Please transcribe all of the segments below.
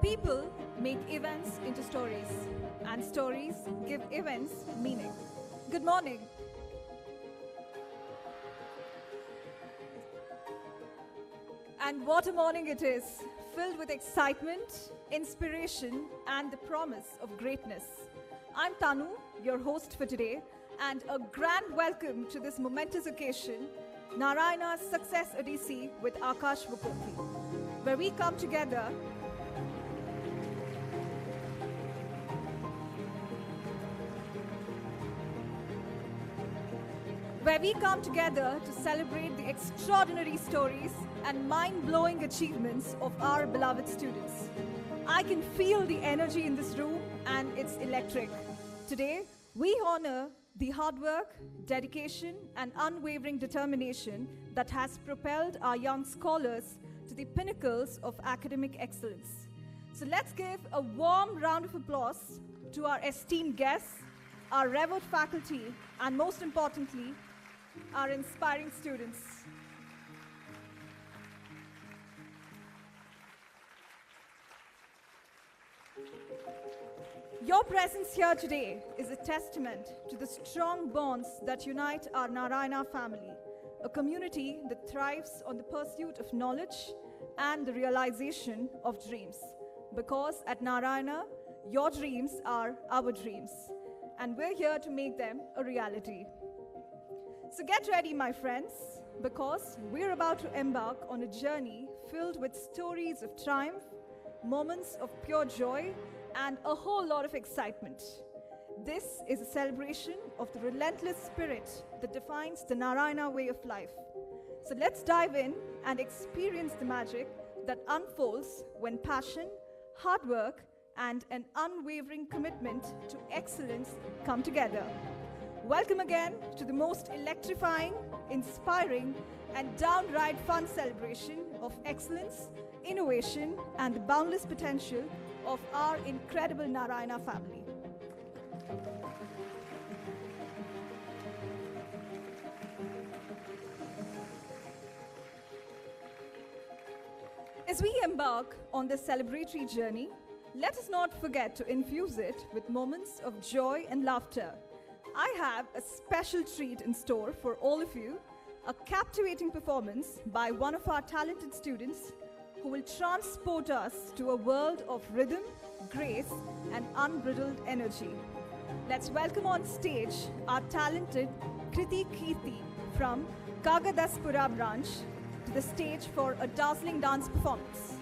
People make events into stories, and stories give events meaning. Good morning. And what a morning it is, filled with excitement, inspiration, and the promise of greatness. I'm Tanu, your host for today, and a grand welcome to this momentous occasion, Narayana's Success Odyssey with Akash Vukoti, where we come together to celebrate the extraordinary stories and mind-blowing achievements of our beloved students. I can feel the energy in this room and it's electric. Today, we honor the hard work, dedication, and unwavering determination that has propelled our young scholars to the pinnacles of academic excellence. So let's give a warm round of applause to our esteemed guests, our revered faculty, and most importantly, our inspiring students. Your presence here today is a testament to the strong bonds that unite our Narayana family, a community that thrives on the pursuit of knowledge and the realization of dreams. Because at Narayana, your dreams are our dreams, and we're here to make them a reality. So get ready, my friends, because we're about to embark on a journey filled with stories of triumph, moments of pure joy, and a whole lot of excitement. This is a celebration of the relentless spirit that defines the Narayana way of life. So let's dive in and experience the magic that unfolds when passion, hard work, and an unwavering commitment to excellence come together. Welcome again to the most electrifying, inspiring, and downright fun celebration of excellence, innovation, and the boundless potential of our incredible Narayana family. As we embark on this celebratory journey, let us not forget to infuse it with moments of joy and laughter. I have a special treat in store for all of you, a captivating performance by one of our talented students who will transport us to a world of rhythm, grace, and unbridled energy. Let's welcome on stage our talented Kriti Kirti from Kagadaspura branch to the stage for a dazzling dance performance.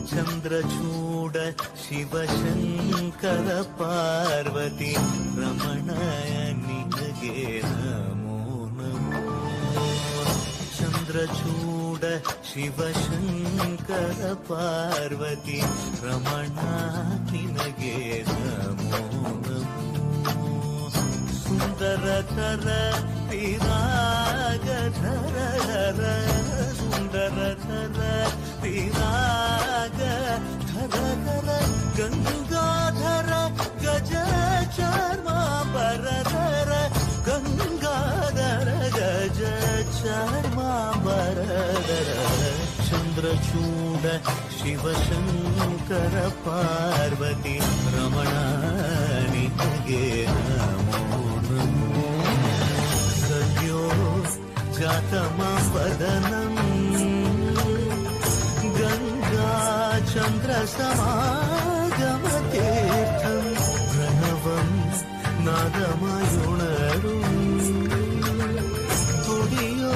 Chandrachud Shiv Shankar Parvati रमणाय निगे Namo Namo Chandrachud Shiv Shankar Parvati Ramana निगे Namo Namo सुंदरतर विराग धर सुंदरतर विराग धर गंगाधर गज चर्मांबरधर गंगाधर गज चर्मांबरधर चंद्रचूड शिव शंकर पार्वती रमणा निगे नमो नमो सद्यो जातमा वदनम् गंगा चंद्र समागमतीर्थं प्रणवं नादमयुणरुम् तुडियो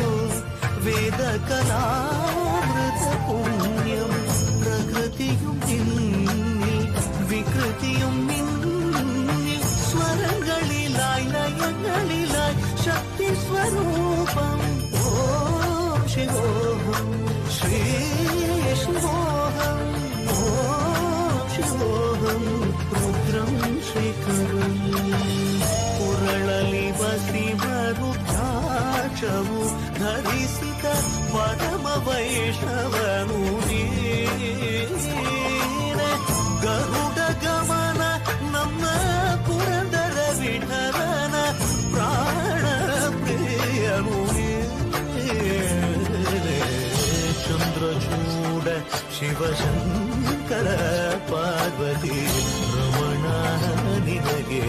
वेदकलामृत पुण्यं प्रकृतियुं निन्नि विकृतियुं निन्नि स्वरंगलिलाय लयंगलिलाय शक्ति शिवोऽहं श्री शिवोऽहं ॐ शिवोऽहं रुद्रं श्रीकरम् पुरळलि बसि मरुद्राक्षವು ಧರಿಸಿದ ಪರಮ ವೈಷ್ಣವನು ನೀನೆ ಗರುಡ ಗಮನ ನಮ್ಮ ಪುರಂದರ ವಿಠಲನ ಪ್ರಾಣ ಪ್ರಿಯನು ನೀನೆ ಚಂದ್ರಚೂಡ ಶಿವಶಂಕರ ಪಾರ್ವತಿ ರಮಣ ನಿನಗೆ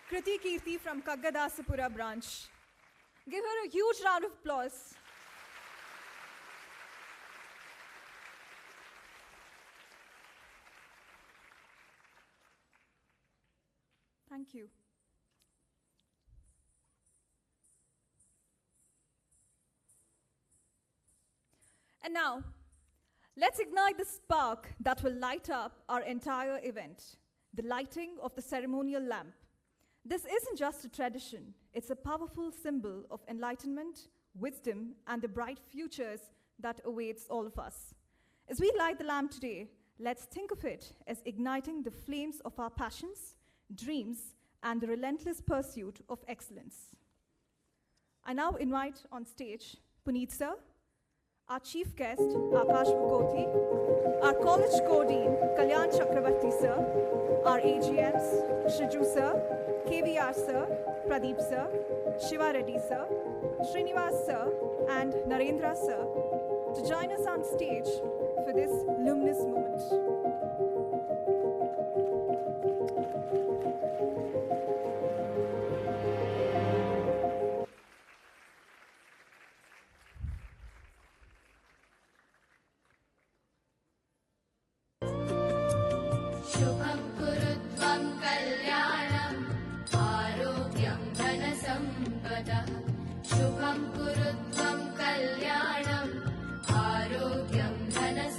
Kriti Kirti from Kaggadasapura branch. Give her a huge round of applause. Thank you. And now, let's ignite the spark that will light up our entire event, the lighting of the ceremonial lamp. This isn't just a tradition, it's a powerful symbol of enlightenment, wisdom, and the bright futures that awaits all of us. As we light the lamp today, let's think of it as igniting the flames of our passions, dreams, and the relentless pursuit of excellence. I now invite on stage Puneet sir, our chief guest, Akash Mukoti, our college co-dean, Kalyan Chakravarti sir, our AGMs, Shiju sir, KVR sir, Pradeep sir, Shiva Reddy sir, Srinivas sir, and Narendra sir to join us on stage for this luminous moment. शुभं कुरुत्वं कल्याणम् आरोग्यं धनसम्पदः शुभं कुरुत्वं कल्याणम् आरोग्यं धनसम्पदः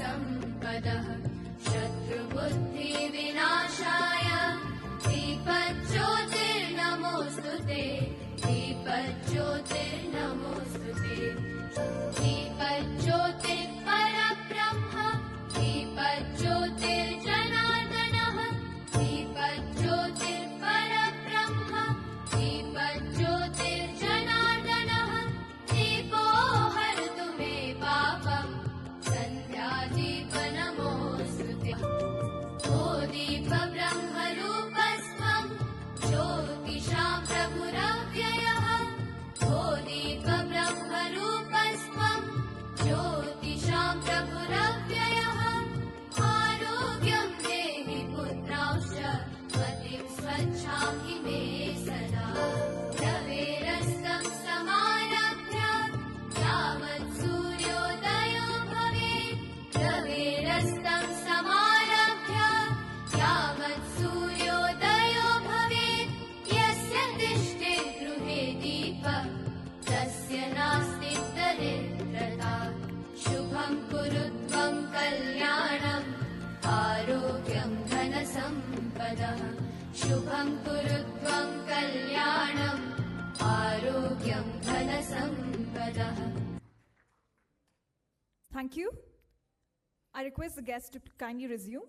शुभं कुरुत्वं कल्याणम् आरोग्यं धनसम्पदः. Thank you. I request the guests to kindly resume.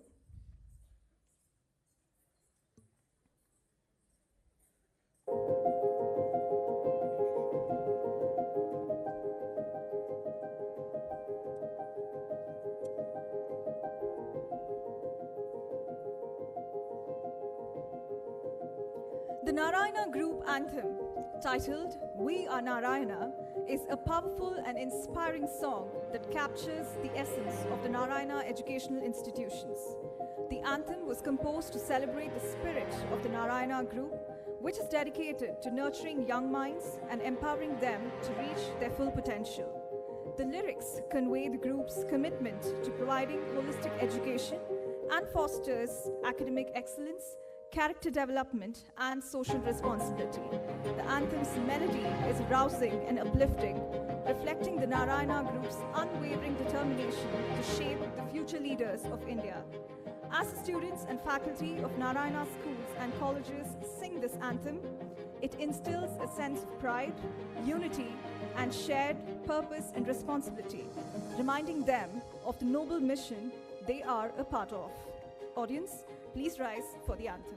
The Narayana Group anthem, titled We Are Narayana, is a powerful and inspiring song that captures the essence of the Narayana Educational Institutions. The anthem was composed to celebrate the spirit of the Narayana Group, which is dedicated to nurturing young minds and empowering them to reach their full potential. The lyrics convey the group's commitment to providing holistic education and fosters academic excellence, character development, and social responsibility. The anthem's melody is rousing and uplifting, reflecting the Narayana Group's unwavering determination to shape the future leaders of India. As the students and faculty of Narayana schools and colleges sing this anthem, it instills a sense of pride, unity, and shared purpose and responsibility, reminding them of the noble mission they are a part of. Audience, please rise for the anthem.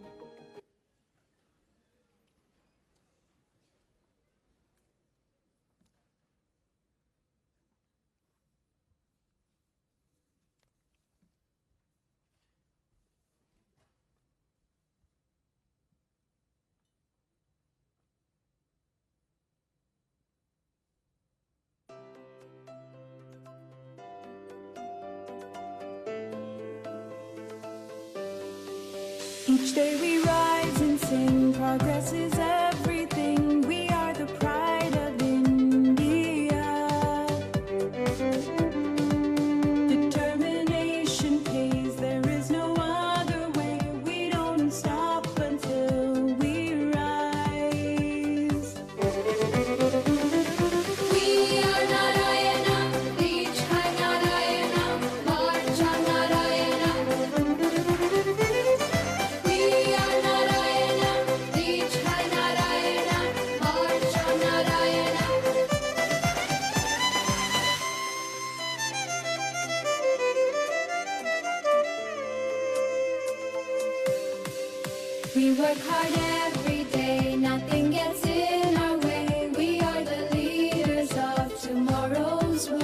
Each day we rise and sing, progress is everything. We are the pride of India. Determination pays, there is no other way. We don't stop until we rise. We are Narayana, reach high Narayana, march on Narayana. We are Narayana, reach high Narayana, march on Narayana. We work hard every day, nothing gets in our way. We are the leaders of tomorrow's world.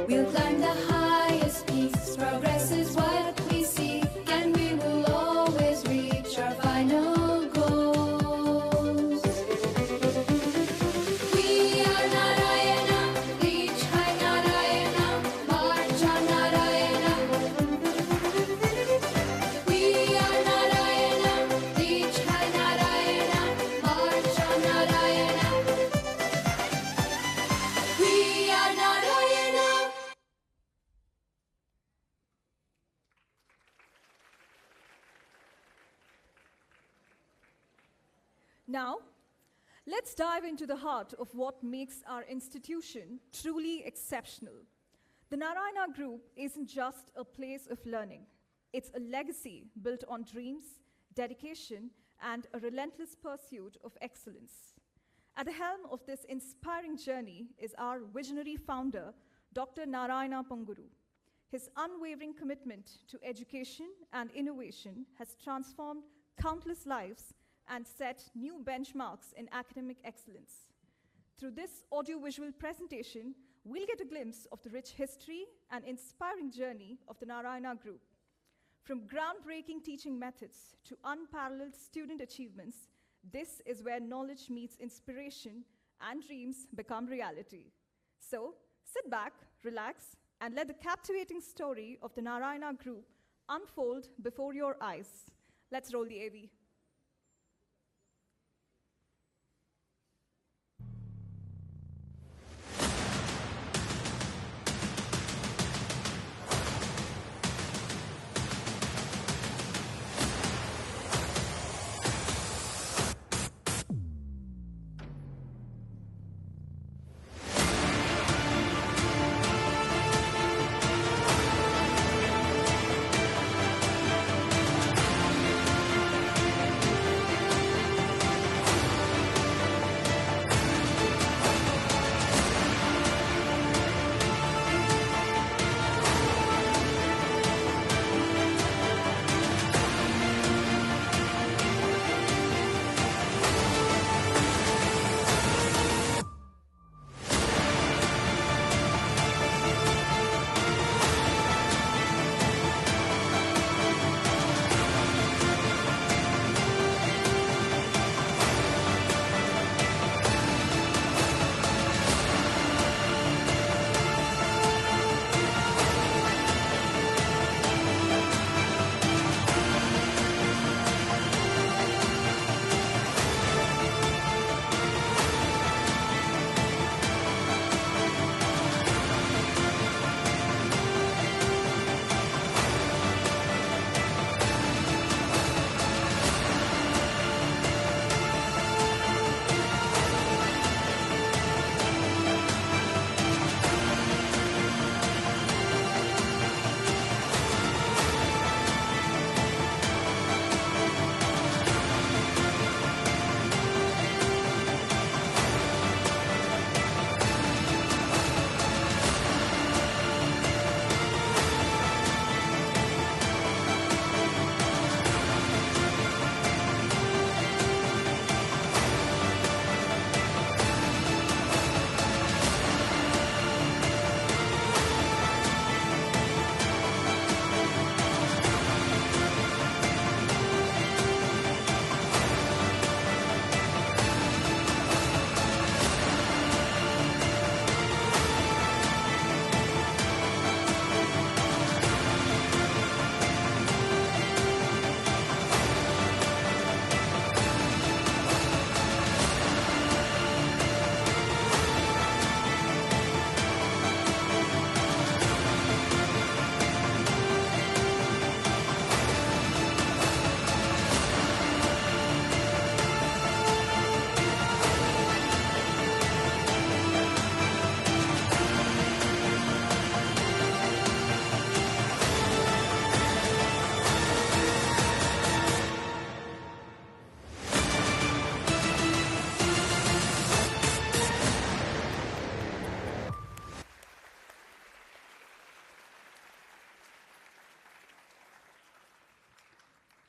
We'll climb the highest peaks, progress is what we seek, and we will always reach our final goals. We are Narayana, reach high Narayana, march on Narayana. We are Narayana, reach high Narayana, march on Narayana. We are Narayana. Now, let's dive into the heart of what makes our institution truly exceptional. The Narayana Group isn't just a place of learning. It's a legacy built on dreams, dedication, and a relentless pursuit of excellence. At the helm of this inspiring journey is our visionary founder, Dr. Narayana Panguru. His unwavering commitment to education and innovation has transformed countless lives and set new benchmarks in academic excellence. Through this audiovisual presentation, we'll get a glimpse of the rich history and inspiring journey of the Narayana Group. From groundbreaking teaching methods to unparalleled student achievements, this is where knowledge meets inspiration and dreams become reality. So, sit back, relax, and let the captivating story of the Narayana Group unfold before your eyes. Let's roll the AV.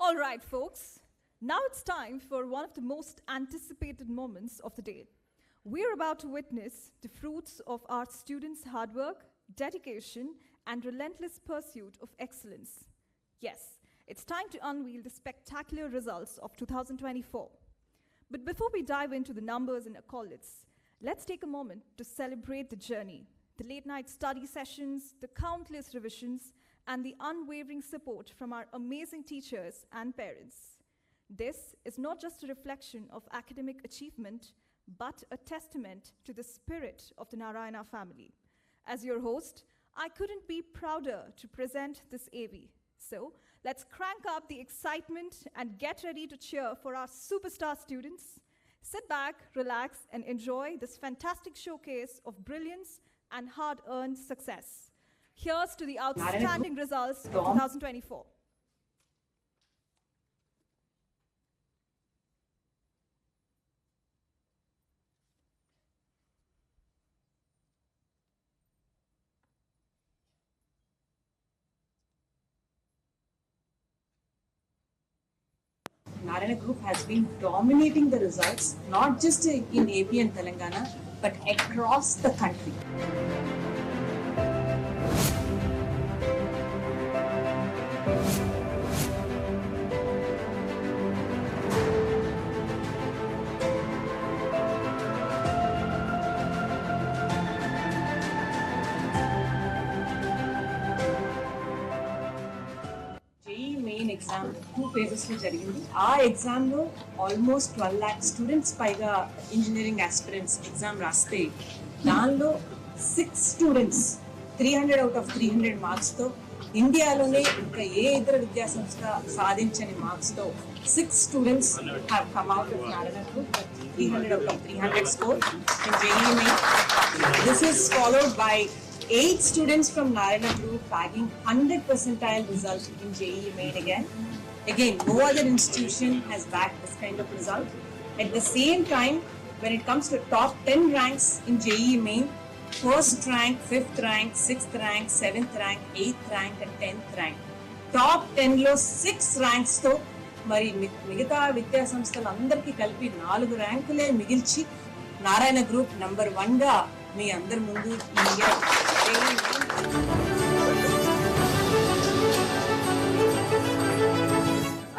All right, folks. Now it's time for one of the most anticipated moments of the day. We're about to witness the fruits of our students' hard work, dedication, and relentless pursuit of excellence. Yes, it's time to unveil the spectacular results of 2024. But before we dive into the numbers and accolades, let's take a moment to celebrate the journey, the late-night study sessions, the countless revisions, and the unwavering support from our amazing teachers and parents. This is not just a reflection of academic achievement, but a testament to the spirit of the Narayana family. As your host, I couldn't be prouder to present this AV. So let's crank up the excitement and get ready to cheer for our superstar students. Sit back, relax, and enjoy this fantastic showcase of brilliance and hard-earned success. Here's to the outstanding results of 2024. Narayana Group has been dominating the results, not just in AP and Telangana, but across the country. Exam 2 phases లో జరిగింది. ఆ exam లో almost 12 lakh students పైగా engineering aspirants exam రాస్తే దానిలో 6 students 300 out of 300 marks తో ఇండియాలోనే ఇంకా ఏ ఇతర విద్యా సంస్థ సాధించని మార్క్స్ తో 6 students have come out of Narayana Group with 300 out of 300 score in JEE Main. This is followed by 8 students from Narayana Group bagging 100 percentile result in JEE Main again. Again, no other institution has bagged this kind of result. At the same time, when it comes to top 10 ranks in JEE Main, first rank, 5th rank, 6th rank, 7th rank, 8th rank and 10th rank. Top 10 లో 6 ranks తో మరి మిగతా విద్యా సంస్థలందరికీ కలిపి 4 ర్యాంకులే మిగిల్చి Narayana group number 1 గా మీ అందరి ముందు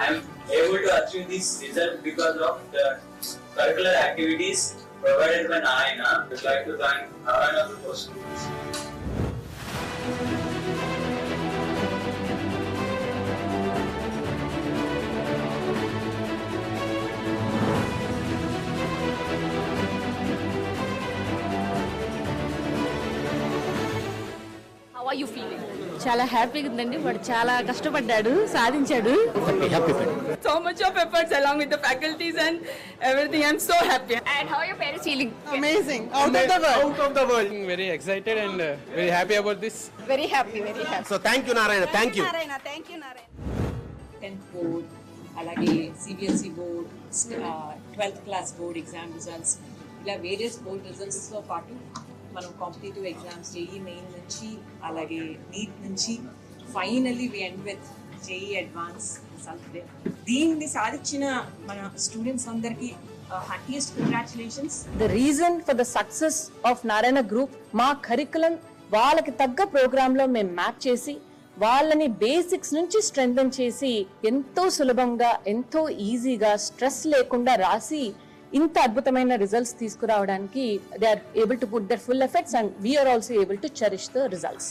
I am able to achieve this result because of the curricular activities provided by Narayana. I would like to thank Narayana Group of schools. చాలా హ్యాపీగా ఉందండి. వాడు చాలా కష్టపడ్డాడు, సాధించాడు. So much of efforts along with the faculties and everything. I'm so happy. And how are your parents feeling? Amazing. Out of the world. Very excited and very happy about this. Very happy, very happy. So thank you Narayana, thank you. Narayana, thank you Narayana. 10th board, అలాగే CBSE board, 12th class board exam results, ఇలా various board రిజల్ట్స్తో పాటు మనం competitive exams JEE main నుంచి అలాగే NEET నుంచి finally we end with JEE advance result. దీన్ని సాధించిన మన స్టూడెంట్స్ అందరికీ heartiest congratulations. The reason for the success of Narayana Group, మా కరికులం వాళ్ళకి తగ్గ ప్రోగ్రాంలో మేము మ్యాప్ చేసి వాళ్ళని బేసిక్స్ నుంచి స్ట్రెంథన్ చేసి ఎంతో సులభంగా ఎంతో ఈజీగా స్ట్రెస్ లేకుండా రాసి ఇంత అద్భుతమైన రిజల్ట్స్ తీసుకురావడానికి they are able to put their full effects and we are also able to cherish the results.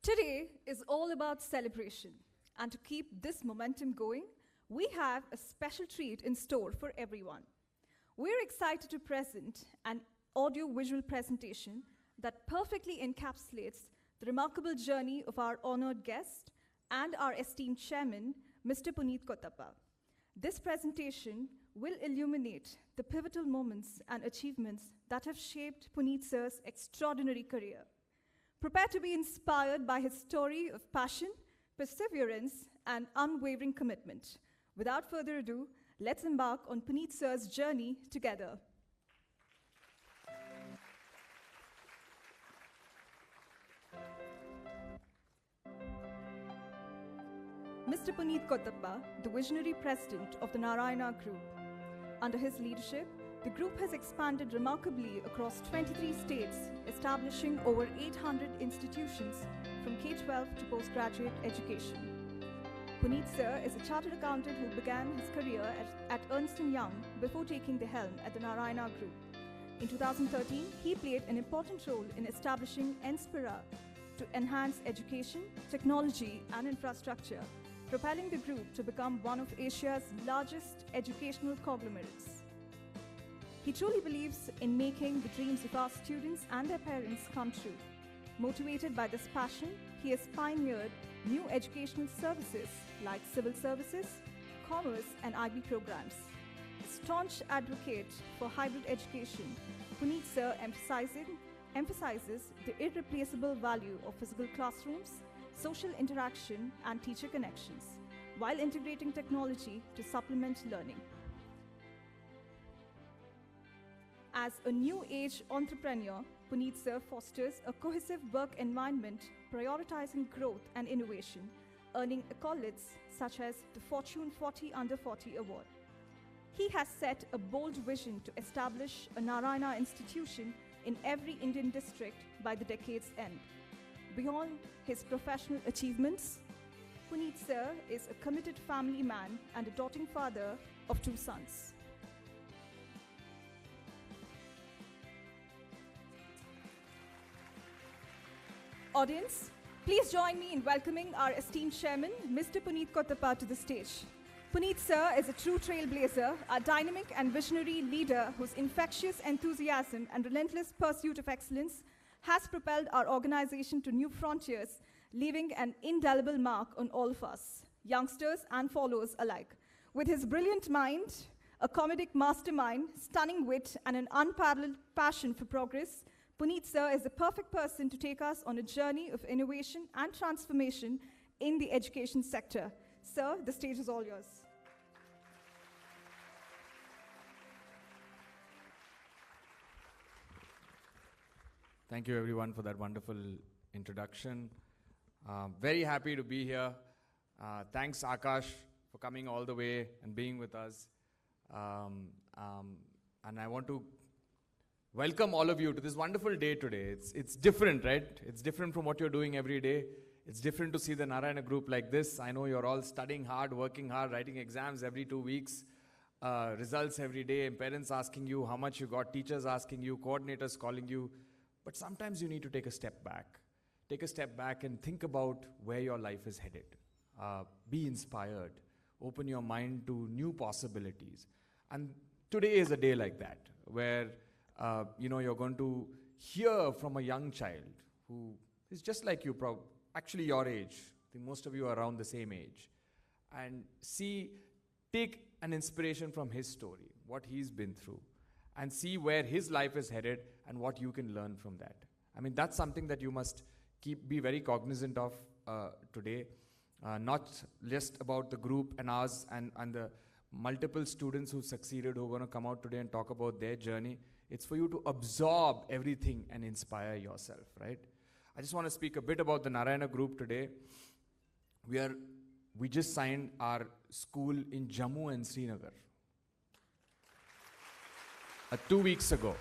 Today is all about celebration. And to keep this momentum going, we have a special treat in store for everyone. We're excited to present an audio-visual presentation that perfectly encapsulates the remarkable journey of our honored guest and our esteemed chairman, Mr. Puneet Kottappa. This presentation will illuminate the pivotal moments and achievements that have shaped Puneet sir's extraordinary career. Prepare to be inspired by his story of passion, perseverance, and unwavering commitment. Without further ado, let's embark on Puneet sir's journey together. Mr. Puneet Kottappa, the visionary president of the Narayana Group. Under his leadership, the group has expanded remarkably across 23 states, establishing over 800 institutions from K-12 to postgraduate education. Puneet sir is a chartered accountant who began his career at Ernst & Young before taking the helm at the Narayana Group. In 2013, he played an important role in establishing NSPIRA to enhance education, technology, and infrastructure, propelling the group to become one of Asia's largest educational conglomerates. He truly believes in making the dreams of our students and their parents come true. Motivated by this passion, he has pioneered new educational services like civil services, commerce, and IB programs. A staunch advocate for hybrid education, Puneet sir emphasizes the irreplaceable value of physical classrooms, social interaction, and teacher connections, while integrating technology to supplement learning. As a new age entrepreneur, Puneet sir fosters a cohesive work environment, prioritizing growth and innovation, earning accolades such as the Fortune 40 Under 40 award. He has set a bold vision to establish a Narayana institution in every Indian district by the decade's end. Beyond his professional achievements, Puneet sir is a committed family man and a doting father of 2 sons. Audience, please join me in welcoming our esteemed chairman, Mr. Puneet Kottappa, to the stage. Puneet sir is a true trailblazer, a dynamic and visionary leader whose infectious enthusiasm and relentless pursuit of excellence has propelled our organization to new frontiers, leaving an indelible mark on all of us, youngsters and followers alike. With his brilliant mind, a comedic mastermind, stunning wit, and an unparalleled passion for progress, Puneet sir is the perfect person to take us on a journey of innovation and transformation in the education sector. Sir, the stage is all yours. Thank you everyone for that wonderful introduction. Very happy to be here. Thanks Akash for coming all the way and being with us. And I want to welcome all of you to this wonderful day today. It's different, right? It's different from what you're doing every day. It's different to see the Narayana Group like this. I know you're all studying hard, working hard, writing exams every 2 weeks, results every day, and parents asking you how much you got, teachers asking you, coordinators calling you. But sometimes you need to take a step back. Take a step back and think about where your life is headed. Be inspired. Open your mind to new possibilities. And today is a day like that, where you're going to hear from a young child who is just like you, actually your age. I think most of you are around the same age. And take an inspiration from his story, what he's been through, and see where his life is headed and what you can learn from that. I mean, that's something that you must be very cognizant of today. Not just about the group and us and the multiple students who succeeded who are going to come out today and talk about their journey. It's for you to absorb everything and inspire yourself, right? I just want to speak a bit about the Narayana Group today. We just signed our school in Jammu and Srinagar 2 weeks ago.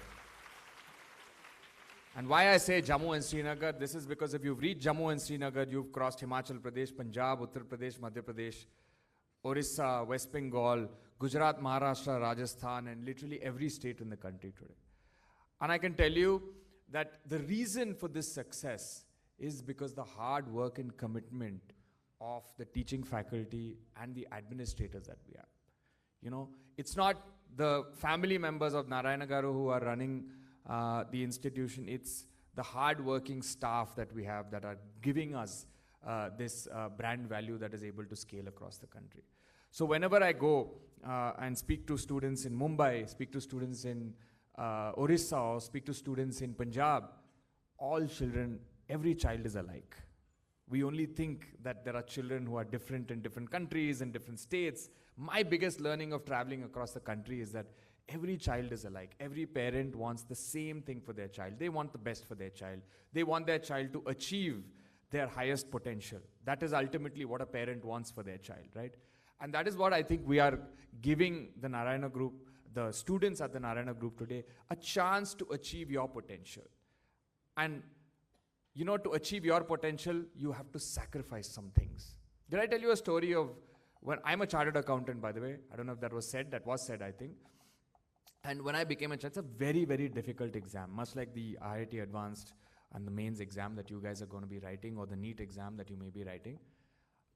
And why I say Jammu and Srinagar, this is because if you've reached Jammu and Srinagar, you've crossed Himachal Pradesh, Punjab, Uttar Pradesh, Madhya Pradesh, Orissa, West Bengal, Gujarat, Maharashtra, Rajasthan, and literally every state in the country today. And I can tell you that the reason for this success is because the hard work and commitment of the teaching faculty and the administrators that we have. You know, it's not the family members of Narayana Garu who are running the institution, it's the hard-working staff that we have that are giving us this brand value that is able to scale across the country. So whenever I go, and speak to students in Mumbai, speak to students in Orissa, or speak to students in Punjab, all children, every child is alike. We only think that there are children who are different in different countries and different states. My biggest learning of traveling across the country is that every child is alike. Every parent wants the same thing for their child. They want the best for their child. They want their child to achieve their highest potential. That is ultimately what a parent wants for their child, right? And that is what I think we are giving the Narayana Group, the students at the Narayana Group today, a chance to achieve your potential. And you know, to achieve your potential, you have to sacrifice some things. Did I tell you a story of when I'm a chartered accountant, by the way? I don't know if that was said. That was said, I think. And when I became a chartered, it's a very, very difficult exam, much like the IIT Advanced and the mains exam that you guys are going to be writing, or the NEET exam that you may be writing.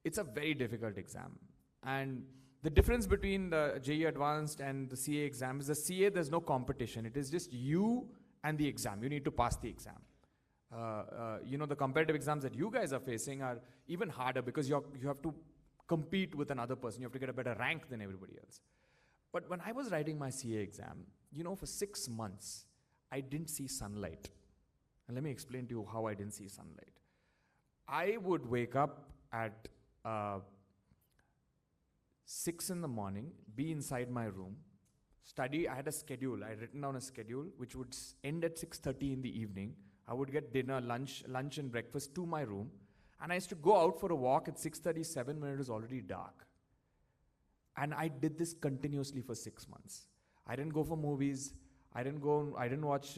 It's a very difficult exam. And the difference between the JEE Advanced and the CA exam is the CA, there's no competition. It is just you and the exam. You need to pass the exam. You know, the competitive exams that you guys are facing are even harder because you have to compete with another person. You have to get a better rank than everybody else. But when I was writing my CA exam, you know, for 6 months, I didn't see sunlight. And let me explain to you how I didn't see sunlight. I would wake up at 6 in the morning, be inside my room, study. I had a schedule. I had written down a schedule which would end at 6:30 in the evening. I would get dinner, lunch and breakfast to my room. And I used to go out for a walk at 6:37 when it was already dark. And I did this continuously for 6 months. I didn't go for movies. I didn't watch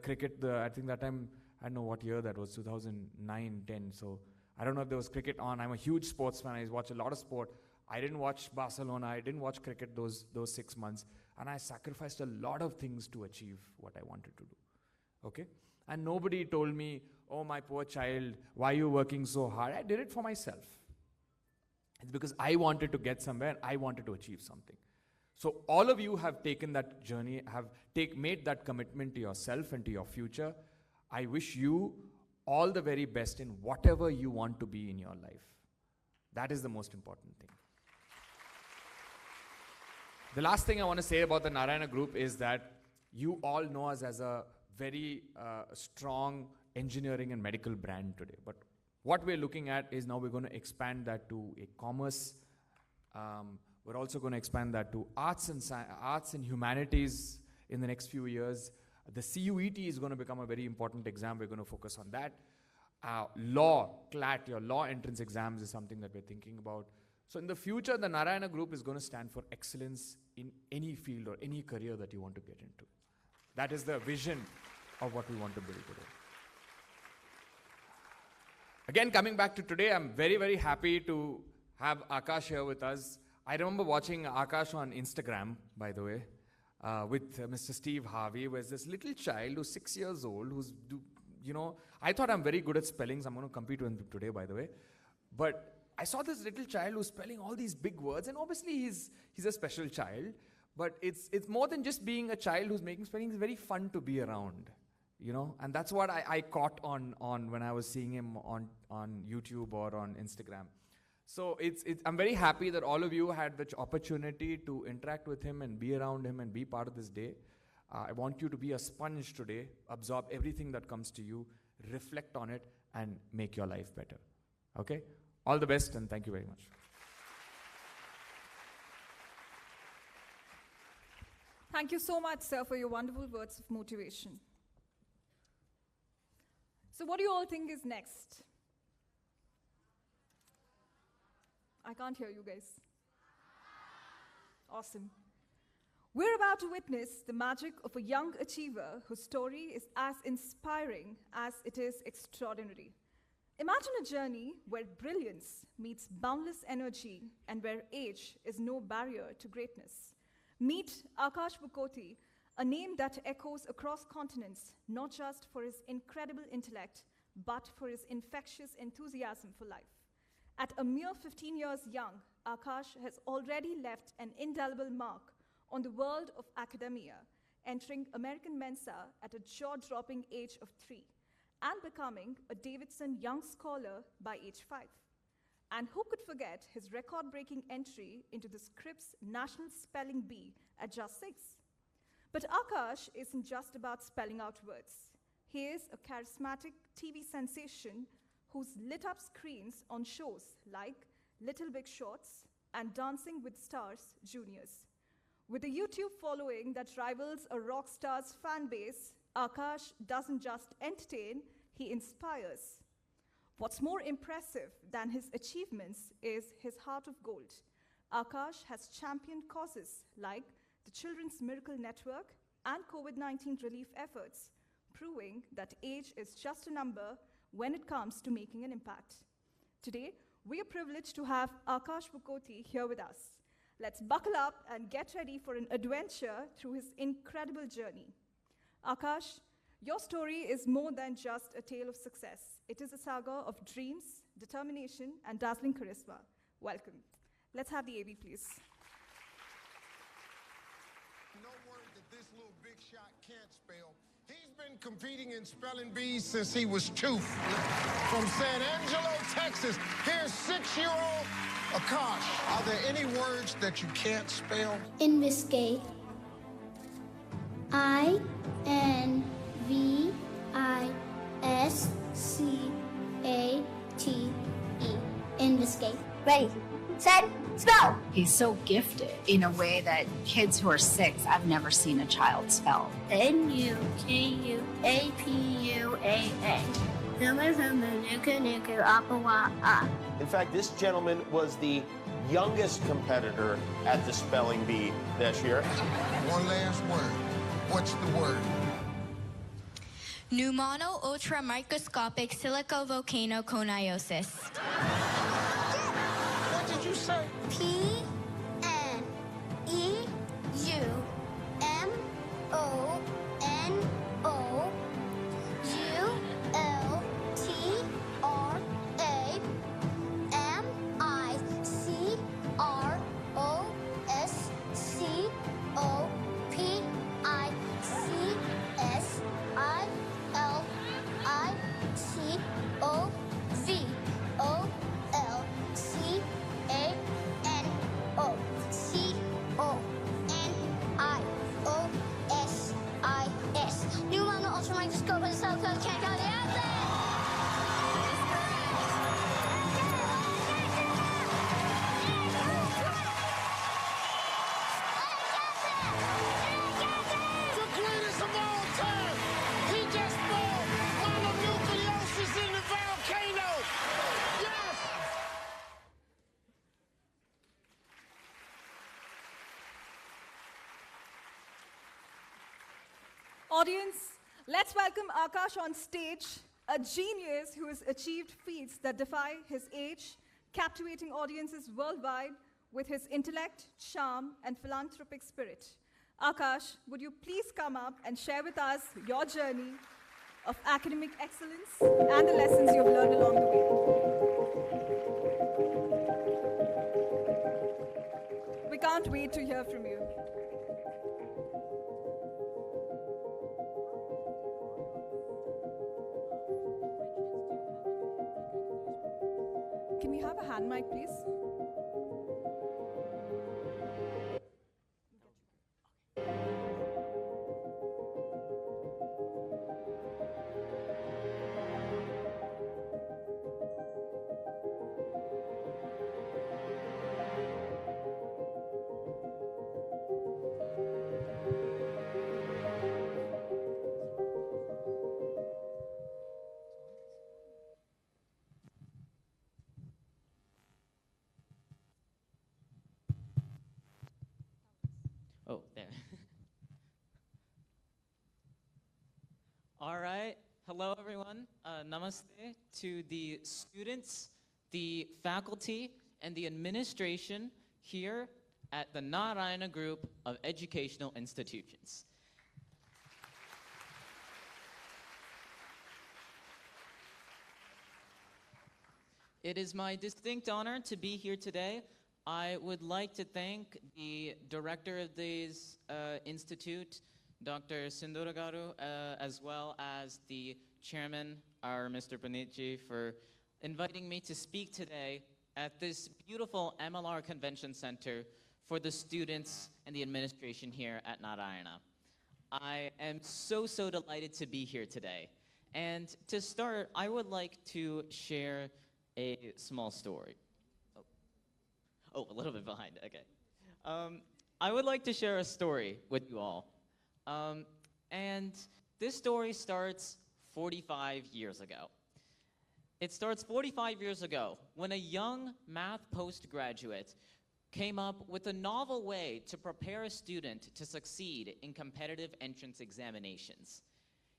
cricket. I think that time, I don't know what year that was, 2009, 10. So I don't know if there was cricket on. I'm a huge sports fan. I watch a lot of sport. I didn't watch Barcelona. I didn't watch cricket those 6 months. And I sacrificed a lot of things to achieve what I wanted to do. Okay? And nobody told me, oh, my poor child, why are you working so hard? I did it for myself. It's because I wanted to get somewhere. I wanted to achieve something. So all of you have taken that journey, made that commitment to yourself and to your future. I wish you all the very best in whatever you want to be in your life. That is the most important thing. The last thing I want to say about the Narayana Group is that you all know us as a very strong engineering and medical brand today. But what we're looking at is now we're going to expand that to a commerce. We're also going to expand that to arts and humanities in the next few years. The CUET is going to become a very important exam. We're going to focus on that. Law, CLAT, your law entrance exams is something that we're thinking about. So in the future, the Narayana Group is going to stand for excellence in any field or any career that you want to get into. That is the vision of what we want to build today. Again, coming back to today, I'm very, very happy to have Akash here with us. I remember watching Akash on Instagram, by the way, with Mr. Steve Harvey, who is this little child who's 6 years old, I thought I'm very good at spellings. I'm going to compete with him today, by the way. But I saw this little child who's spelling all these big words, and obviously he's a special child. But it's more than just being a child who's making spelling. It's very fun to be around, you know. And that's what I caught on when I was seeing him on YouTube or on Instagram. So I'm very happy that all of you had the opportunity to interact with him and be around him and be part of this day. I want you to be a sponge today, absorb everything that comes to you, reflect on it, and make your life better. Okay? All the best, and thank you very much. Thank you so much, sir, for your wonderful words of motivation. So what do you all think is next? I can't hear you guys. Awesome. We're about to witness the magic of a young achiever whose story is as inspiring as it is extraordinary. Imagine a journey where brilliance meets boundless energy and where age is no barrier to greatness. Meet Akash Bukoti, a name that echoes across continents, not just for his incredible intellect, but for his infectious enthusiasm for life. At a mere 15 years young, Akash has already left an indelible mark on the world of academia, entering American Mensa at a jaw-dropping age of 3 and becoming a Davidson Young Scholar by age 5. And who could forget his record-breaking entry into the Scripps National Spelling Bee at just 6? But Akash isn't just about spelling out words. He is a charismatic TV sensation who's lit up screens on shows like Little Big Shots and Dancing with Stars Juniors. With a YouTube following that rivals a rock star's fan base, Akash doesn't just entertain, he inspires. What's more impressive than his achievements is his heart of gold. Akash has championed causes like the Children's Miracle Network and COVID-19 relief efforts, proving that age is just a number when it comes to making an impact. Today, we are privileged to have Akash Bukoti here with us. Let's buckle up and get ready for an adventure through his incredible journey. Akash, your story is more than just a tale of success. It is a saga of dreams, determination, and dazzling charisma. Welcome. Let's have the AV, please. No word that this little big shot can't spell. He's been competing in spelling bees since he was 2. From San Angelo, Texas, here's 6-year-old Akash. Are there any words that you can't spell? Investigate. I-N-V-I-S-C-A-T-E. Investigate. Ready, set, spell! He's so gifted in a way that kids who are 6, I've never seen a child spell. N-U-K-U-A-P-U-A-A. In fact, this gentleman was the youngest competitor at the spelling bee this year. One last word. What's the word? Pneumono ultramicroscopic silicovolcanoconiosis. What did you say? C-O-N-I-O-S-I-S. Pneumono ultramicroscopic silicovolcanoconiosis. The greatest of all time. He just spelled mononucleosis in the volcano. Yes. Audience, let's welcome Akash on stage, a genius who has achieved feats that defy his age, captivating audiences worldwide with his intellect, charm, and philanthropic spirit. Akash, would you please come up and share with us your journey of academic excellence and the lessons you've learned along the way? We can't wait to hear from you. Can we have a hand mic, please? Oh, there. All right. Hello, everyone. Namaste to the students, the faculty, and the administration here at the Narayana Group of Educational Institutions. It is my distinct honor to be here today. I would like to thank the director of this institute, Dr. Sinduragaru, as well as the chairman, our Mr. Panitji, for inviting me to speak today at this beautiful MLR Convention Center for the students and the administration here at Narayana. I am so delighted to be here today. And to start, I would like to share a small story. Oh, a little bit behind, okay. I would like to share a story with you all. And this story starts 45 years ago. It starts 45 years ago when a young math postgraduate came up with a novel way to prepare a student to succeed in competitive entrance examinations.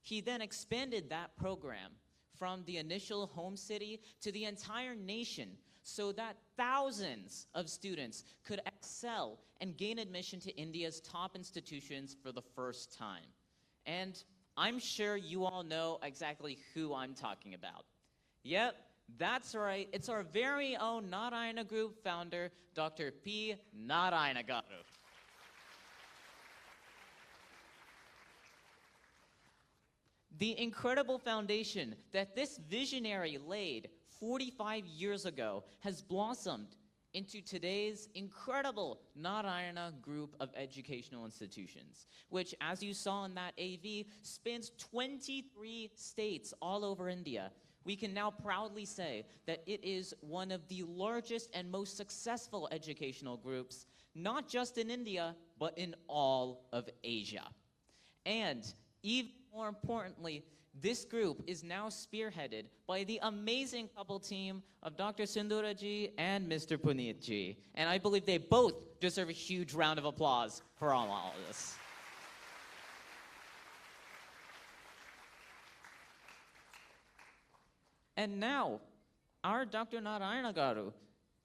He then expanded that program from the initial home city to the entire nation so that thousands of students could excel and gain admission to India's top institutions for the first time. And I'm sure you all know exactly who I'm talking about. Yep, that's right. It's our very own Narayana Group founder, Dr. P. Narayana Garu. The incredible foundation that this visionary laid 45 years ago has blossomed into today's incredible Narayana Group of educational institutions, which, as you saw in that AV, spans 23 states all over India. We can now proudly say that it is one of the largest and most successful educational groups, not just in India, but in all of Asia. And even more importantly, this group is now spearheaded by the amazing couple team of Dr. Sindhuraji and Mr. Puneetji. And I believe they both deserve a huge round of applause for all of this. And now, our Dr. Narayana Garu,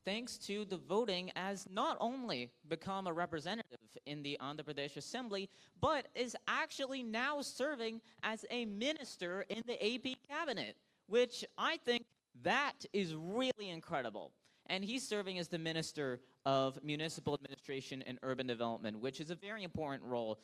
thanks to the voting, has not only become a representative in the Andhra Pradesh Assembly, but is actually now serving as a minister in the AP cabinet, which I think that is really incredible. And he's serving as the Minister of Municipal Administration and Urban Development, which is a very important role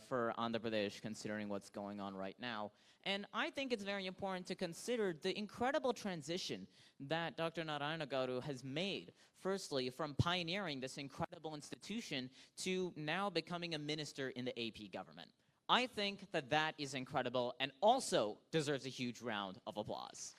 for Andhra Pradesh, considering what's going on right now. And I think it's very important to consider the incredible transition that Dr. Narayana Garu has made, firstly, from pioneering this incredible institution to now becoming a minister in the AP government. I think that that is incredible and also deserves a huge round of applause.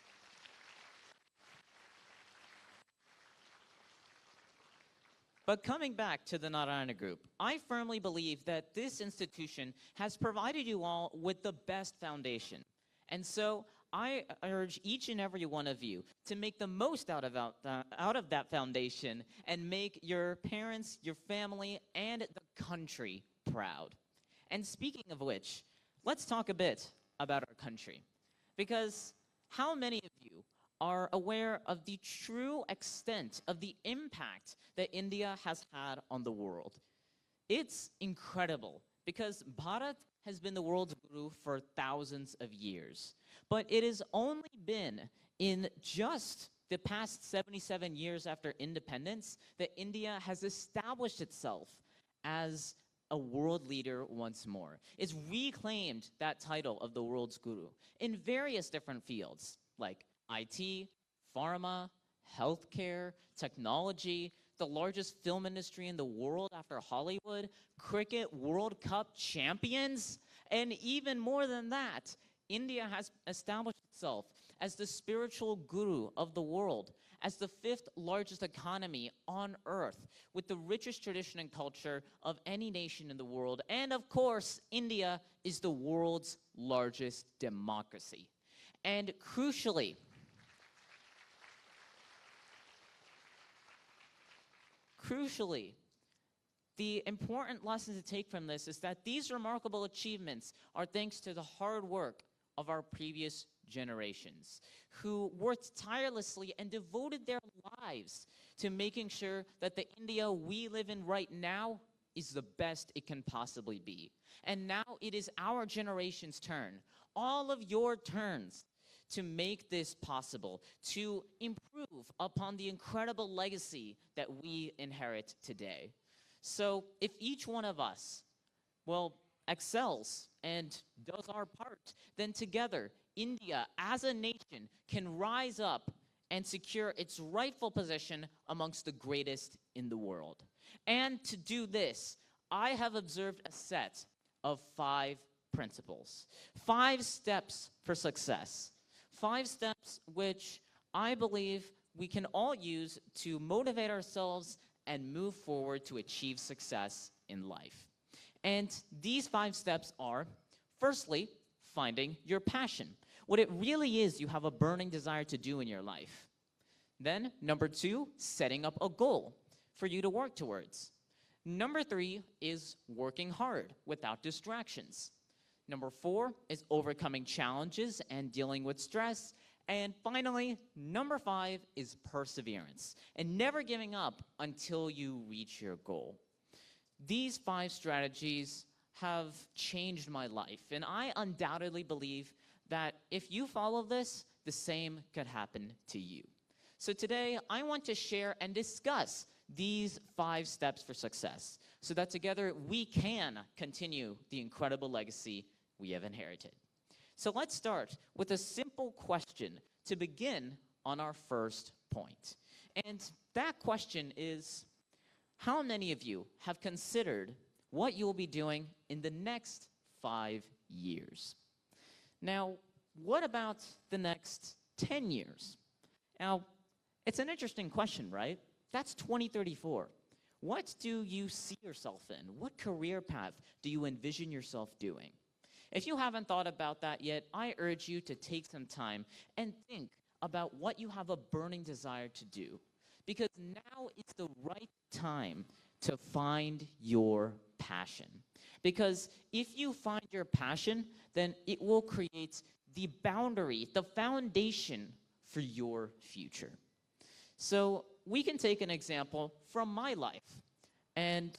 But coming back to the Narayana Group, I firmly believe that this institution has provided you all with the best foundation. And so I urge each and every one of you to make the most out of that foundation and make your parents, your family, and the country proud. And speaking of which, let's talk a bit about our country. Because how many of you are aware of the true extent of the impact that India has had on the world? It's incredible because Bharat has been the world's guru for thousands of years. But it has only been in just the past 77 years after independence that India has established itself as a world leader once more. It's reclaimed that title of the world's guru in various different fields like IT, pharma, healthcare, technology, the largest film industry in the world after Hollywood, cricket World Cup champions, and even more than that, India has established itself as the spiritual guru of the world, as the 5th largest economy on earth, with the richest tradition and culture of any nation in the world. And of course, India is the world's largest democracy. And crucially, the important lesson to take from this is that these remarkable achievements are thanks to the hard work of our previous generations, who worked tirelessly and devoted their lives to making sure that the India we live in right now is the best it can possibly be. And now it is our generation's turn, all of your turns, to make this possible, to improve upon the incredible legacy that we inherit today. So if each one of us, well, excels and does our part, then together, India as a nation can rise up and secure its rightful position amongst the greatest in the world. And to do this, I have observed a set of 5 principles, 5 steps for success, 5 steps which I believe we can all use to motivate ourselves and move forward to achieve success in life. And these 5 steps are, firstly, finding your passion, what it really is you have a burning desire to do in your life. Then, number 2, setting up a goal for you to work towards. Number 3 is working hard without distractions. Number 4 is overcoming challenges and dealing with stress. And finally, number 5 is perseverance and never giving up until you reach your goal. These 5 strategies have changed my life, and I undoubtedly believe that if you follow this, the same could happen to you. So today, I want to share and discuss these 5 steps for success so that together we can continue the incredible legacy we have inherited. So let's start with a simple question to begin on our first point. And that question is, how many of you have considered what you will be doing in the next 5 years? Now, what about the next 10 years? Now, it's an interesting question, right? That's 2034. What do you see yourself in? What career path do you envision yourself doing? If you haven't thought about that yet, I urge you to take some time and think about what you have a burning desire to do. Because now is the right time to find your passion. Because if you find your passion, then it will create the boundary, the foundation for your future. So we can take an example from my life. And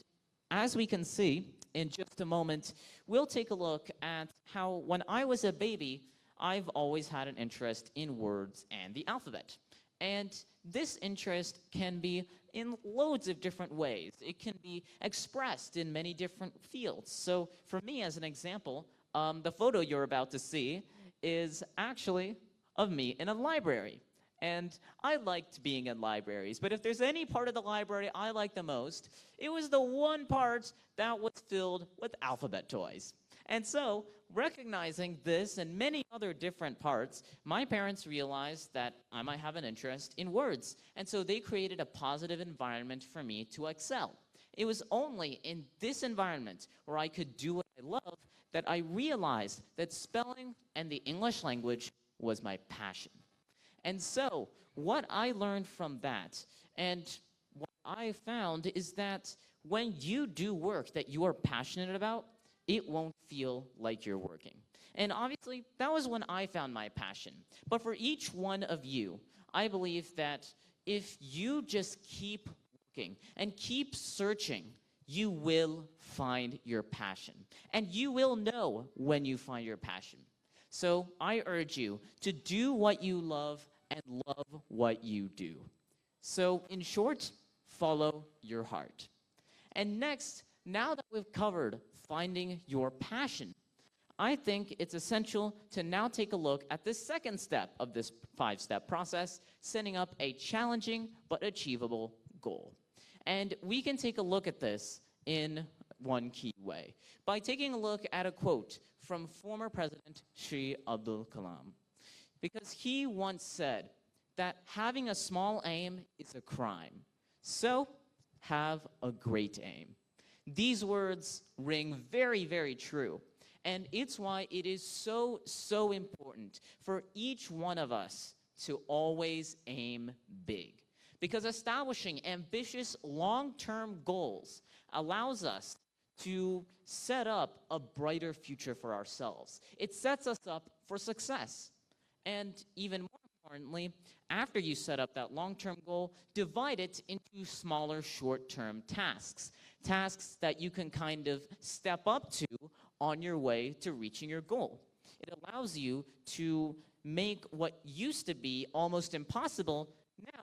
as we can see in just a moment, we'll take a look at how when I was a baby, I've always had an interest in words and the alphabet. And this interest can be in loads of different ways. It can be expressed in many different fields. So for me, as an example, the photo you're about to see is actually of me in a library. And I liked being in libraries, but if there's any part of the library I liked the most, it was the one part that was filled with alphabet toys. And so, recognizing this and many other different parts, my parents realized that I might have an interest in words. And so they created a positive environment for me to excel. It was only in this environment where I could do what I love that I realized that spelling and the English language was my passion. And so, what I learned from that, and what I found is that when you do work that you are passionate about, it won't feel like you're working. And obviously, that was when I found my passion. But for each one of you, I believe that if you just keep working and keep searching, you will find your passion. And you will know when you find your passion. So I urge you to do what you love and love what you do. So in short, follow your heart. And next, now that we've covered finding your passion, I think it's essential to now take a look at the second step of this 5-step process, setting up a challenging but achievable goal. And we can take a look at this in one key way, by taking a look at a quote from former President Shri Abdul Kalam. Because he once said that having a small aim is a crime. So have a great aim. These words ring very, very true. And it's why it is so, so important for each one of us to always aim big. Because establishing ambitious long-term goals allows us to set up a brighter future for ourselves. It sets us up for success. And even more importantly, after you set up that long-term goal, divide it into smaller short-term tasks. Tasks that you can kind of step up to on your way to reaching your goal. It allows you to make what used to be almost impossible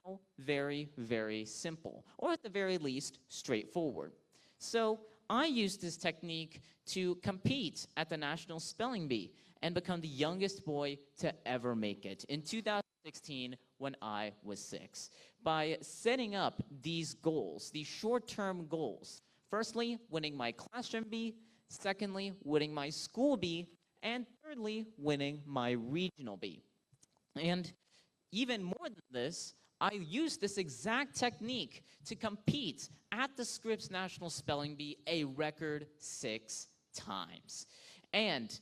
now very, very simple, or at the very least, straightforward. So I used this technique to compete at the National Spelling Bee and become the youngest boy to ever make it. In 2000, 16 when I was 6. By setting up these goals, these short-term goals, firstly, winning my classroom B, secondly, winning my school B, and thirdly, winning my regional B. And even more than this, I used this exact technique to compete at the Scripps National Spelling Bee a record 6 times. And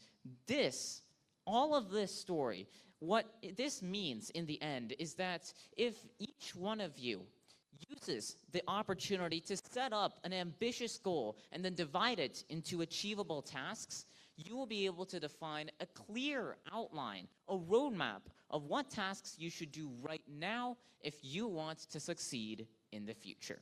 this, all of this story, what this means in the end is that if each one of you uses the opportunity to set up an ambitious goal and then divide it into achievable tasks, you will be able to define a clear outline, a roadmap of what tasks you should do right now if you want to succeed in the future.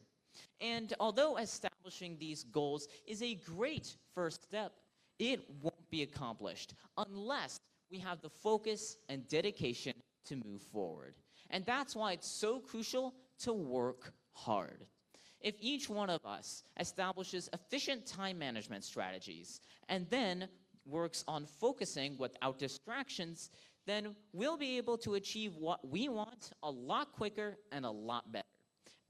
And although establishing these goals is a great first step, it won't be accomplished unless we have the focus and dedication to move forward. And that's why it's so crucial to work hard. If each one of us establishes efficient time management strategies and then works on focusing without distractions, then we'll be able to achieve what we want a lot quicker and a lot better.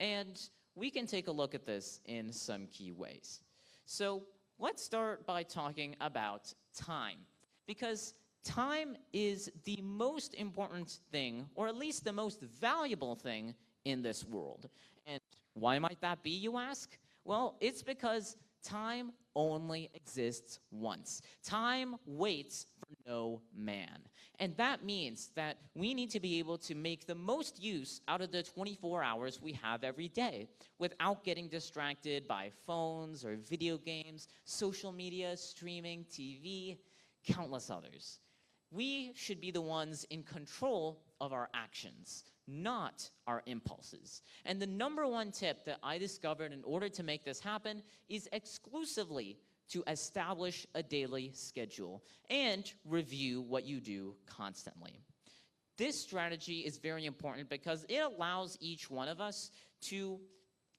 And we can take a look at this in some key ways. So let's start by talking about time, because time is the most important thing, or at least the most valuable thing in this world. And why might that be, you ask? Well, it's because time only exists once. Time waits for no man. And that means that we need to be able to make the most use out of the 24 hours we have every day without getting distracted by phones or video games, social media, streaming, TV, countless others. We should be the ones in control of our actions, not our impulses. And the number one tip that I discovered in order to make this happen is exclusively to establish a daily schedule and review what you do constantly. This strategy is very important because it allows each one of us to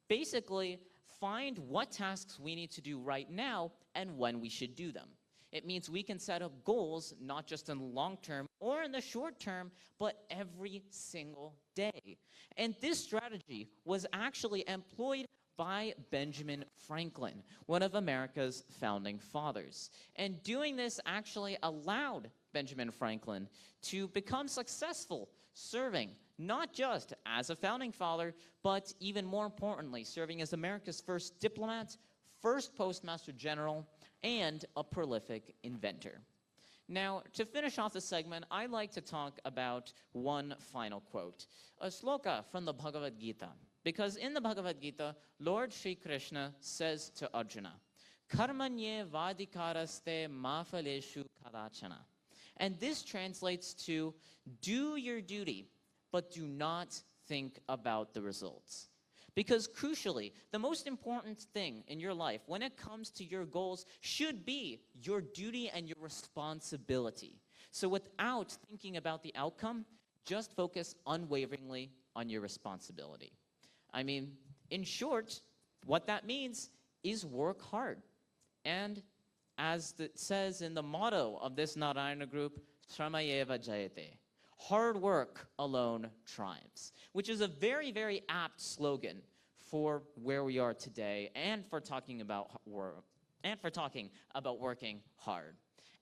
basically find what tasks we need to do right now and when we should do them. It means we can set up goals not just in the long term or in the short term, but every single day. And this strategy was actually employed by Benjamin Franklin, one of America's founding fathers. And doing this actually allowed Benjamin Franklin to become successful serving not just as a founding father, but even more importantly, serving as America's first diplomat, first postmaster general, and a prolific inventor. Now, to finish off this segment, I'd like to talk about one final quote, a sloka from the Bhagavad Gita. Because in the Bhagavad Gita, Lord Shri Krishna says to Arjuna, Karmanye vadikaraste mafaleshu kadachana. And this translates to, do your duty, but do not think about the results. Because crucially, the most important thing in your life when it comes to your goals should be your duty and your responsibility. So without thinking about the outcome, just focus unwaveringly on your responsibility. I mean, in short, what that means is work hard. And as it says in the motto of this Narayana group, Shramayeva Jayate, hard work alone triumphs, which is a very, very apt slogan for where we are today and for talking about working hard.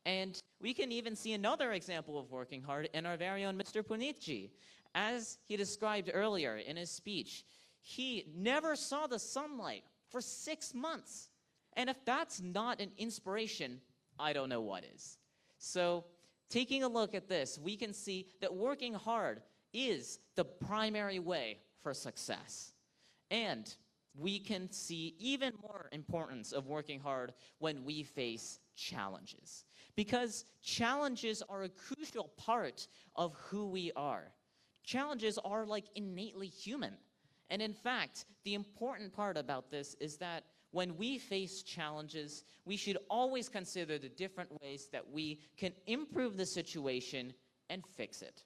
And we can even see another example of working hard in our very own Mr. Punitji. As he described earlier in his speech, he never saw the sunlight for 6 months. And if that's not an inspiration, I don't know what is. So taking a look at this, we can see that working hard is the primary way for success. And we can see even more importance of working hard when we face challenges. Because challenges are a crucial part of who we are. Challenges are like innately human. And in fact, the important part about this is that when we face challenges, we should always consider the different ways that we can improve the situation and fix it.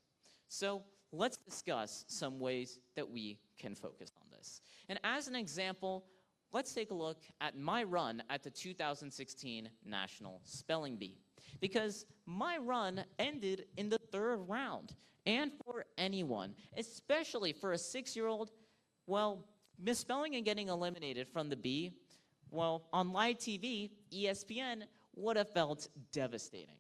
So let's discuss some ways that we can focus on this. And as an example, let's take a look at my run at the 2016 National Spelling Bee. Because my run ended in the 3rd round. And for anyone, especially for a 6-year-old, well, misspelling and getting eliminated from the bee, well, on live TV, ESPN would have felt devastating.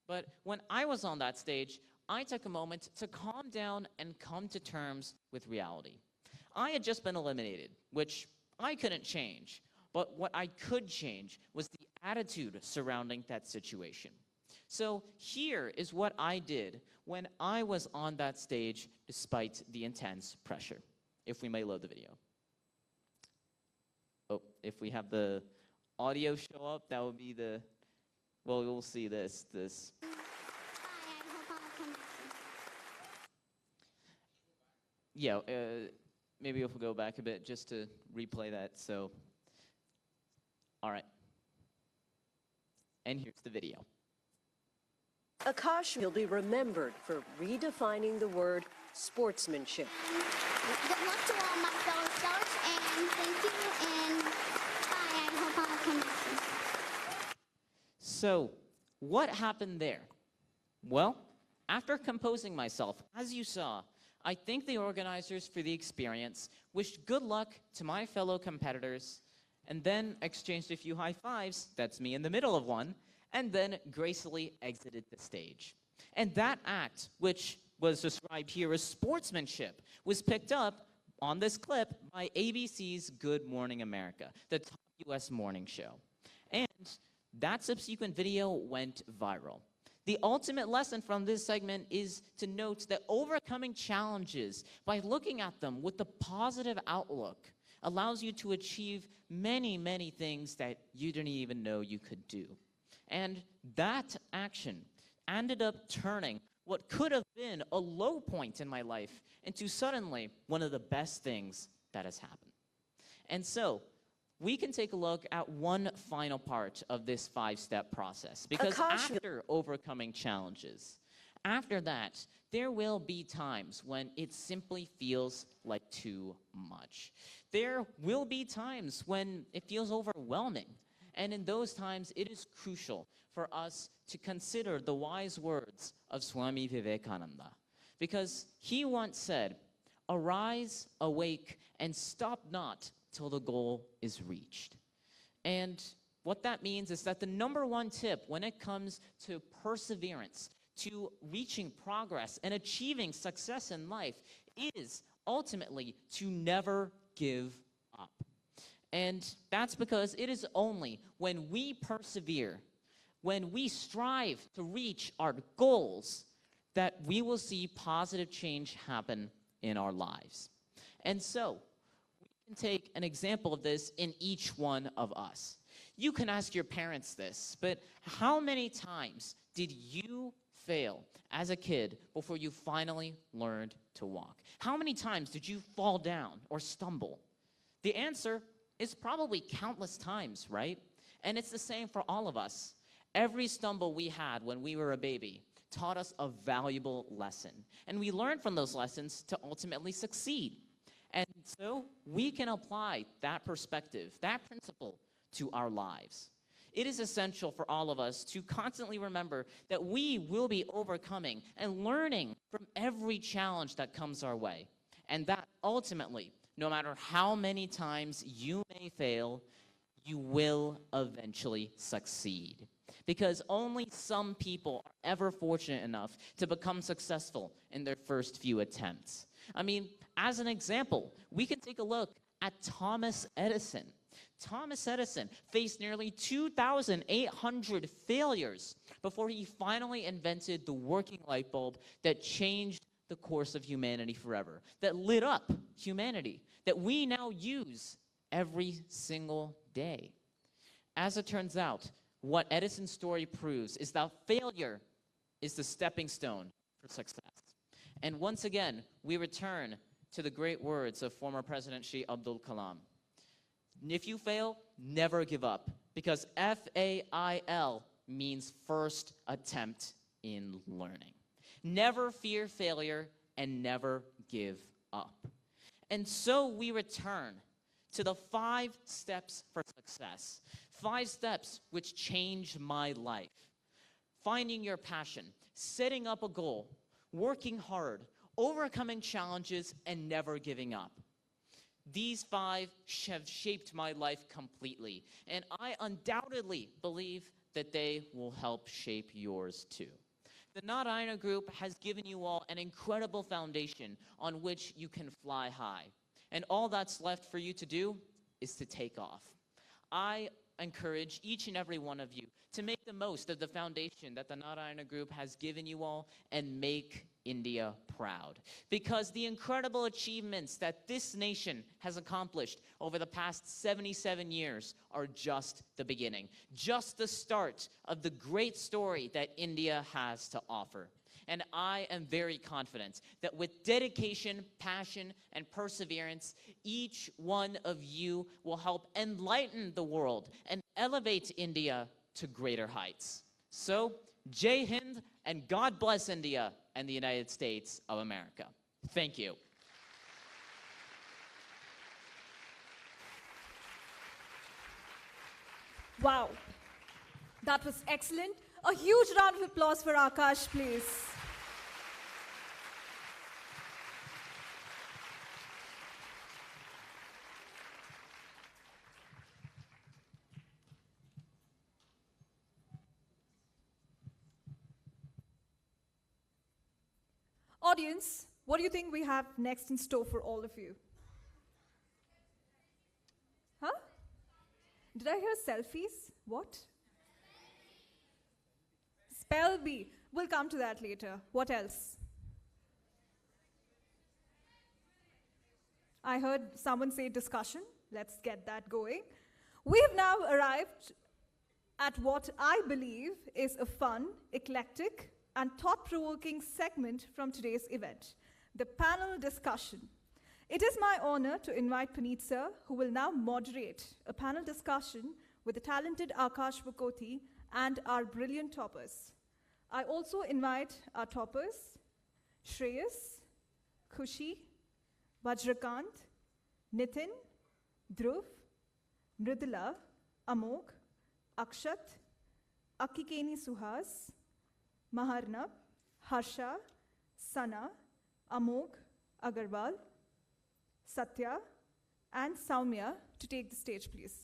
But when I was on that stage, I took a moment to calm down and come to terms with reality. I had just been eliminated, which I couldn't change. But what I could change was the attitude surrounding that situation. So here is what I did when I was on that stage despite the intense pressure. If we may load the video. Oh, if we have the audio show up, that would be the, well, we'll see this. Yeah, maybe if we go back a bit just to replay that, so. All right. And here's the video. Akash will be remembered for redefining the word sportsmanship. Good luck to all my fellow scouts, and thank you, and bye. I hope I'll come back soon. So, what happened there? Well, after composing myself, as you saw, I thank the organizers for the experience, wished good luck to my fellow competitors, and then exchanged a few high fives, that's me in the middle of one, and then gracefully exited the stage. And that act, which was described here as sportsmanship, was picked up on this clip by ABC's Good Morning America, the top US morning show. And that subsequent video went viral. The ultimate lesson from this segment is to note that overcoming challenges by looking at them with a positive outlook allows you to achieve many, many things that you didn't even know you could do. And that action ended up turning what could have been a low point in my life into suddenly one of the best things that has happened. And so, we can take a look at one final part of this 5-step process. Because after overcoming challenges, after that, there will be times when it simply feels like too much. There will be times when it feels overwhelming. And in those times, it is crucial for us to consider the wise words of Swami Vivekananda. Because he once said, "Arise, awake, and stop not till the goal is reached." And what that means is that the #1 tip when it comes to perseverance, to reaching progress and achieving success in life is ultimately to never give up. And that's because it is only when we persevere, when we strive to reach our goals, that we will see positive change happen in our lives. And so, we can take an example of this in each one of us. You can ask your parents this, but how many times did you fail as a kid before you finally learned to walk? How many times did you fall down or stumble? The answer is probably countless times, right? And it's the same for all of us. Every stumble we had when we were a baby taught us a valuable lesson. And we learned from those lessons to ultimately succeed. And so we can apply that perspective, that principle, to our lives. It is essential for all of us to constantly remember that we will be overcoming and learning from every challenge that comes our way. And that ultimately, no matter how many times you may fail, you will eventually succeed. Because only some people are ever fortunate enough to become successful in their first few attempts. I mean, as an example, we can take a look at Thomas Edison. Thomas Edison faced nearly 2,800 failures before he finally invented the working light bulb that changed the course of humanity forever, that lit up humanity, that we now use every single day. As it turns out, what Edison's story proves is that failure is the stepping stone for success. And once again, we return to the great words of former President Shri Abdul Kalam. If you fail, never give up, because FAIL means first attempt in learning. Never fear failure and never give up. And so we return to the 5 steps for success. 5 steps which changed my life. Finding your passion, setting up a goal, working hard, overcoming challenges, and never giving up. These 5 have shaped my life completely, and I undoubtedly believe that they will help shape yours too. The Narayana Group has given you all an incredible foundation on which you can fly high. And all that's left for you to do is to take off. I encourage each and every one of you to make the most of the foundation that the Narayana Group has given you all and make India proud. Because the incredible achievements that this nation has accomplished over the past 77 years are just the beginning, just the start of the great story that India has to offer. And I am very confident that with dedication, passion, and perseverance, each one of you will help enlighten the world and elevate India to greater heights. So, Jai Hind, and God bless India and the United States of America. Thank you. Wow, that was excellent. A huge round of applause for Akash, please. Audience, what do you think we have next in store for all of you? Huh? Did I hear selfies? What? Spell bee. We'll come to that later. What else? I heard someone say discussion. Let's get that going. We have now arrived at what I believe is a fun, eclectic, and thought-provoking segment from today's event, the panel discussion. It is my honor to invite Puneet sir, who will now moderate a panel discussion with the talented Akash Vakoti and our brilliant toppers. I also invite our toppers, Shreyas, Khushi, Vajrakant, Nitin, Dhruv, Mridula, Amog, Akshat, Akikeni Suhas, Maharnab, Harsha, Sana, Amog, Agarwal, Satya, and Saumya to take the stage, please.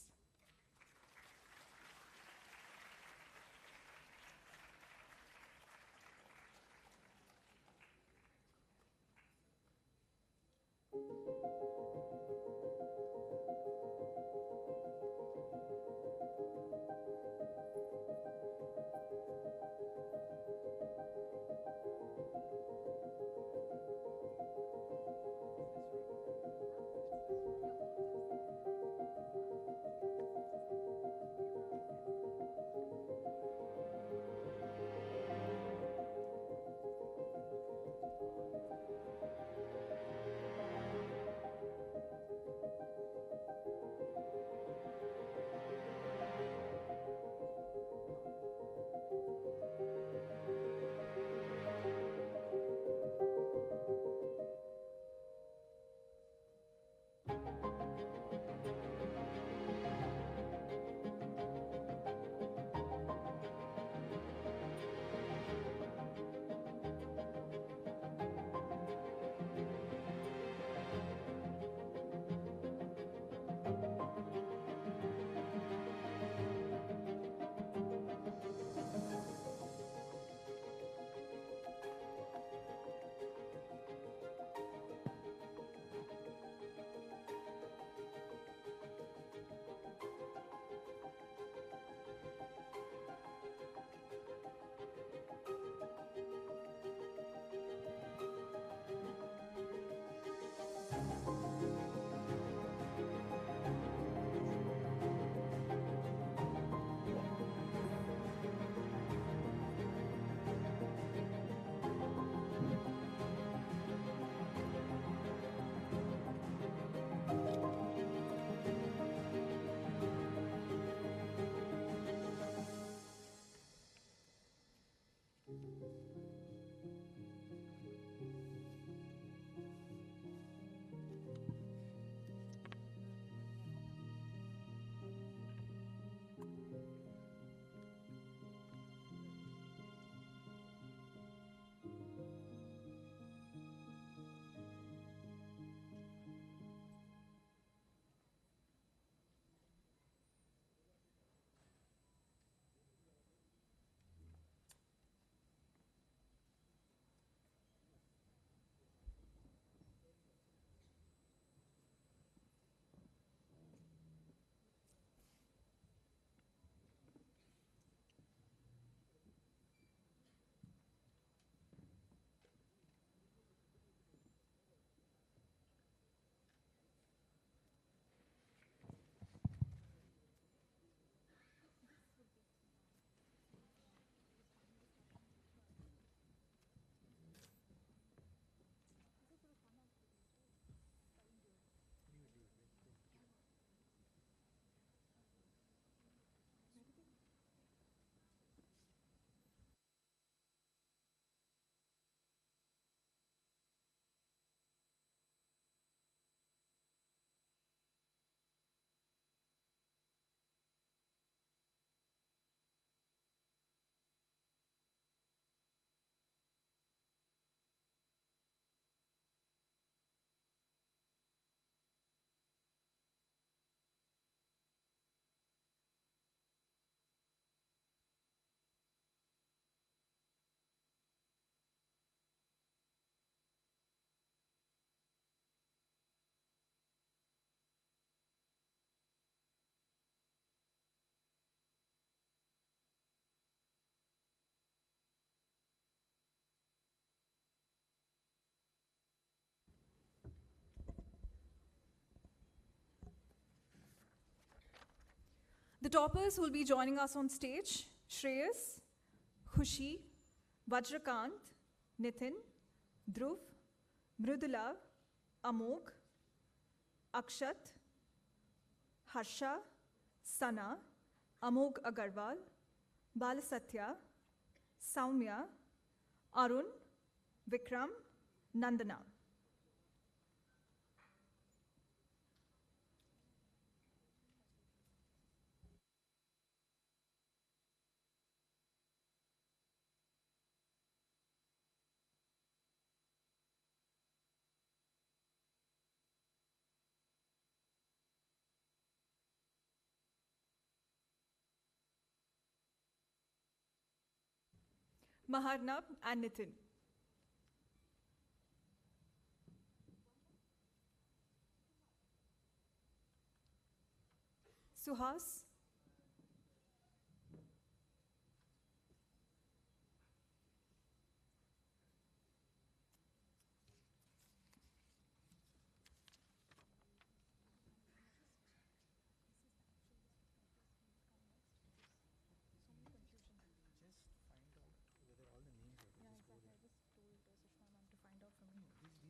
The toppers who will be joining us on stage: Shreyas, Khushi, Vajrakant, Nitin, Dhruv, Mridula, Amog, Akshat, Harsha, Sana, Amog Agarwal, Balasatya, Saumya, Arun, Vikram, Nandana. Maharnab and Nitin. Suhas,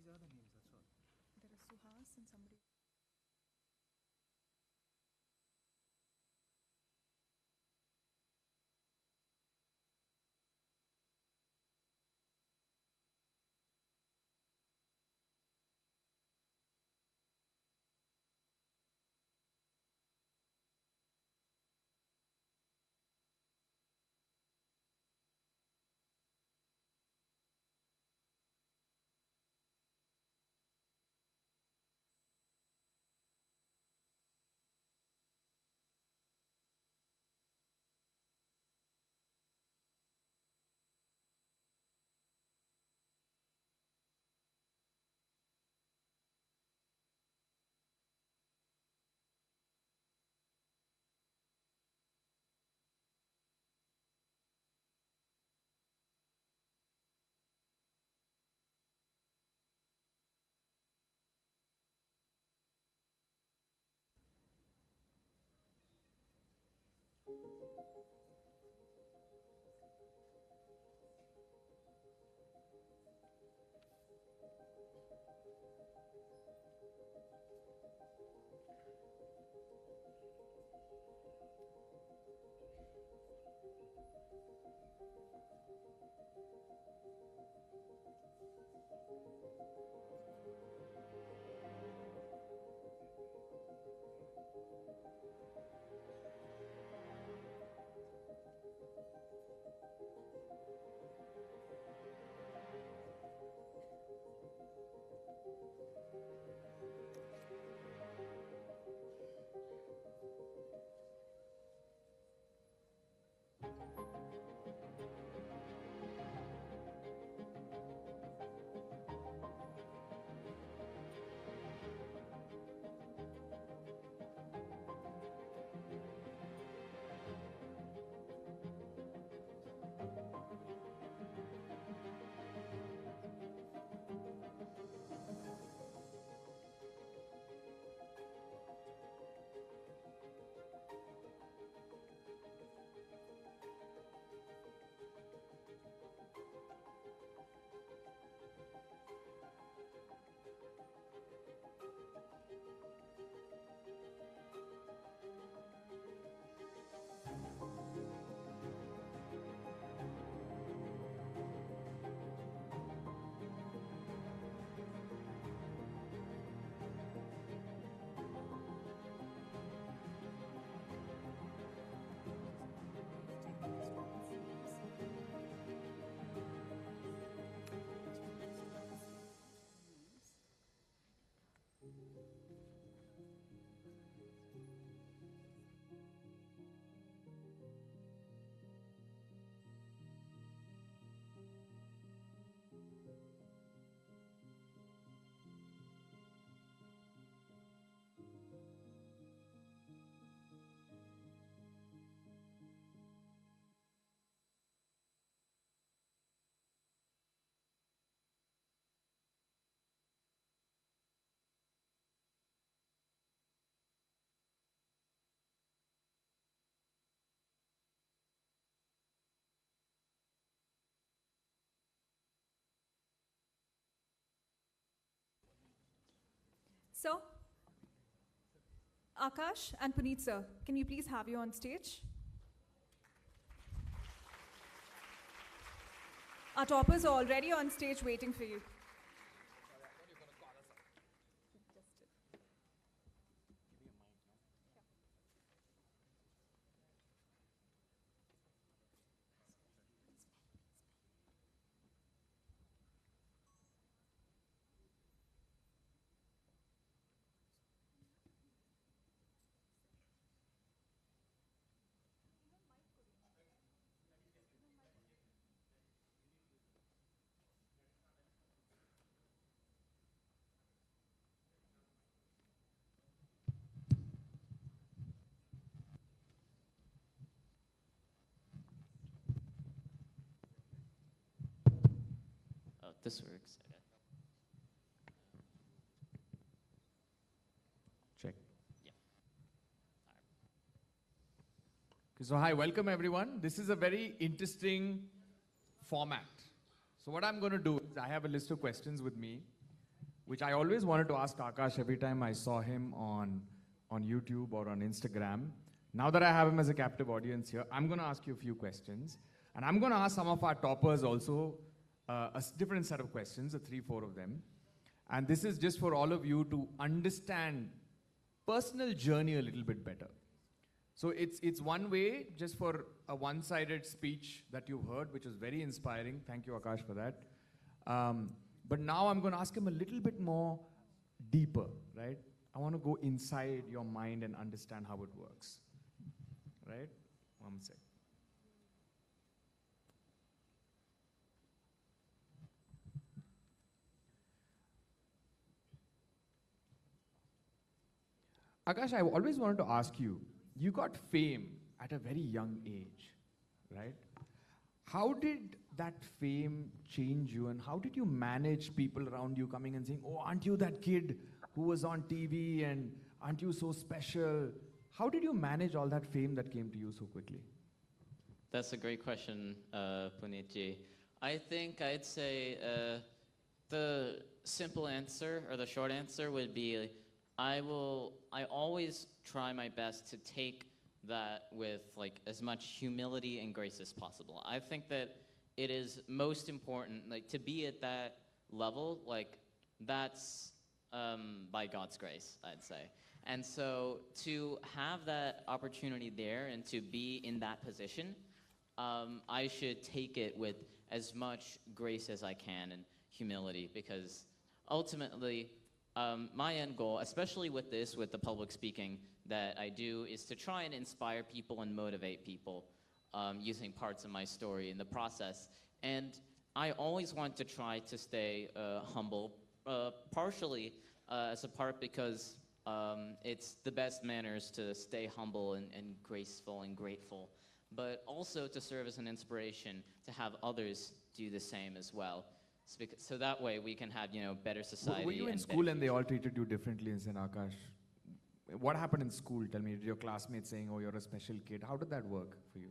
These are the names, that's all. there is Suhas and somebody. So, Akash and Puneet sir, can we please have you on stage? Our toppers are already on stage waiting for you. Oh, this works. Okay. Check. Yeah. Okay, so hi, welcome everyone. This is a very interesting format. So what I'm going to do is I have a list of questions with me, which I always wanted to ask Akash every time I saw him on YouTube or on Instagram. Now that I have him as a captive audience here, I'm going to ask you a few questions. And I'm going to ask some of our toppers also a different set of questions, 3-4 of them. And this is just for all of you to understand personal journey a little bit better. So it's one way, just for a one-sided speech that you've heard, which was very inspiring. Thank you, Akash, for that. But now I'm going to ask him a little bit more deeper, right? I want to go inside your mind and understand how it works, right? One sec. Akash, I always wanted to ask you, you got fame at a very young age, right? How did that fame change you, and how did you manage people around you coming and saying, oh, aren't you that kid who was on TV, and aren't you so special? How did you manage all that fame that came to you so quickly? That's a great question, Puneetji. I think I'd say the simple answer, or the short answer, would be I always try my best to take that with like as much humility and grace as possible. I think that it is most important, like, to be at that level, like, that's by God's grace, I'd say. And so to have that opportunity there and to be in that position, I should take it with as much grace as I can and humility, because ultimately, my end goal, especially with the public speaking that I do, is to try and inspire people and motivate people using parts of my story in the process. And I always want to try to stay humble, partially as a part because it's the best manners to stay humble and graceful and grateful, but also to serve as an inspiration to have others do the same as well. So that way we can have, better society. Were you in school and they all treated you differently and said, Akash, what happened in school? Tell me, did your classmates saying, oh, you're a special kid? How did that work for you?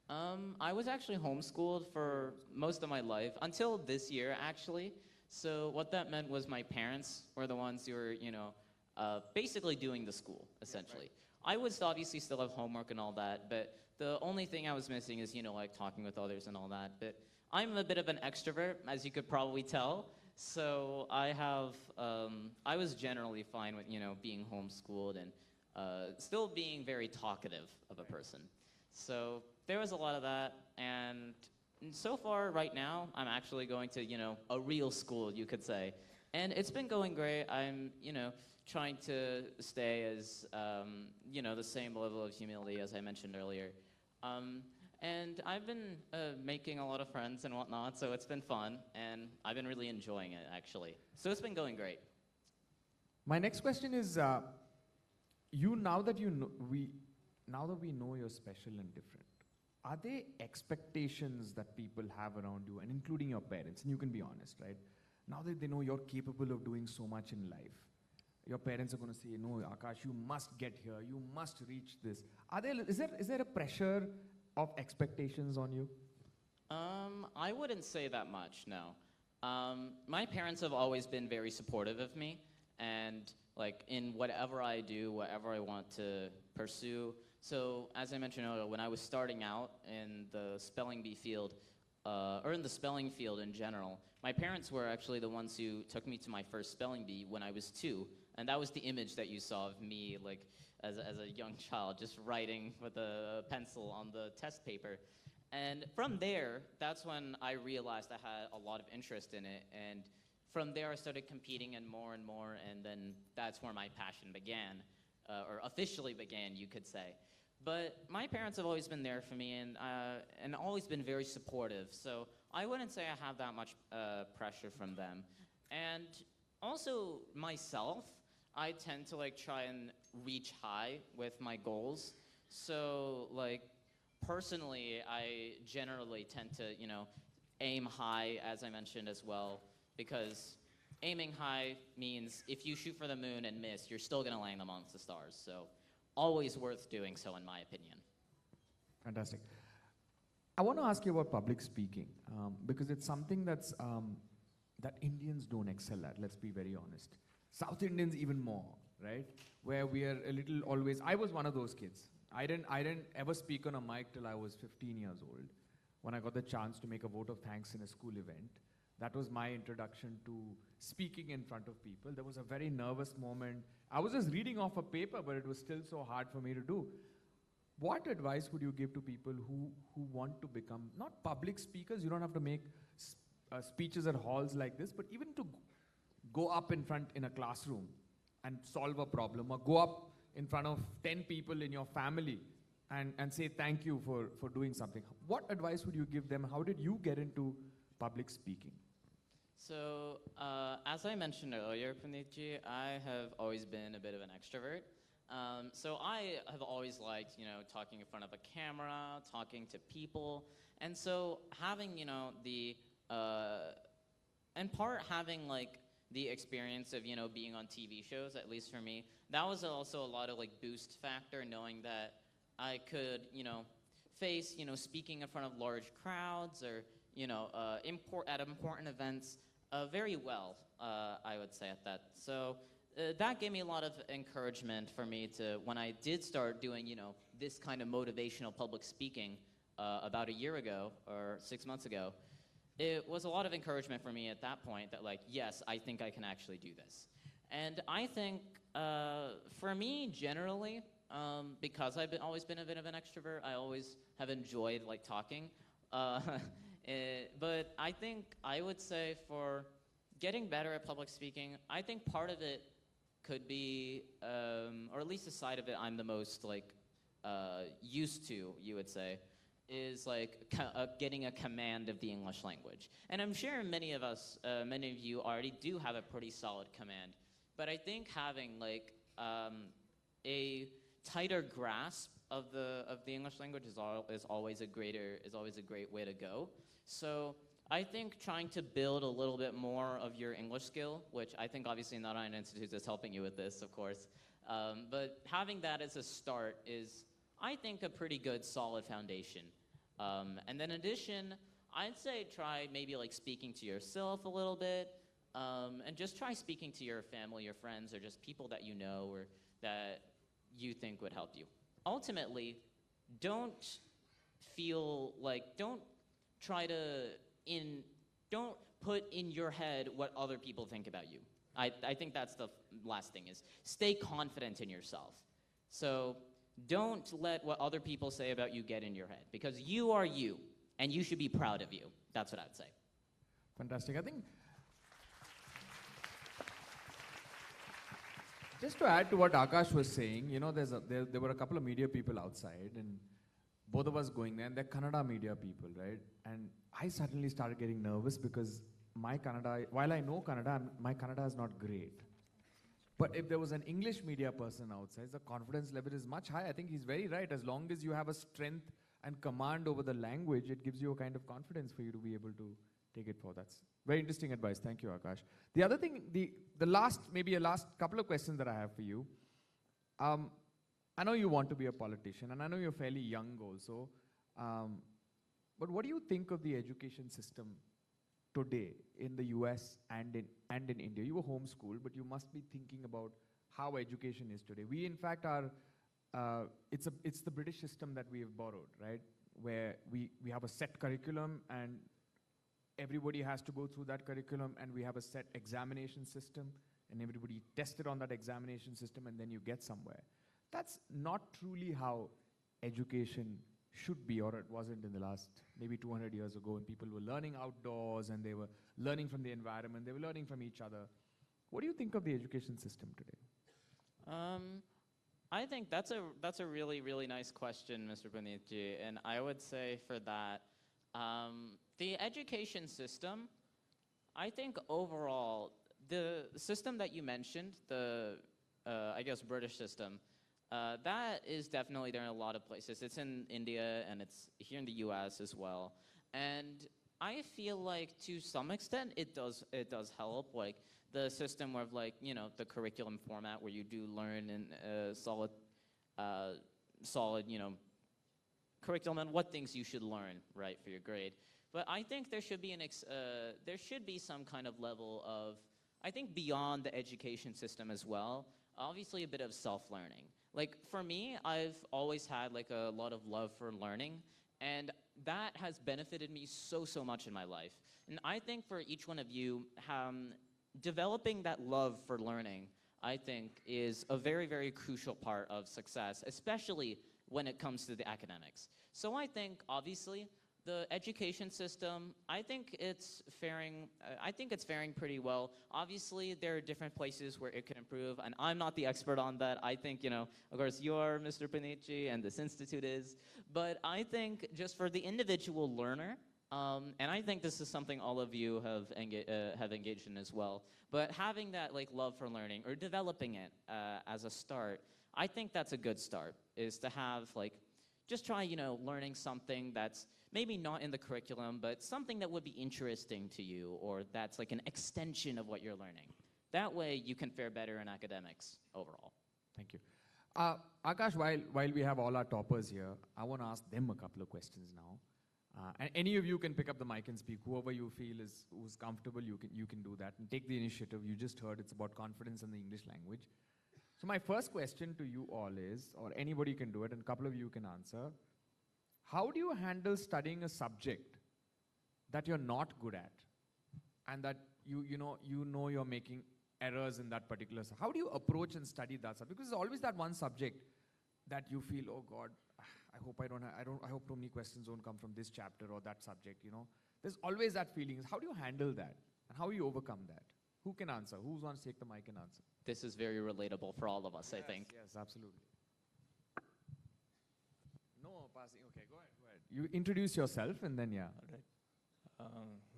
I was actually homeschooled for most of my life, until this year, actually. So what that meant was my parents were the ones who were, basically doing the school, essentially. I would obviously still have homework and all that, but the only thing I was missing is, like talking with others and all that. But I'm a bit of an extrovert, as you could probably tell. So I was generally fine with, being homeschooled and still being very talkative of a person. So there was a lot of that. And so far, right now, I'm actually going to, a real school, you could say. And it's been going great. I'm, trying to stay as, the same level of humility as I mentioned earlier. And I've been making a lot of friends and whatnot, so it's been fun, and I've been really enjoying it, actually. So it's been going great. My next question is, now that we know you're special and different, are there expectations that people have around you, and including your parents? And you can be honest, right? Now that they know you're capable of doing so much in life, your parents are going to say, no, Akash, you must get here, you must reach this. Is there a pressure of expectations on you? I wouldn't say that much, no. My parents have always been very supportive of me, and like in whatever I do, whatever I want to pursue. So as I mentioned earlier, when I was starting out in the spelling bee field, or in the spelling field in general, my parents were actually the ones who took me to my first spelling bee when I was 2, and that was the image that you saw of me, like as a young child, just writing with a pencil on the test paper. And from there, that's when I realized I had a lot of interest in it, and from there I started competing and more, and then that's where my passion began, or officially began, you could say. But my parents have always been there for me, and always been very supportive, so I wouldn't say I have that much pressure from them. And also myself, I tend to like try and reach high with my goals. So like personally, I generally tend to, you know, aim high, as I mentioned as well, because aiming high means if you shoot for the moon and miss, you're still gonna land amongst the stars. So always worth doing so, in my opinion. Fantastic. I want to ask you about public speaking, because it's something that's that Indians don't excel at, let's be very honest. South Indians even more, right? Where we are a little always, I was one of those kids. I didn't ever speak on a mic till I was 15 years old, when I got the chance to make a vote of thanks in a school event. That was my introduction to speaking in front of people. There was a very nervous moment. I was just reading off a paper, but it was still so hard for me to do. What advice would you give to people who want to become, not public speakers, you don't have to make speeches at halls like this, but even to go up in front in a classroom and solve a problem, or go up in front of 10 people in your family and say thank you for doing something. What advice would you give them? How did you get into public speaking? So, as I mentioned earlier, Puneetji, I have always been a bit of an extrovert. So I have always liked, you know, talking in front of a camera, talking to people. And so having, you know, in part having like the experience of, you know, being on TV shows, at least for me, that was also a lot of like boost factor, knowing that I could, you know, face, you know, speaking in front of large crowds, or, you know, at important events very well, I would say at that. So that gave me a lot of encouragement for me to, when I did start doing, you know, this kind of motivational public speaking about a year ago or 6 months ago, it was a lot of encouragement for me at that point that like, yes, I think I can actually do this. And I think for me, generally, because I've always been a bit of an extrovert, I always have enjoyed like talking. But I think I would say for getting better at public speaking, I think part of it could be, or at least a side of it I'm the most like used to, you would say, is like getting a command of the English language. And I'm sure many of you already do have a pretty solid command. But I think having like a tighter grasp of the English language is always a great way to go. So I think trying to build a little bit more of your English skill, which I think obviously Narayana Institute is helping you with this, of course. But having that as a start is, I think, a pretty good solid foundation. And then in addition, I'd say try maybe like speaking to yourself a little bit, and just try speaking to your family, your friends, or just people that you know or that you think would help you. Ultimately, don't put in your head what other people think about you. I think that's the last thing, is stay confident in yourself. So don't let what other people say about you get in your head, because you are you, and you should be proud of you. That's what I would say. Fantastic. I think, just to add to what Akash was saying, you know, there were a couple of media people outside, and both of us going there, and they're Kannada media people, right? And I suddenly started getting nervous because my Kannada, while I know Kannada, my Kannada is not great. But if there was an English media person outside, the confidence level is much higher. I think he's very right. As long as you have a strength and command over the language, it gives you a kind of confidence for you to be able to take it forward. That's very interesting advice. Thank you, Akash. The other thing, maybe a last couple of questions that I have for you. I know you want to be a politician, and I know you're fairly young also. But what do you think of the education system today in the US and in India? You were homeschooled, but you must be thinking about how education is today. We, in fact, are, it's the British system that we have borrowed, right? Where we have a set curriculum and everybody has to go through that curriculum, and we have a set examination system, and everybody tested on that examination system, and then you get somewhere. That's not truly how education should be, or it wasn't in the last maybe 200 years ago, when people were learning outdoors and they were learning from the environment, they were learning from each other. What do you think of the education system today? I think that's a really, really nice question, Mr. Puneetji, and I would say for that, the education system, I think overall, the system that you mentioned, the, I guess, British system, that is definitely there in a lot of places. It's in India and it's here in the US as well. And I feel like to some extent it does help, like the system of, like, you know, the curriculum format where you do learn in solid, you know, curriculum and what things you should learn, right, for your grade. But I think there should be there should be some kind of level of, I think, beyond the education system as well, obviously a bit of self-learning. Like for me, I've always had like a lot of love for learning, and that has benefited me so much in my life. And I think for each one of you, developing that love for learning, I think, is a very, very crucial part of success, especially when it comes to the academics. So I think, obviously, the education system, I think it's faring pretty well. Obviously, there are different places where it can improve, and I'm not the expert on that. I think, you know, of course, you're Mr. Puneetji, and this institute is. But I think just for the individual learner, and I think this is something all of you have engaged in as well, but having that like love for learning or developing it as a start, I think that's a good start, is to have like, just try, you know, learning something that's maybe not in the curriculum, but something that would be interesting to you, or that's like an extension of what you're learning. That way you can fare better in academics overall. Thank you. Akash, while we have all our toppers here, I want to ask them a couple of questions now. And any of you can pick up the mic and speak. Whoever you feel who's comfortable, you can do that and take the initiative. You just heard it's about confidence in the English language. So my first question to you all is, or anybody can do it, and a couple of you can answer, how do you handle studying a subject that you're not good at, and that you know you're making errors in that particular subject? How do you approach and study that subject? Because there's always that one subject that you feel, oh God, I hope too many questions don't come from this chapter or that subject, you know. There's always that feeling. How do you handle that? And how do you overcome that? Who can answer? Who wants to take the mic and answer? This is very relatable for all of us, I think. Yes, absolutely. No passing. Okay, go ahead. You introduce yourself and then, yeah. All right.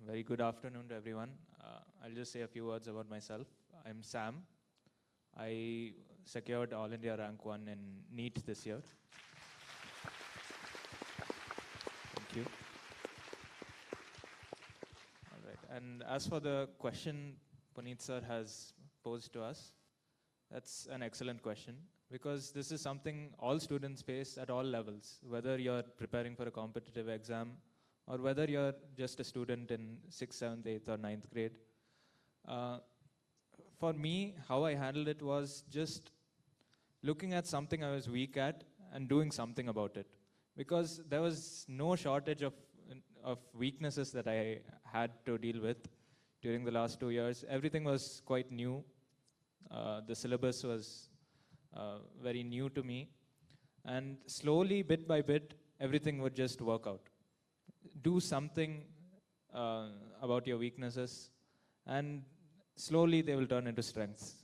Very good afternoon to everyone. I'll just say a few words about myself. I'm Sam. I secured All India Rank 1 in NEET this year. Thank you. All right. And as for the question Puneet sir has posed to us, that's an excellent question, because this is something all students face at all levels, whether you're preparing for a competitive exam or whether you're just a student in 6th, 7th, 8th or 9th grade. For me, how I handled it was just looking at something I was weak at and doing something about it, because there was no shortage of weaknesses that I had to deal with during the last 2 years. Everything was quite new. The syllabus was very new to me, and slowly, bit by bit, everything would just work out. Do something about your weaknesses, and slowly they will turn into strengths.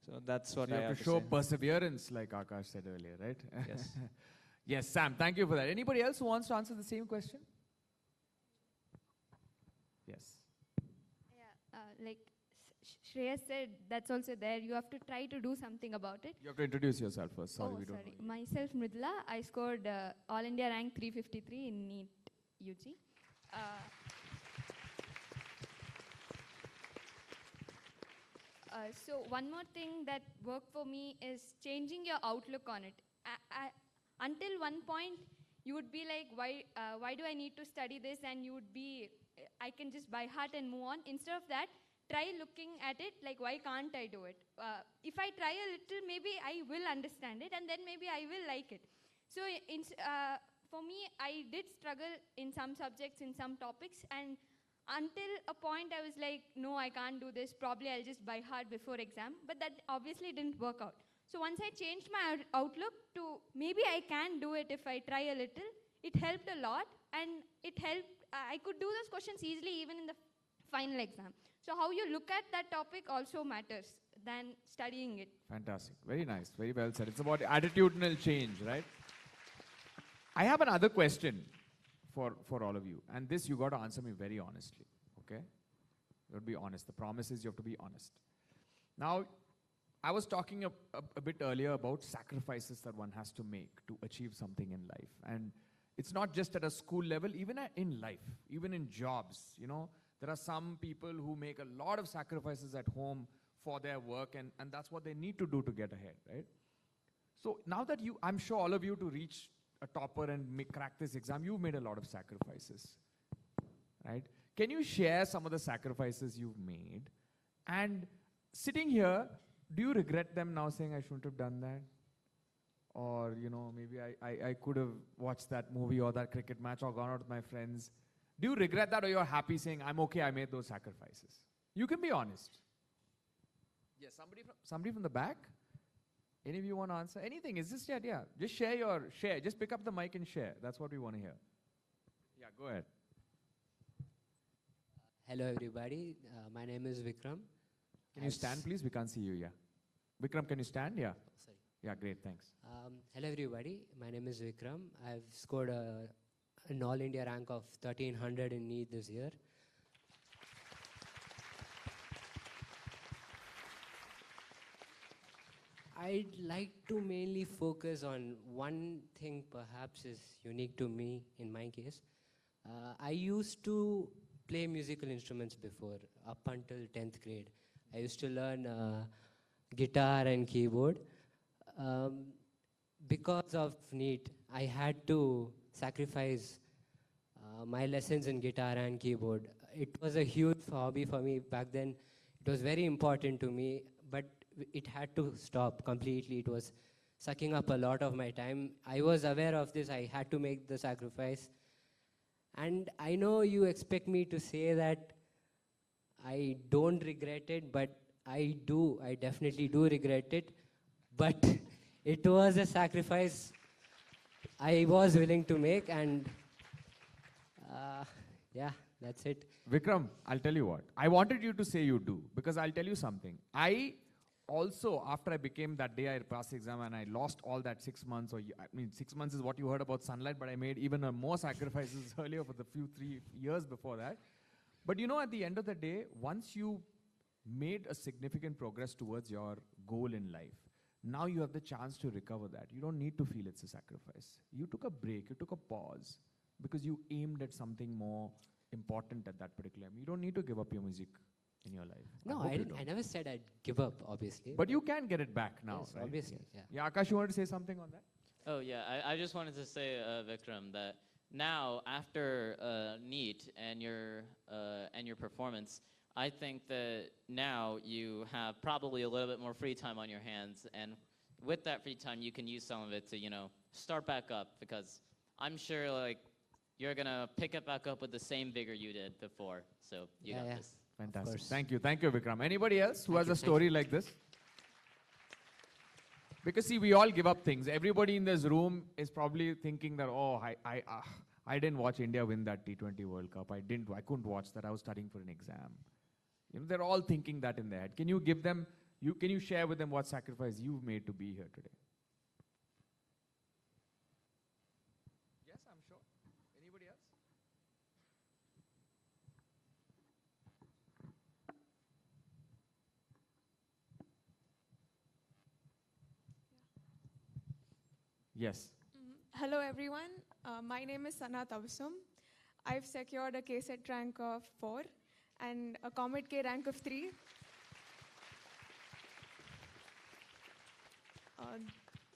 So that's what I have to show say. perseverance, like Akash said earlier, right? Yes. Yes, Sam, thank you for that. Anybody else who wants to answer the same question? Yes. Yeah, like Shreya said, that's also there. You have to try to do something about it. You have to introduce yourself first. Sorry, we don't know you. Myself, Mridula. I scored All India rank 353 in NEET UG. So one more thing that worked for me is changing your outlook on it. Until one point, you would be like, why do I need to study this? And you would be I can just by heart and move on. Instead of that, try looking at it like, why can't I do it? If I try a little, maybe I will understand it, and then maybe I will like it. So for me, I did struggle in some subjects, in some topics, and until a point I was like, no, I can't do this. Probably I'll just by heart before exam. But that obviously didn't work out. So once I changed my outlook to maybe I can do it if I try a little, it helped a lot, and it helped. I could do those questions easily even in the final exam. So how you look at that topic also matters than studying it. Fantastic. Very nice. Very well said. It's about attitudinal change, right? I have another question for all of you. And this you got to answer me very honestly. Okay? You got to be honest. The promise is you have to be honest. Now, I was talking a bit earlier about sacrifices that one has to make to achieve something in life. And it's not just at a school level, even in life, even in jobs, you know. There are some people who make a lot of sacrifices at home for their work, and that's what they need to do to get ahead, right? So now that I'm sure all of you to reach a topper and crack this exam, you've made a lot of sacrifices, right? Can you share some of the sacrifices you've made? And sitting here, do you regret them now, saying I shouldn't have done that? Or, you know, maybe I could have watched that movie or that cricket match or gone out with my friends. Do you regret that, or you're happy saying, I'm okay, I made those sacrifices? You can be honest. Yes, somebody from the back? Any of you want to answer? Anything, is this yet? Yeah, just share. Just pick up the mic and share. That's what we want to hear. Yeah, go ahead. Hello, everybody. My name is Vikram. Can you stand, please? We can't see you, yeah. Vikram, can you stand? Yeah. Sorry. Yeah, great, thanks. Hello, everybody. My name is Vikram. I've scored an All India rank of 1300 in NEET this year. I'd like to mainly focus on one thing perhaps is unique to me in my case. I used to play musical instruments before, up until 10th grade. I used to learn guitar and keyboard. Because of NEET, I had to sacrifice my lessons in guitar and keyboard. It was a huge hobby for me back then. It was very important to me, but it had to stop completely. It was sucking up a lot of my time. I was aware of this. I had to make the sacrifice. And I know you expect me to say that I don't regret it, but I do. I definitely do regret it. But it was a sacrifice I was willing to make, and yeah, that's it. Vikram, I'll tell you what. I wanted you to say you do, because I'll tell you something. I also, after I became that day I passed the exam and I lost all that 6 months, I mean 6 months is what you heard about sunlight, but I made even more sacrifices earlier for the 3 years before that. But you know, at the end of the day, once you made a significant progress towards your goal in life, now you have the chance to recover that. You don't need to feel it's a sacrifice. You took a break, you took a pause, because you aimed at something more important at that particular time. You don't need to give up your music in your life. No, I never said I'd give up, obviously. But you can get it back now, yes, right? Obviously, yes. Yeah, Akash, you wanted to say something on that? Oh, yeah. I just wanted to say, Vikram, that now, after NEET and your performance, I think that now you have probably a little bit more free time on your hands, and with that free time, you can use some of it to, you know, start back up, because I'm sure, like, you're gonna pick it back up with the same vigor you did before. So you got this. Fantastic. Thank you, Vikram. Anybody else who has a story like this? Because see, we all give up things. Everybody in this room is probably thinking that, oh, I didn't watch India win that T20 World Cup. I couldn't watch that. I was studying for an exam. You know, they're all thinking that in their head. Can you give them? Can you share with them what sacrifice you've made to be here today? Yes, I'm sure. Anybody else? Yes. Hello everyone, my name is Sana Tavsum. I've secured a KSET rank of 4 and a Comet K rank of 3.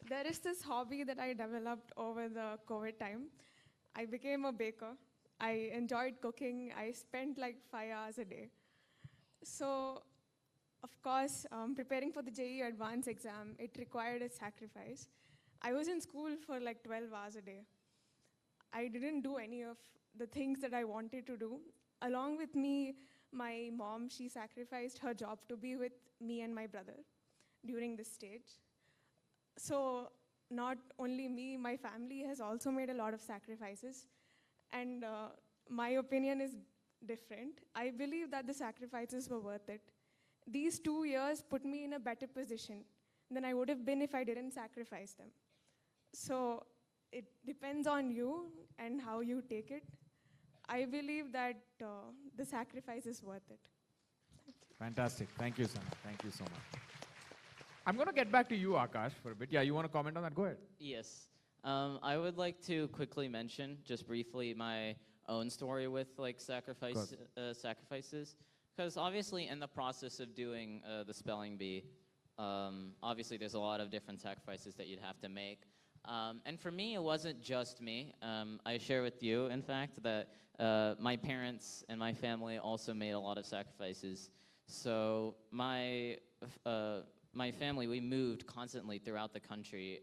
There is this hobby that I developed over the COVID time. I became a baker, I enjoyed cooking. I spent like 5 hours a day. So, of course, preparing for the JEE advanced exam, it required a sacrifice. I was in school for like 12 hours a day. I didn't do any of the things that I wanted to do. Along with me, my mom, she sacrificed her job to be with me and my brother during this stage. So not only me, my family has also made a lot of sacrifices. And my opinion is different. I believe that the sacrifices were worth it. These 2 years put me in a better position than I would have been if I didn't sacrifice them. So it depends on you and how you take it. I believe that the sacrifice is worth it. Fantastic. Thank you, Sana. Thank you so much. I'm going to get back to you, Akash, for a bit. Yeah, you want to comment on that? Go ahead. Yes. I would like to quickly mention, just briefly, my own story with like sacrifices. Because obviously in the process of doing the spelling bee, obviously there's a lot of different sacrifices that you'd have to make. And for me, it wasn't just me. I share with you, in fact, that my parents and my family also made a lot of sacrifices. So my family, we moved constantly throughout the country,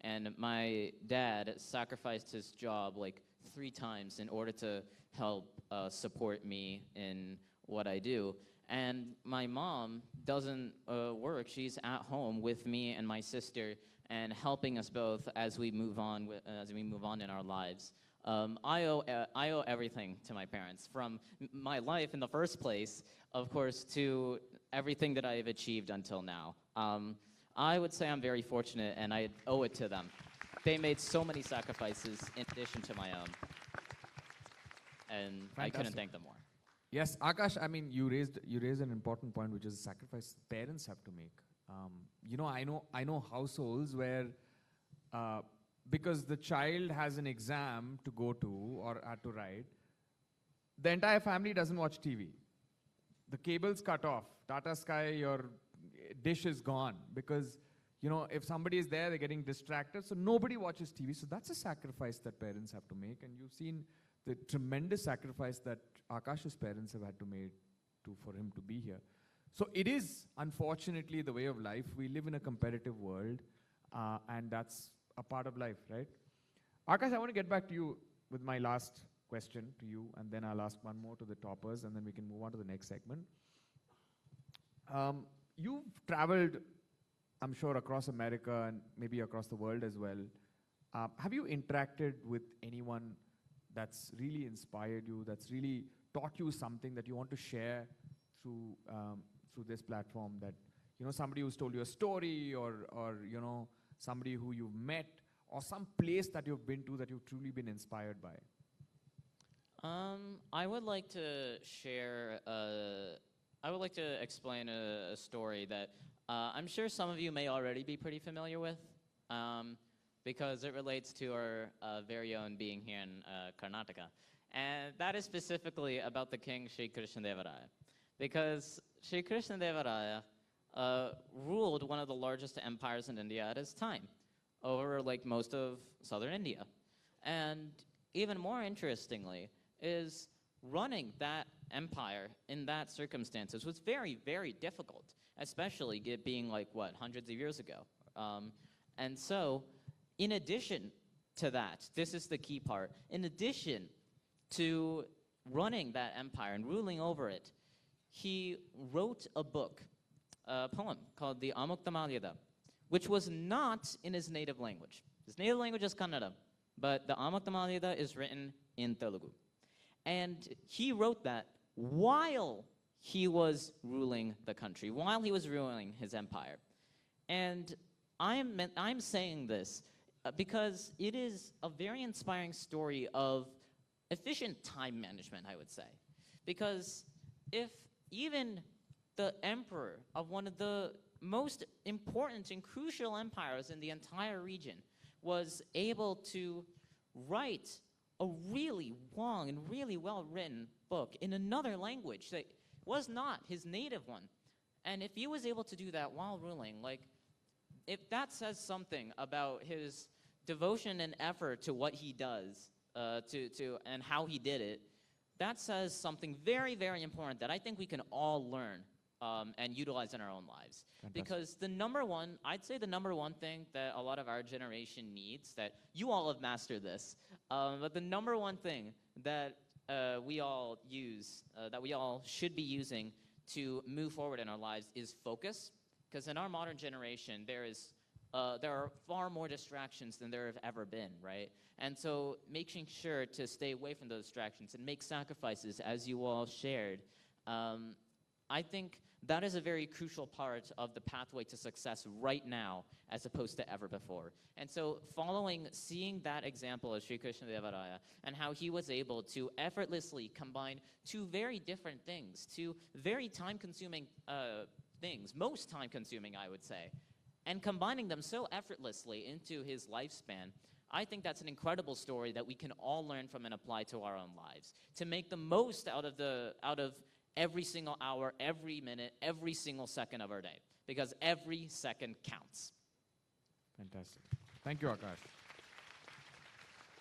and my dad sacrificed his job like 3 times in order to help support me in what I do. And my mom doesn't work. She's at home with me and my sister and helping us both as we move on in our lives. I owe everything to my parents, from my life in the first place, of course, to everything that I have achieved until now. I would say I'm very fortunate, and I owe it to them. They made so many sacrifices in addition to my own, and I couldn't thank them more. Yes, Akash, I mean, you raised an important point, which is a sacrifice parents have to make. You know, I know households where, because the child has an exam to go to or had to write, the entire family doesn't watch TV. The cable's cut off. Tata Sky, your dish is gone because, you know, if somebody is there, they're getting distracted. So nobody watches TV. So that's a sacrifice that parents have to make. And you've seen the tremendous sacrifice that Akash's parents have had to make for him to be here. So it is, unfortunately, the way of life. We live in a competitive world, and that's a part of life, right? Akash, I want to get back to you with my last question to you, and then I'll ask one more to the toppers, and then we can move on to the next segment. You've traveled, I'm sure, across America and maybe across the world as well. Have you interacted with anyone that's really inspired you, that's really taught you something that you want to share through this platform? That, you know, somebody who's told you a story, or you know, somebody who you've met, or some place that you've been to that you've truly been inspired by? I would like to share. I would like to explain a story that I'm sure some of you may already be pretty familiar with, because it relates to our very own being here in Karnataka. And that is specifically about the king Sri Krishnadevaraya. Because Sri Krishnadevaraya ruled one of the largest empires in India at his time, over like most of southern India. And even more interestingly is running that empire in that circumstances was very, very difficult, especially it being like, what, hundreds of years ago. And so, in addition to that, this is the key part, in addition to running that empire and ruling over it, he wrote a book, a poem called the Amuktamalyada, which was not in his native language. His native language is Kannada, but the Amuktamalyada is written in Telugu. And he wrote that while he was ruling the country, while he was ruling his empire. And I'm saying this because it is a very inspiring story of efficient time management, I would say. Because if even the emperor of one of the most important and crucial empires in the entire region was able to write a really long and really well-written book in another language that was not his native one, and if he was able to do that while ruling, like, if that says something about his devotion and effort to what he does and how he did it, that says something very, very important that I think we can all learn and utilize in our own lives. Fantastic. Because I'd say the number one thing that a lot of our generation needs, that you all have mastered this, but the number one thing that we all use, that we all should be using to move forward in our lives is focus. Because in our modern generation, there are far more distractions than there have ever been, right? And so making sure to stay away from those distractions and make sacrifices, as you all shared, I think that is a very crucial part of the pathway to success right now, as opposed to ever before. And so seeing that example of Sri Krishna Deva Raya and how he was able to effortlessly combine two very different things, two very time-consuming things, most time-consuming, I would say, and combining them so effortlessly into his lifespan, I think that's an incredible story that we can all learn from and apply to our own lives, to make the most out of every single hour, every minute, every single second of our day, because every second counts. Fantastic. Thank you, Akash.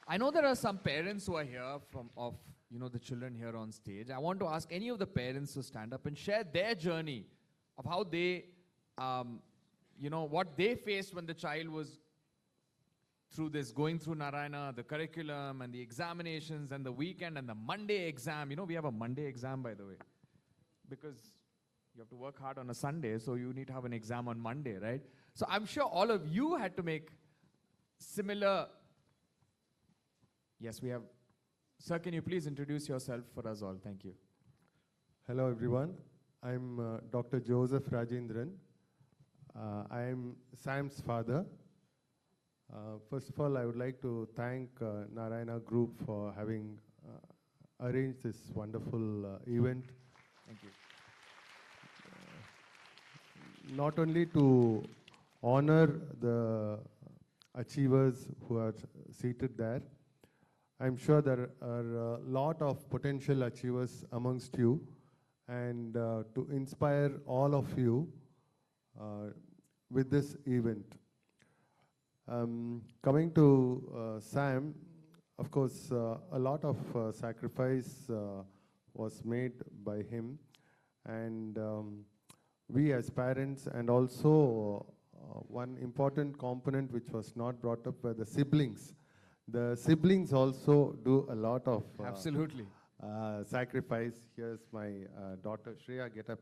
I know there are some parents who are here of the children here on stage. I want to ask any of the parents to stand up and share their journey of how they, what they faced when the child was going through Narayana, the curriculum and the examinations and the weekend and the Monday exam. We have a Monday exam, by the way, because you have to work hard on a Sunday, so you need to have an exam on Monday, right? So I'm sure all of you had to make similar. Yes, we have. Sir, can you please introduce yourself for us all? Thank you. Hello, everyone. I'm Dr. Joseph Rajendran. I am Sam's father. First of all, I would like to thank Narayana Group for having arranged this wonderful event. Thank you. Not only to honor the achievers who are seated there, I'm sure there are a lot of potential achievers amongst you, and to inspire all of you with this event. Coming to Sam, of course, a lot of sacrifice was made by him, and we as parents, and also one important component which was not brought up were the siblings. The siblings also do a lot of absolutely sacrifice. Here's my daughter Shreya, get up.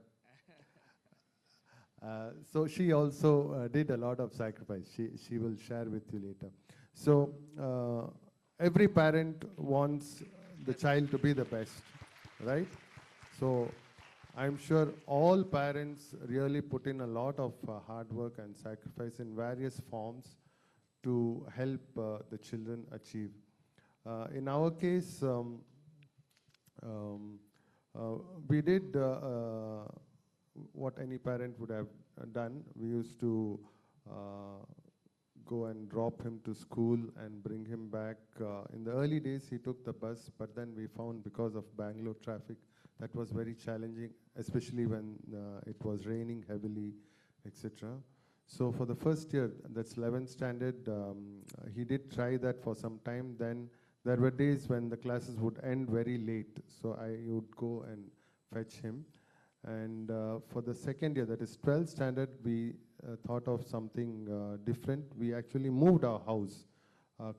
So she also did a lot of sacrifice. She will share with you later. So every parent wants the child to be the best, right? So I'm sure all parents really put in a lot of hard work and sacrifice in various forms to help the children achieve. In our case, we did what any parent would have done. We used to go and drop him to school and bring him back. In the early days, he took the bus, but then we found because of Bangalore traffic, that was very challenging, especially when it was raining heavily, etc. So for the first year, that's 11th standard, he did try that for some time. Then there were days when the classes would end very late, so I would go and fetch him. And for the second year, that is 12th standard, we thought of something different. We actually moved our house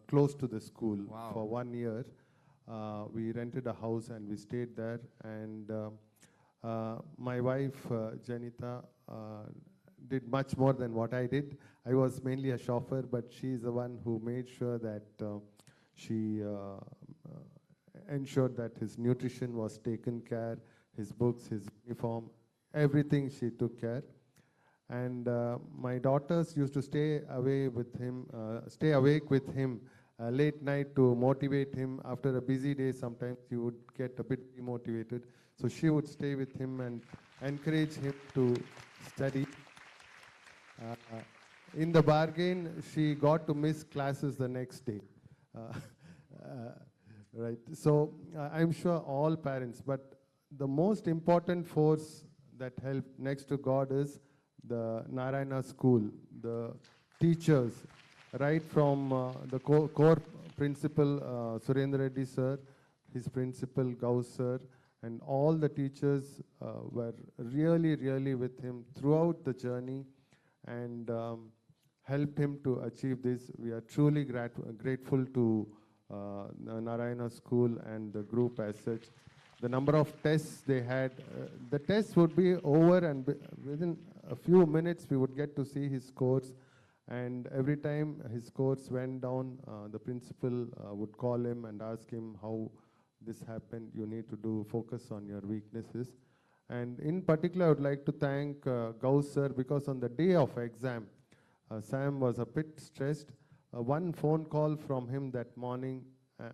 close to the school. Wow. For 1 year. We rented a house and we stayed there. And my wife, Janita, did much more than what I did. I was mainly a chauffeur, but she's the one who made sure that she ensured that his nutrition was taken care, his books, his uniform, everything she took care. And my daughters used to stay awake with him late night to motivate him. After a busy day, sometimes he would get a bit demotivated. So she would stay with him and encourage him to study. In the bargain, she got to miss classes the next day. Right. So I'm sure all parents, but the most important force that helped next to God is the Narayana school, the teachers, right from the core principal, Surendra Reddy sir, his principal, Gauss sir, and all the teachers were really with him throughout the journey and helped him to achieve this. We are truly grateful to Narayana School and the group as such. The number of tests they had, the tests would be over and within a few minutes we would get to see his scores. And every time his scores went down, the principal would call him and ask him how this happened. You need to focus on your weaknesses. And in particular, I would like to thank Gauss sir, because on the day of exam, Sam was a bit stressed. One phone call from him that morning,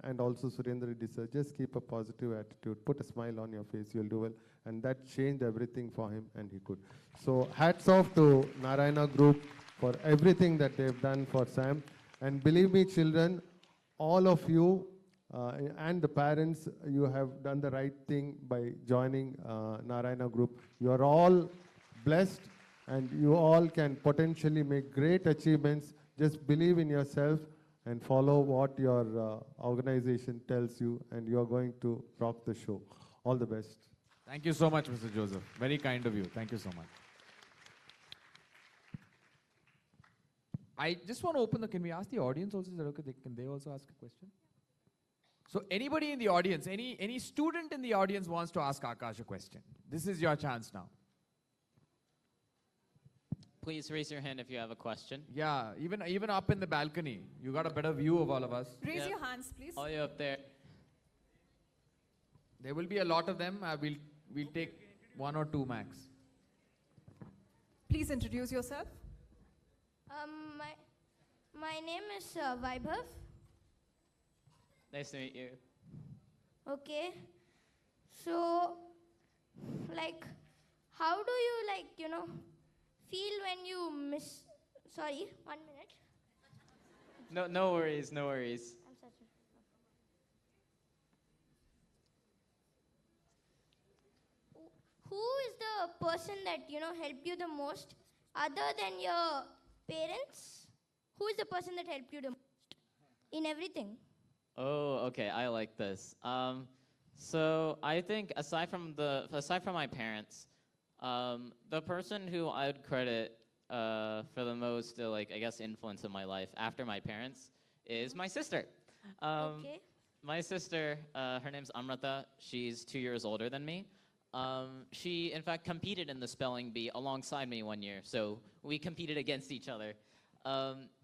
and also Surendra Reddy sir, just keep a positive attitude, put a smile on your face, you'll do well. And that changed everything for him, and he could. So hats off to Narayana Group for everything that they've done for Sam. And believe me, children, all of you and the parents, you have done the right thing by joining Narayana Group. You are all blessed, and you all can potentially make great achievements. Just believe in yourself and follow what your organization tells you, and you are going to rock the show. All the best. Thank you so much, Mr. Joseph. Very kind of you. Thank you so much. I just want to open can we ask the audience also, is that okay? Can they also ask a question? So anybody in the audience, any student in the audience wants to ask Akash a question. This is your chance now. Please raise your hand if you have a question. Yeah, even up in the balcony. You got a better view of all of us. Raise your hands, please. All you up there. There will be a lot of them. We'll take one or two max. Please introduce yourself. My name is Vaibhav. Nice to meet you. Okay. So, how do you, feel when you miss... Sorry, 1 minute. No worries, no worries. I'm such a... Who is the person that, helped you the most other than your parents? Who is the person that helped you the most in everything? Oh, okay, I like this. So I think aside from my parents, the person who I would credit for the most, I guess, influence in my life after my parents is my sister. Okay. My sister, her name's Amrita. She's 2 years older than me. She, in fact, competed in the spelling bee alongside me one year, so we competed against each other.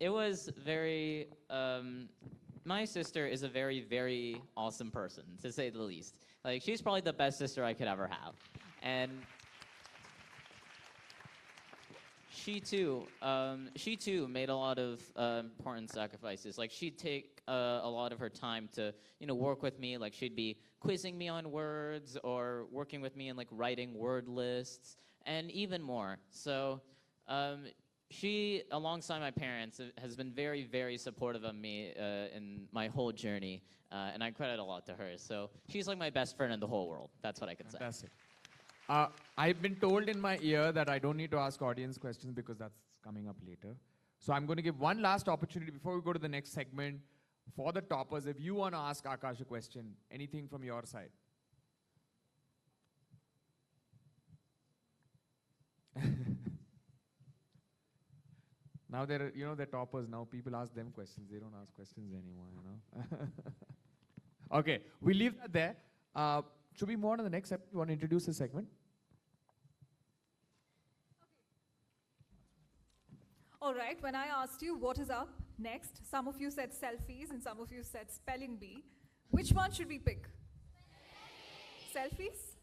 It was very... my sister is a very awesome person, to say the least. She's probably the best sister I could ever have. And she too made a lot of important sacrifices. She'd take a lot of her time to, work with me. She'd be quizzing me on words or working with me in writing word lists and even more. So she, alongside my parents, has been very supportive of me in my whole journey, and I credit a lot to her. So she's my best friend in the whole world. That's what I can say. Fantastic. I've been told in my ear that I don't need to ask audience questions because that's coming up later. So I'm going to give one last opportunity before we go to the next segment for the toppers. If you want to ask Akash a question, anything from your side. Now they're toppers. Now people ask them questions. They don't ask questions anymore, Okay, we leave that there. Should we move on to the next segment? You want to introduce the segment? All right, when I asked you what is up next, some of you said selfies and some of you said spelling bee. Which one should we pick? Selfies?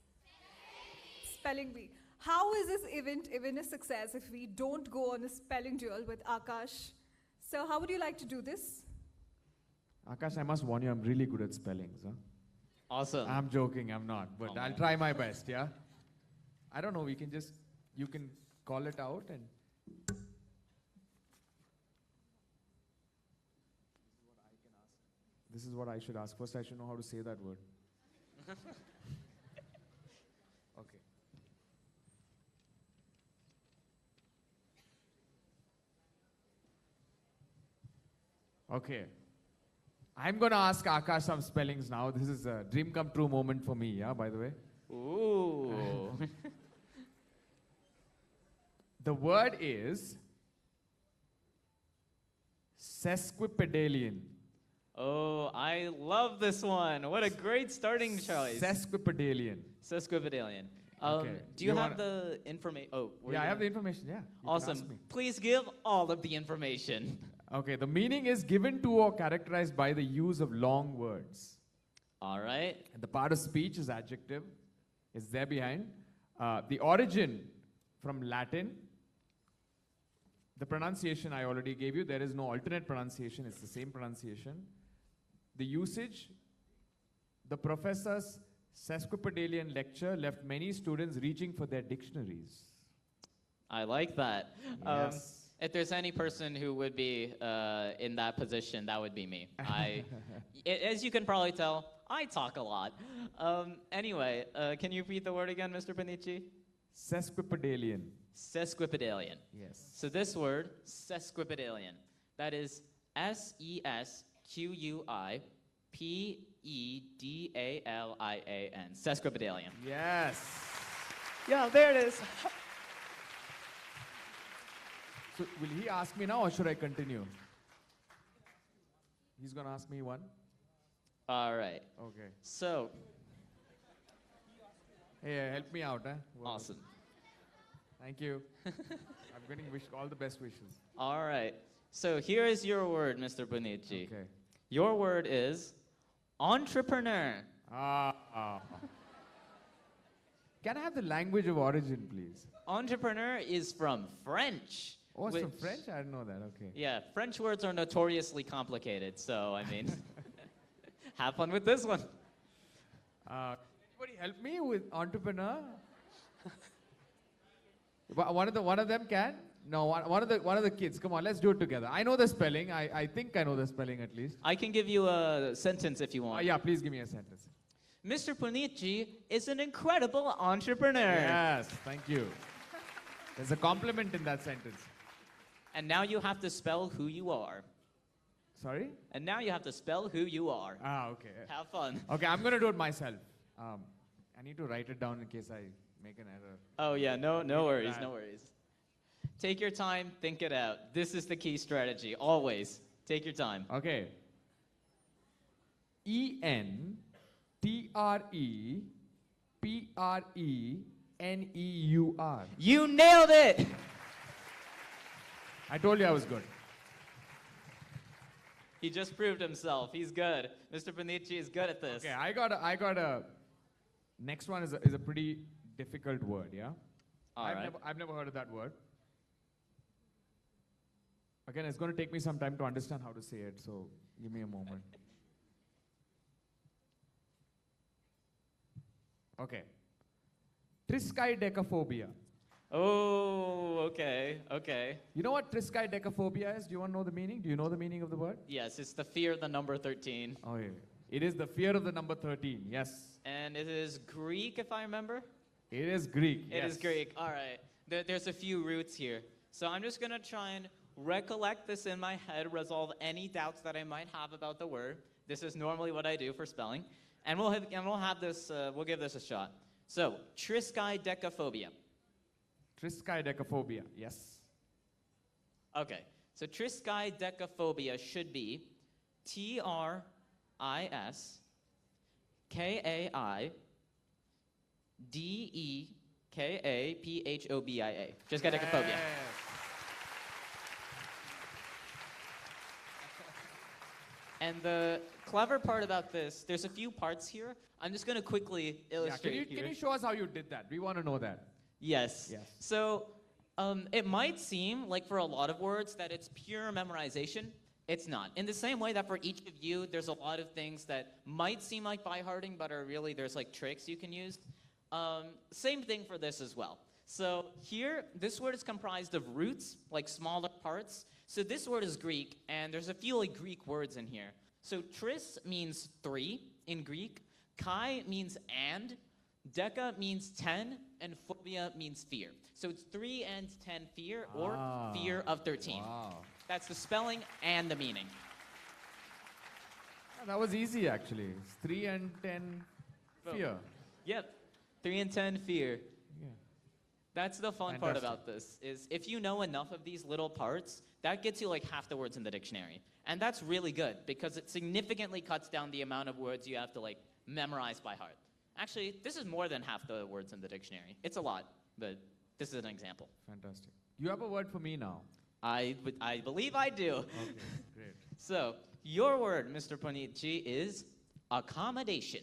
Spelling bee. How is this event even a success if we don't go on a spelling duel with Akash? So how would you like to do this? Akash, I must warn you, I'm really good at spellings. Huh? Awesome. I'm joking, I'm not, but I'll try my best, yeah? I don't know, you can call it out and... This is what I should ask. First, I should know how to say that word. Okay. Okay. I'm going to ask Akash some spellings now. This is a dream come true moment for me, yeah, by the way. Ooh. The word is sesquipedalian. Oh, I love this one. What a great starting choice. Sesquipedalian. Sesquipedalian. Okay. Do you You have wanna- the information? Oh, were Yeah, you I have gonna- the information, yeah. You can Awesome. ask me. Please give all of the information. Okay, the meaning is given to or characterized by the use of long words. All right. And the part of speech is adjective, is there behind. The origin from Latin, the pronunciation I already gave you, there is no alternate pronunciation, it's the same pronunciation. The usage, the professor's sesquipedalian lecture left many students reaching for their dictionaries. I like that. Yes. If there's any person who would be in that position, that would be me. As you can probably tell, I talk a lot. Anyway, can you repeat the word again, Mr. Panici? Sesquipedalian. Sesquipedalian. Yes. So this word, sesquipedalian, that is Sesquipedalian. Sesquipedalian. Yes. Yeah, there it is. So will he ask me now or should I continue? He's going to ask me one? All right. Okay. So, Hey, help me out, huh? awesome. Thank you. I'm getting all the best wishes. All right. So here is your word, Mr. Bonici. Okay. Your word is entrepreneur. Can I have the language of origin, please? Entrepreneur is from French. Oh, it's from which- French? I didn't know that. Okay. Yeah, French words are notoriously complicated, so I mean, have fun with this one. Anybody help me with entrepreneur? One of them can? No, one of the kids. Come on, let's do it together. I know the spelling. I think I know the spelling at least. I can give you a sentence if you want. Yeah, please give me a sentence. Mr. Punici is an incredible entrepreneur. Yes, thank you. There's a compliment in that sentence. And now you have to spell who you are. Sorry? And now you have to spell who you are. Okay. Have fun. Okay, I'm going to do it myself. I need to write it down in case I make an error. Oh yeah, no worries, Bad. no worries. Take your time, think it out. This is the key strategy, always. Take your time. Okay. ENTREPRENEUR. You nailed it! I told you I was good. He just proved himself. He's good. Mr. Panici is good at this. Okay, I got a. Next one is a pretty difficult word, yeah? I've never heard of that word. Again, it's going to take me some time to understand how to say it, so give me a moment. Okay. Triskaidekaphobia. Oh, okay. You know what triskaidekaphobia is? Do you want to know the meaning? Do you know the meaning of the word? Yes, it's the fear of the number 13. Oh, yeah. It is the fear of the number 13, yes. And it is Greek, if I remember? It is Greek, It is Greek. All right. There's a few roots here. So I'm just going to try and recollect this in my head, resolve any doubts that I might have about the word. This is normally what I do for spelling. And we'll give this a shot. So, triskaidekaphobia. Triskaidekaphobia, yes. Okay. So triskaidekaphobia should be Triskaidekaphobia. Triskaidekaphobia. And the clever part about this, there's a few parts here. I'm just going to quickly illustrate here. Can you show us how you did that? We want to know that. Yes. Yes. So it might seem like for a lot of words that it's pure memorization. It's not. In the same way that for each of you, there's a lot of things that might seem like by-hearting, but are really, there's like tricks you can use. Same thing for this as well. So here, this word is comprised of roots, like smaller parts. So this word is Greek, and there's a few like Greek words in here. So tris means 3 in Greek. Kai means and. Deca means 10, and phobia means fear. So it's 3 and 10 fear, or fear of 13. Wow. That's the spelling and the meaning. That was easy actually. It's 3 and 10 fear. Yep. 3 and 10 fear. Yeah. That's the fun part about this, is if you know enough of these little parts, that gets you like half the words in the dictionary. And that's really good because it significantly cuts down the amount of words you have to like memorize by heart. Actually, this is more than half the words in the dictionary. It's a lot, but this is an example. Fantastic. You have a word for me now. I believe I do. Okay, great. So, your word, Mr. Puneetji, is accommodation.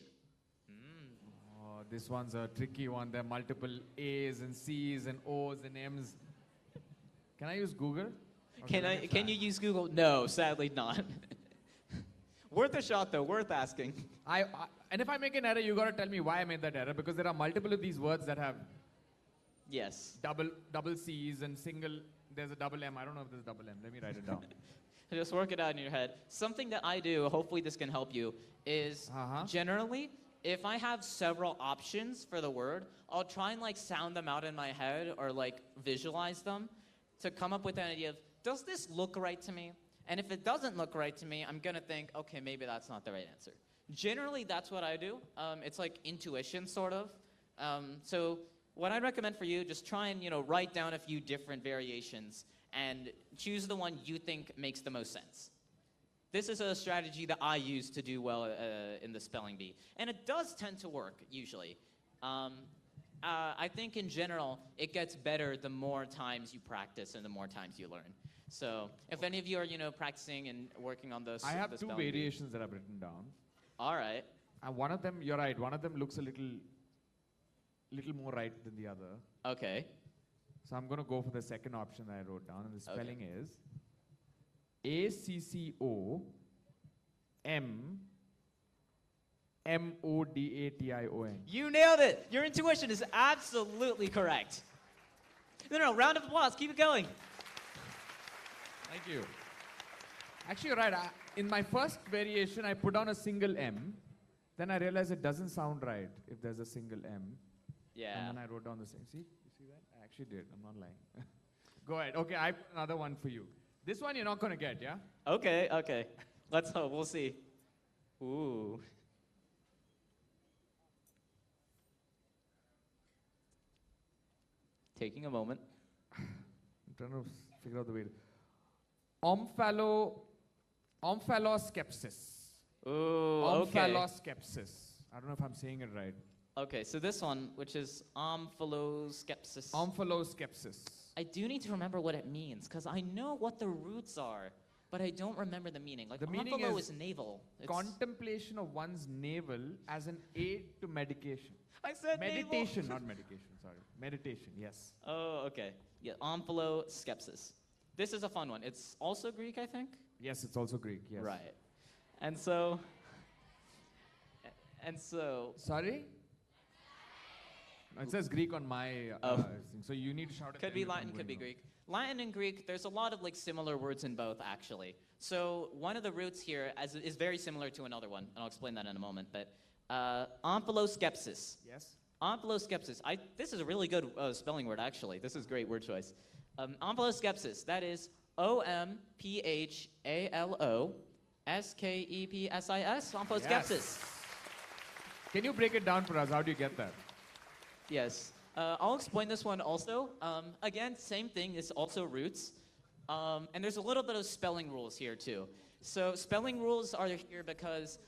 Oh, this one's a tricky one. There are multiple A's and C's and O's and M's. Can I use Google? Can you use Google? No, sadly not. Worth a shot though, worth asking. And if I make an error, you got to tell me why I made that error, because there are multiple of these words that have yes, double C's and single. There's a double M. I don't know if there's a double M. Let me write it down. Just work it out in your head. Something that I do, hopefully this can help you, is generally, if I have several options for the word, I'll try and like sound them out in my head or like visualize them to come up with an idea of, does this look right to me? And if it doesn't look right to me, I'm gonna think, okay, maybe that's not the right answer. Generally, that's what I do. It's like intuition, sort of. So what I recommend for you, just try and write down a few different variations and choose the one you think makes the most sense. This is a strategy that I use to do well in the spelling bee. And it does tend to work, usually. I think in general, it gets better the more times you practice and the more times you learn. So if any of you are, practicing and working on this, I have two variations that I've written down. All right. And one of them, you're right, one of them looks a little more right than the other. Okay. So I'm going to go for the second option that I wrote down, and the spelling is ACCOMMODATION. You nailed it. Your intuition is absolutely correct. No, round of applause. Keep it going. Thank you. Actually, you're right. In my first variation, I put down a single M. Then I realized it doesn't sound right if there's a single M. Yeah. And then I wrote down the same. See? You see that? I actually did. I'm not lying. Go ahead. Okay, I put another one for you. This one you're not going to get, yeah? Okay, okay. Let's hope. We'll see. Ooh. Taking a moment. I'm trying to figure out the way. Omphaloskepsis. Ooh, okay. Omphaloskepsis. I don't know if I'm saying it right. Okay, so this one, which is omphaloskepsis. Omphaloskepsis. I do need to remember what it means, because I know what the roots are, but I don't remember the meaning. Like, the meaning is navel. Contemplation of one's navel as an aid to medication. I said meditation, navel. Not medication, sorry. Meditation, yes. Oh, okay. Yeah, omphaloskepsis. This is a fun one. It's also Greek, I think? Yes, it's also Greek, yes. Right. And so... Sorry? It says Greek on my thing, so you need to shout it. Could be Latin, could be Greek. Latin and Greek, there's a lot of like similar words in both, actually. So one of the roots here is very similar to another one, and I'll explain that in a moment. But omphaloskepsis. Yes. Omphaloskepsis. This is a really good spelling word, actually. This is great word choice. Omphaloskepsis. That is OMPHALOSKEPSIS. Omphaloskepsis. Yes. Can you break it down for us? How do you get that? Yes. I'll explain this one also. Again, same thing. It's also roots. And there's a little bit of spelling rules here, too. So spelling rules are here because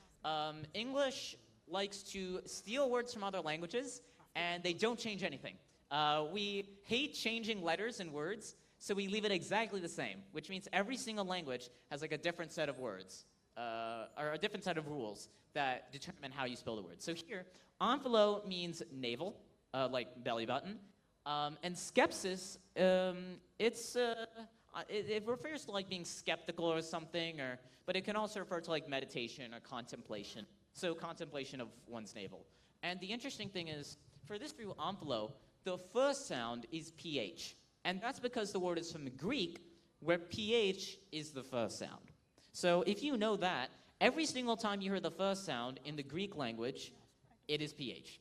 English likes to steal words from other languages, and they don't change anything. We hate changing letters in words, so we leave it exactly the same, which means every single language has like a different set of words, or a different set of rules that determine how you spell the word. So here, omphalo means navel, like belly button, and skepsis, it refers to like being skeptical or something, but it can also refer to like meditation or contemplation. So contemplation of one's navel. And the interesting thing is, for this through omphalo, the first sound is PH. And that's because the word is from Greek, where PH is the first sound. So if you know that, every single time you hear the first sound in the Greek language, it is PH.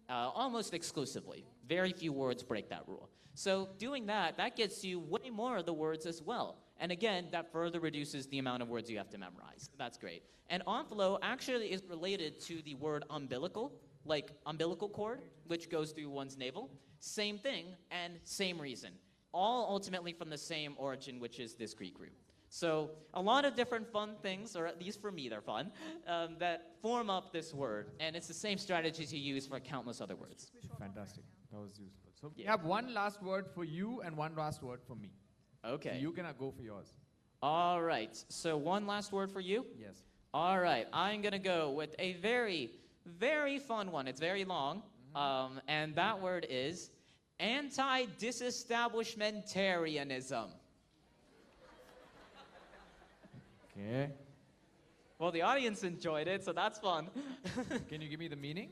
Almost exclusively. Very few words break that rule. So doing that, that gets you way more of the words as well. And again, that further reduces the amount of words you have to memorize. That's great. And onflow actually is related to the word umbilical, like umbilical cord, which goes through one's navel. Same thing and same reason. All ultimately from the same origin, which is this Greek root. So a lot of different fun things, or at least for me they're fun, that form up this word. And it's the same strategies you use for countless other words. Fantastic. That was useful. So we Yeah. have one last word for you and one last word for me. Okay. So you can go for yours. All right. So one last word for you? Yes. All right. I'm going to go with a very, very fun one. It's very long. And that word is anti-disestablishmentarianism. Okay. Well, the audience enjoyed it, so that's fun. Can you give me the meaning?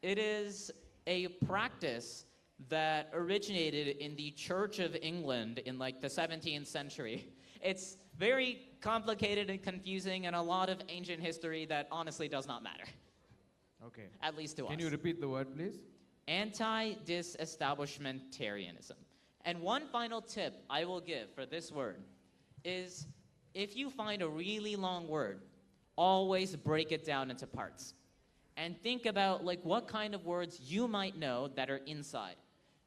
It is a practice that originated in the Church of England in like the 17th century. It's very complicated and confusing and a lot of ancient history that honestly does not matter, Okay. at least to us. Can you repeat the word, please? Anti-disestablishmentarianism. And one final tip I will give for this word is if you find a really long word, always break it down into parts. And think about like what kind of words you might know that are inside.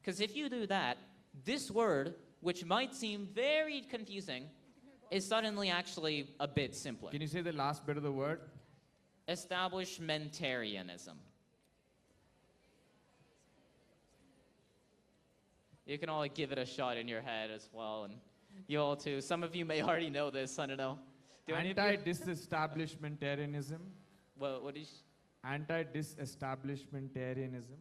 Because if you do that, this word, which might seem very confusing, is suddenly actually a bit simpler. Can you say the last bit of the word? Establishmentarianism. You can all give it a shot in your head as well, and you all too. Some of you may already know this, I don't know. Do any of you- Anti-disestablishmentarianism. What is? Anti-disestablishmentarianism.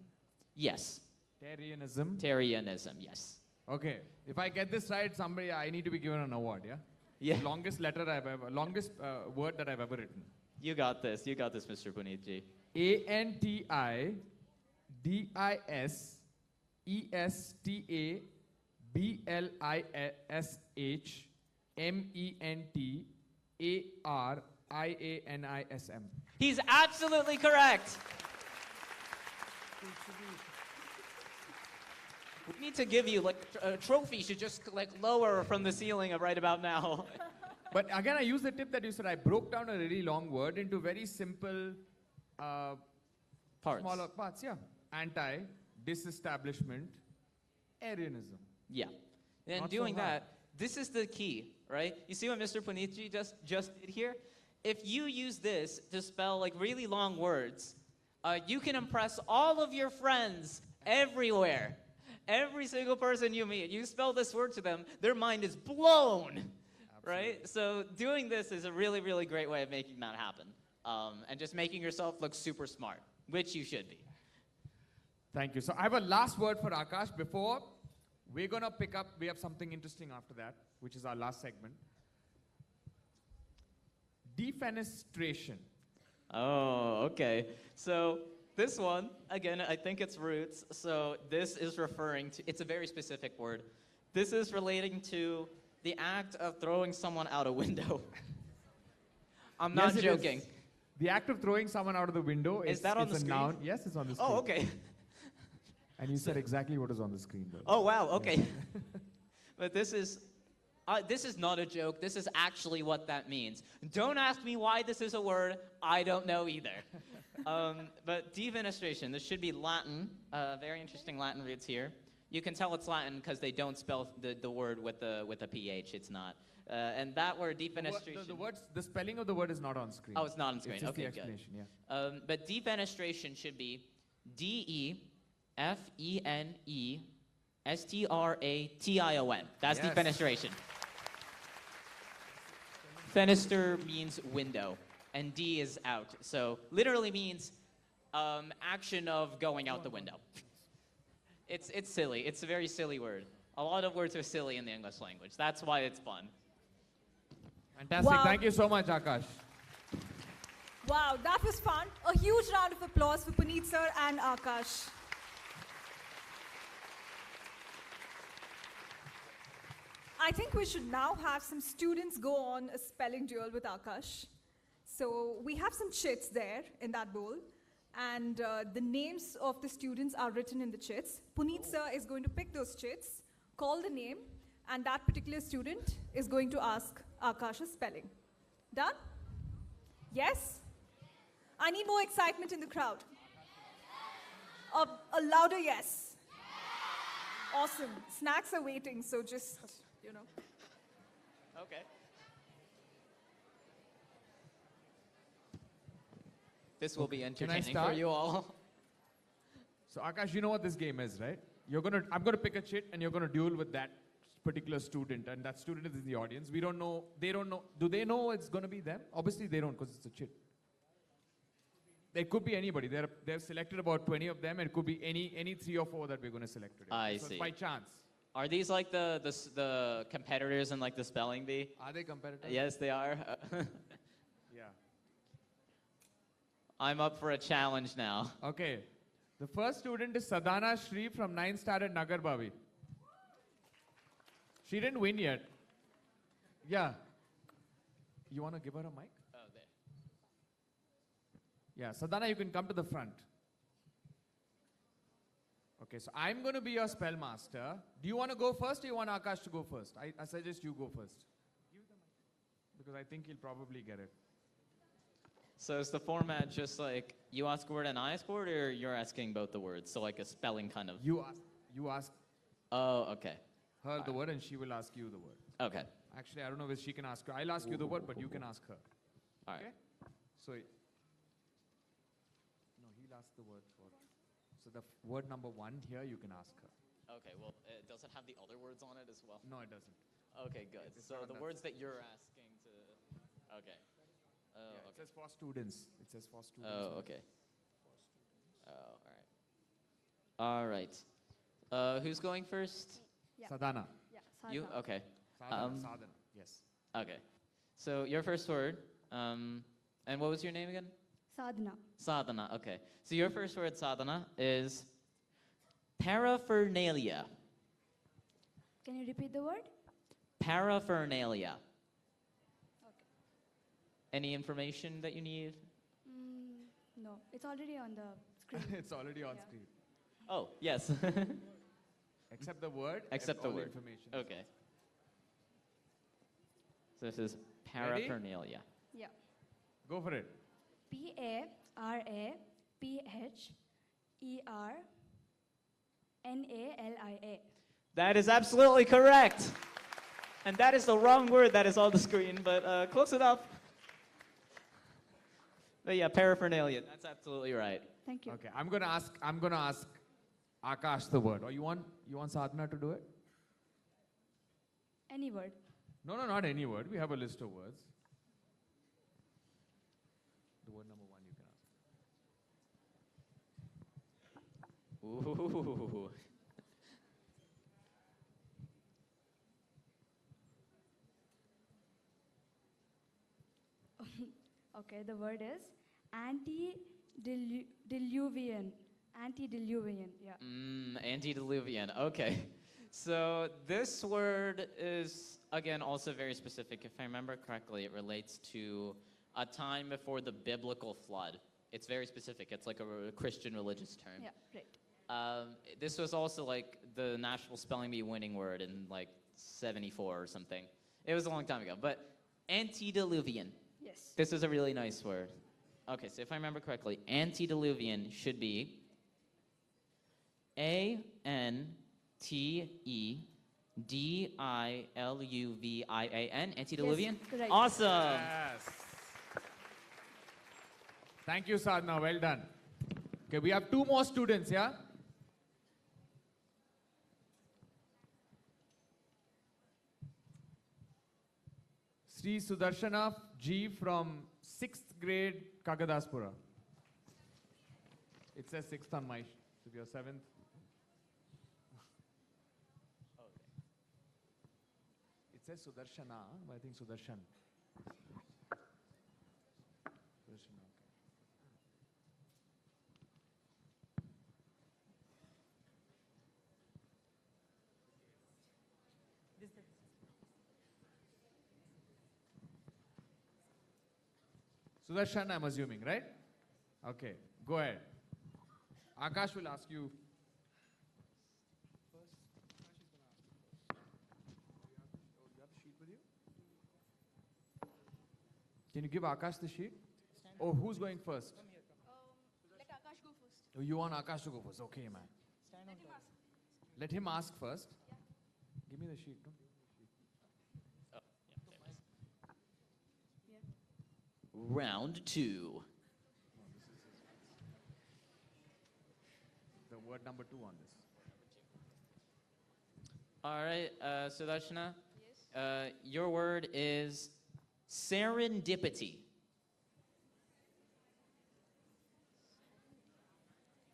Yes. Tarianism. Tarianism, yes. Okay. If I get this right, I need to be given an award, yeah? Yeah. Longest word that I've ever written. You got this, Mr. Punitji. Anti-disestablishmentarianism. He's absolutely correct. We need to give you, like, a trophy should just, like, lower from the ceiling right about now. But again, I use the tip that you said. I broke down a really long word into very simple Parts. smaller parts, yeah. Anti-disestablishment, Arianism. Yeah. And Not so doing hard. that, this is the key, right? You see what Mr. Punitji just did here? If you use this to spell like really long words, you can impress all of your friends everywhere. Every single person you meet, you spell this word to them, their mind is blown, right? So doing this is a really, really great way of making that happen. And just making yourself look super smart, which you should be. Thank you. So I have a last word for Akash before we're going to pick up. We have something interesting after that, which is our last segment. Defenestration. Oh, okay. So this one, again, I think it's roots. So this is referring to, it's a very specific word. This is relating to the act of throwing someone out a window. I'm not Yes, it joking. is. The act of throwing someone out of the window Is that on the a screen? noun. Yes, it's on the screen. Oh, okay. And you said exactly what is on the screen, though. Oh, wow, okay. But this is not a joke. This is actually what that means. Don't ask me why this is a word. I don't know either. But defenestration, this should be Latin. Very interesting Latin roots here. You can tell it's Latin because they don't spell the word with a PH. It's not. And that word, defenestration. The spelling of the word is not on screen. Oh, it's not on screen. It's just Okay, the good. explanation, yeah. But defenestration should be D-E-F-E-N-E-S-T-R-A-T-I-O-N. That's Yes. defenestration. Fenester means window, and D is out. So literally means action of going out the window. It's silly. It's a very silly word. A lot of words are silly in the English language. That's why it's fun. Fantastic. Wow. Thank you so much, Akash. Wow, that was fun. A huge round of applause for Puneet sir and Akash. I think we should now have some students go on a spelling duel with Akash. So we have some chits there in that bowl. And the names of the students are written in the chits. Puneet sir is going to pick those chits, call the name, And that particular student is going to ask Akash's spelling. Done? Yes? I need more excitement in the crowd. A louder yes. Awesome. Snacks are waiting, so just, you know. Okay. This will be entertaining for you all. So Akash, you know what this game is, right? I'm gonna pick a chit and you're gonna duel with that particular student, and that student is in the audience. We don't know, they don't know. Do they know it's gonna be them? Obviously they don't, because it's a chit. It could be anybody. They've selected about 20 of them, and it could be any 3 or 4 that we're gonna select today. I So see. it's by chance. Are these like the competitors in like the spelling bee? Are they competitors? Yes, they are. Yeah. I'm up for a challenge now. Okay. The first student is Sadhana Shri from 9th Standard Nagarbavi. She didn't win yet. Yeah. You want to give her a mic? Oh, there. Yeah, Sadhana, you can come to the front. Okay, so I'm going to be your spell master. Do you want to go first or you want Akash to go first? I suggest you go first. Because I think he'll probably get it. So is the format just like you ask a word and I ask a word, or you're asking both the words? So like a spelling kind of. You ask. Oh, okay. Her the word and she will ask you the word. Okay. Actually, I don't know if she can ask her. I'll ask you the word, but you can ask her. All right. Okay? So, no, he'll ask the word for. So the word number 1 here, you can ask her. Okay. Well, does it have the other words on it as well? No, it doesn't. Okay, good. So the words that you're asking to. Okay. Yeah, it says for students. It says for students. Oh, okay. Oh, all right. All right. Who's going first? Yeah. Sadhana. Yeah, You? Sadhana. Okay. Sadhana. Yes. Okay. So your first word, and what was your name again? Sadhana. Sadhana. Okay. So your first word, Sadhana, is paraphernalia. Can you repeat the word? Paraphernalia. Any information that you need? No, it's already on the screen. It's already on screen. Oh, yes. Except the word. Except and the all word. Information. Okay. So this is Ready? paraphernalia. Yeah. Go for it. Paraphernalia. That is absolutely correct. And that is the wrong word that is on the screen, but close enough. But yeah, paraphernalia. That's absolutely right. Thank you. Okay, I'm gonna ask Akash the word. Or you want Sadhana to do it? Any word. No, not any word. We have a list of words. The word number 1 you can ask. Ooh. Okay, the word is antediluvian. Antediluvian, yeah. Antediluvian. Okay. So this word is, again, also very specific. If I remember correctly, it relates to a time before the biblical flood. It's very specific. It's like a Christian religious term. Yeah, right. This was also like the National Spelling Bee winning word in like 74 or something. It was a long time ago. But antediluvian. Yes. This is a really nice word. Okay, so if I remember correctly, antediluvian should be ANTEDILUVIAN. Antediluvian? Yes, right. Awesome. Yes. Thank you, Sadhana. Well done. Okay, we have 2 more students, yeah? Sri Sudarshana G from 6th grade, Kagadaspura. It says 6th on my, so if you're 7th. It says Sudarshana, but I think Sudarshan. Sudarshan, okay. Sudarshan, I'm assuming, right? Okay, go ahead. Akash will ask you. Can you give Akash the sheet? Oh, who's going first? Let Akash go first. Oh, you want Akash to go first? Okay, man. Let him ask first. Give me the sheet. No? Round 2. The word number 2 on this. All right, Sudarshana. Your word is serendipity.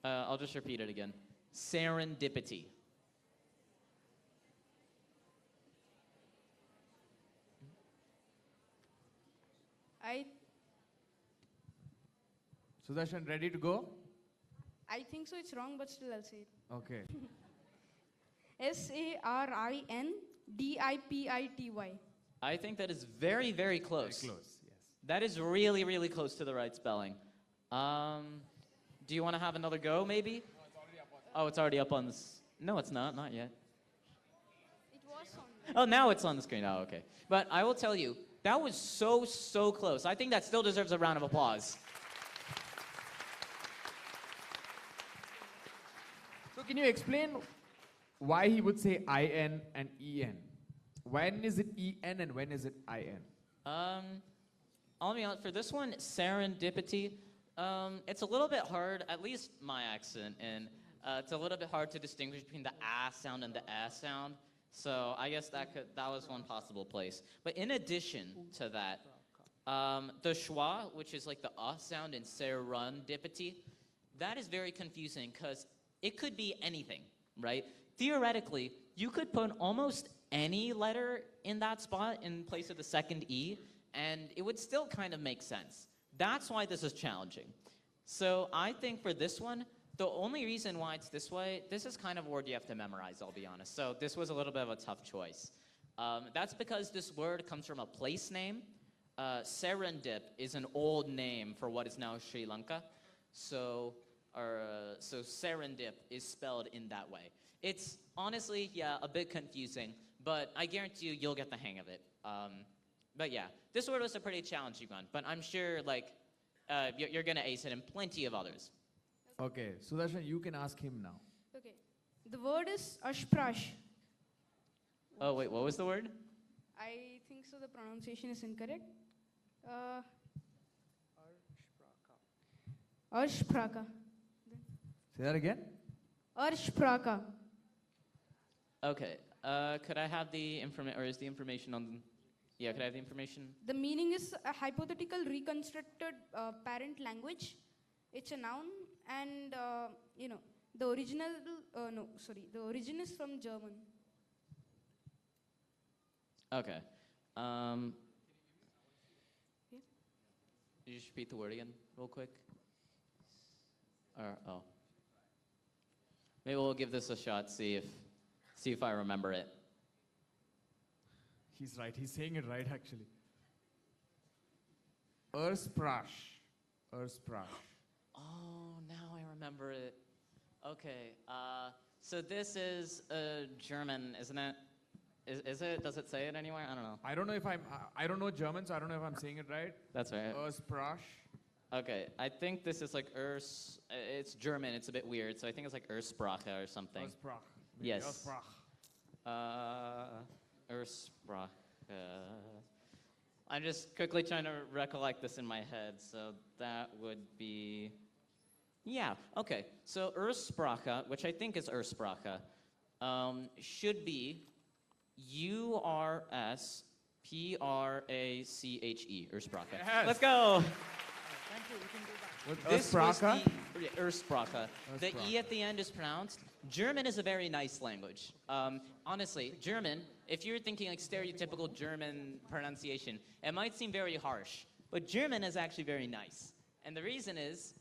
I'll just repeat it again. Serendipity. Sudarshan, ready to go? I think so, it's wrong, but still I'll say it. Okay. Sarindipity. I think that is very, very close. Very close, yes. That is really, really close to the right spelling. Do you want to have another go, maybe? Oh, it's already up on this. No, it's not. Not yet. It was on. Oh, now it's on the screen. Oh, okay. But I will tell you, that was so, so close. I think that still deserves a round of applause. So can you explain why he would say IN and EN? When is it EN and when is it IN? I'll be honest, for this one, serendipity, it's a little bit hard, at least my accent, and it's a little bit hard to distinguish between the A sound and the S sound. So I guess that was one possible place. But in addition to that, the schwa, which is like the sound in serendipity, that is very confusing because it could be anything, right? Theoretically, you could put almost any letter in that spot in place of the second E, and it would still kind of make sense. That's why this is challenging. So I think for this one, the only reason why it's this way, this is kind of a word you have to memorize, I'll be honest. So this was a little bit of a tough choice. That's because this word comes from a place name. Serendip is an old name for what is now Sri Lanka. So serendip is spelled in that way. It's honestly, yeah, a bit confusing, but I guarantee you'll get the hang of it. But yeah, this word was a pretty challenging one, but I'm sure like you're gonna ace it and plenty of others. Okay, Sudarshan, you can ask him now. Okay. The word is ashprash. Oh wait, what was the word? I think so, the pronunciation is incorrect. Arshpraka. Say that again? Arshpraka. Okay, could I have the information, or is the information on, yeah, could I have the information? The meaning is a hypothetical reconstructed parent language. It's a noun, and the original, the origin is from German. Okay. You just repeat the word again, real quick. Oh. Maybe we'll give this a shot, see if I remember it. He's right. He's saying it right, actually. Ersprash. Oh, now I remember it. Okay. So this is German, isn't it? Is it? Does it say it anywhere? I don't know. I don't know if I don't know German, so I don't know if I'm saying it right. That's right. Ersprash. Okay, I think this is like it's German, it's a bit weird, so I think it's like Ersprache or something. Ersprach. Yes. Ersprach. Ersprache. I'm just quickly trying to recollect this in my head, so that would be, yeah, okay. So Ersprache, which I think is Ersprache, should be Ursprache, Ersprache. Yes. Let's go. This was the Ersprache. The E at the end is pronounced. German is a very nice language. Honestly, German, if you're thinking like stereotypical German pronunciation, it might seem very harsh, but German is actually very nice. And the reason is,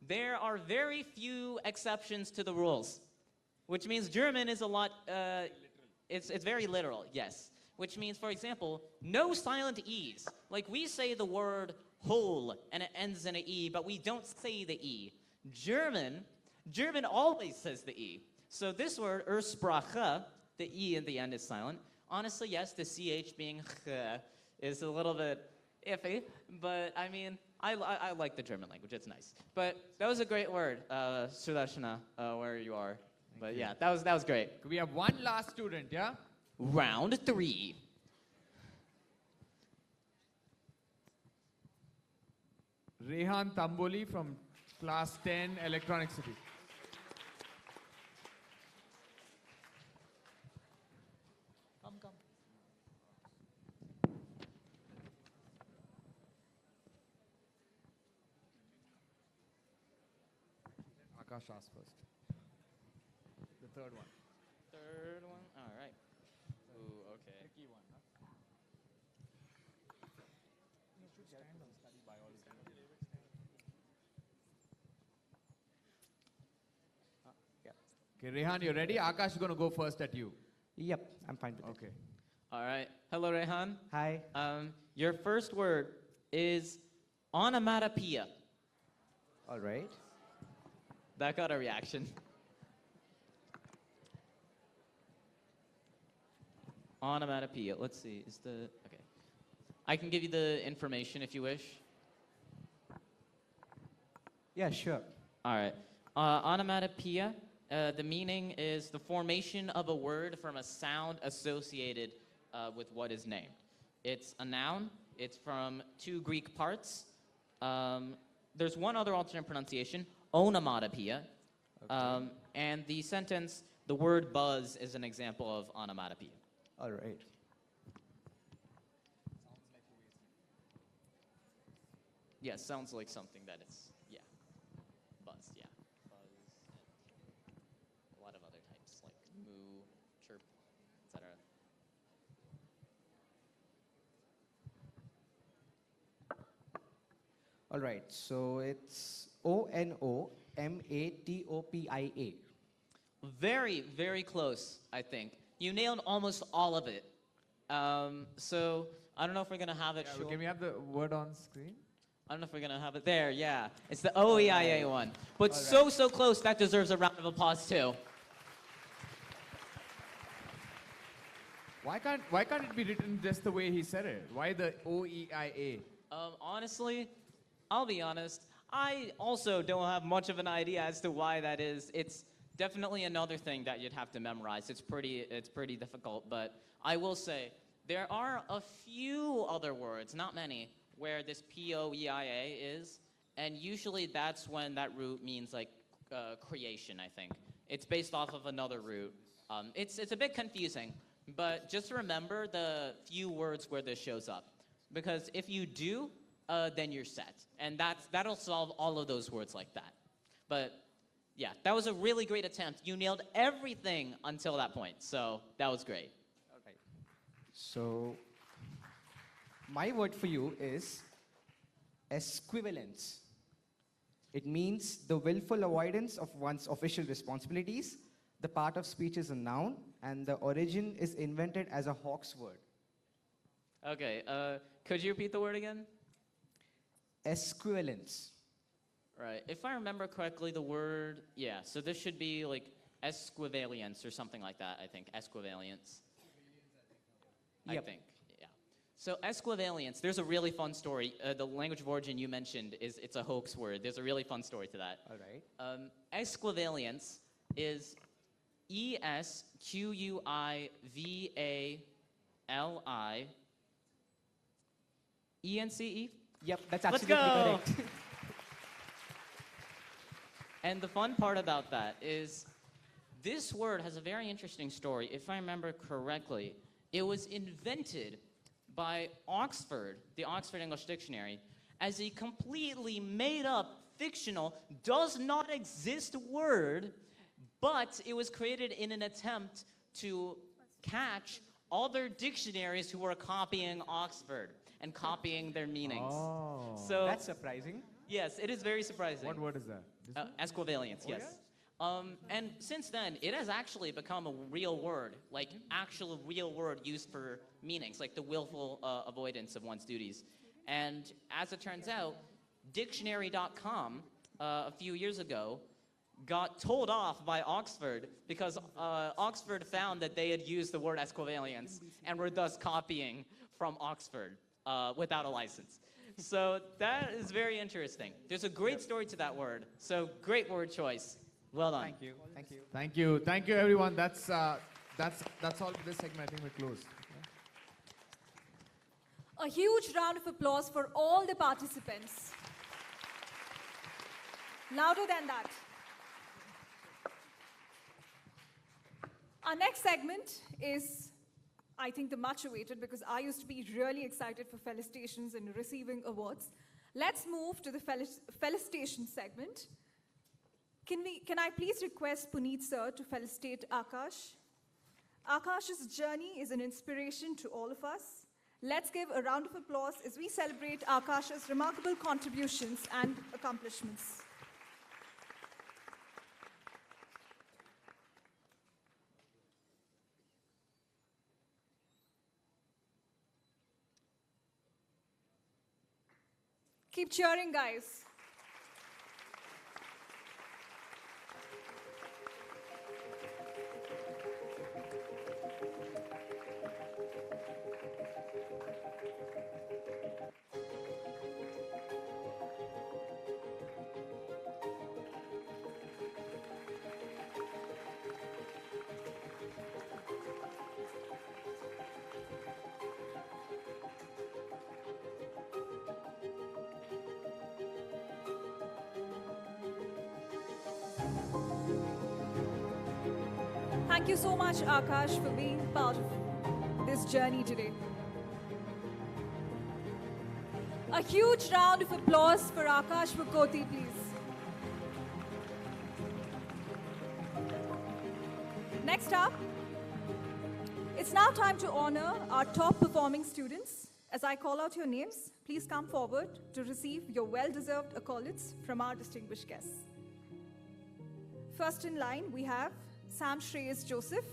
there are very few exceptions to the rules, which means German is a lot, it's very literal, yes. Which means, for example, no silent E's. Like we say the word whole and it ends in an E, but we don't say the E. German always says the E. So this word, Ersprache, the E at the end is silent. Honestly, yes, the CH being ch is a little bit iffy, but I mean, I like the German language. It's nice. But that was a great word, Sudarshana, where you are. But yeah, that was great. We have one last student, yeah? Round 3. Rehan Tamboli from class 10, Electronic City. Come. Akash asked first. The third one. Third one? All right. Ooh, okay. Tricky one, huh? You should stand on study biology. Okay, Rehan, you ready? Akash is going to go first at you. Yep, I'm fine with Okay. All right. Hello, Rehan. Hi. Your first word is onomatopoeia. All right. That got a reaction. Onomatopoeia. Let's see. Is the okay? I can give you the information if you wish. Yeah, sure. All right. Onomatopoeia. The meaning is the formation of a word from a sound associated with what is named. It's a noun. It's from 2 Greek parts. There's one other alternate pronunciation, onomatopoeia. Okay. And the sentence, the word buzz, is an example of onomatopoeia. All right. Yeah, sounds like something that it's, yeah. Buzz, yeah. Buzz, and a lot of other types, like moo, chirp, etc. All right. So it's onomatopoeia. Very, very close, I think. You nailed almost all of it. So I don't know if we're gonna have it. Yeah, can we have the word on screen? I don't know if we're gonna have it there. Yeah, it's the OEIA one. But All right. so close that deserves a round of applause too. Why can't it be written just the way he said it? Why the OEIA? Honestly, I'll be honest. I also don't have much of an idea as to why that is. It's definitely another thing that you'd have to memorize. It's pretty difficult. But I will say there are a few other words, not many, where this POEIA is, and usually that's when that root means like creation. I think it's based off of another root. It's a bit confusing, but just remember the few words where this shows up, because if you do, then you're set, and that'll solve all of those words like that. But yeah, that was a really great attempt. You nailed everything until that point, so that was great. All right. So my word for you is equivalence. It means the willful avoidance of one's official responsibilities. The part of speech is a noun, and the origin is invented as a Hawk's word. Okay, could you repeat the word again? Equivalence. Right. If I remember correctly, the word, yeah, so this should be like esquivalence or something like that, I think. Esquivalence. I Yep. think, yeah. So esquivalence, there's a really fun story. The language of origin you mentioned it's a hoax word. There's a really fun story to that. All right. Esquivalence is ESQUIVALIENCE. Yep, that's Let's absolutely go. correct. And the fun part about that is this word has a very interesting story. If I remember correctly, it was invented by Oxford, the Oxford English Dictionary, as a completely made up, fictional, does not exist word, but it was created in an attempt to catch other dictionaries who were copying Oxford and copying their meanings. Oh. So That's surprising. yes, it is very surprising. What word is that? This one? Esquivalence, Oh, yes. And since then, it has actually become a real word, like actual real word used for meanings, like the willful avoidance of one's duties. And as it turns out, dictionary.com a few years ago got told off by Oxford because Oxford found that they had used the word esquivalence and were thus copying from Oxford. without a license. So that is very interesting. There's a great story to that word. So great word choice. Well done. Thank you. Thank you. Thank you. Thank you, everyone. That's all for this segment. I think we're closed. A huge round of applause for all the participants. Louder than that. Our next segment is, I think, the much awaited, because I used to be really excited for felicitations and receiving awards. Let's move to the felicitation segment. Can I please request Puneet sir to felicitate Akash? Akash's journey is an inspiration to all of us. Let's give a round of applause as we celebrate Akash's remarkable contributions and accomplishments. Keep cheering, guys. Thank you so much, Akash, for being part of this journey today. A huge round of applause for Akash Vukoti, please. Next up, it's now time to honor our top performing students. As I call out your names, please come forward to receive your well-deserved accolades from our distinguished guests. First in line, we have Sam Shreyas Joseph,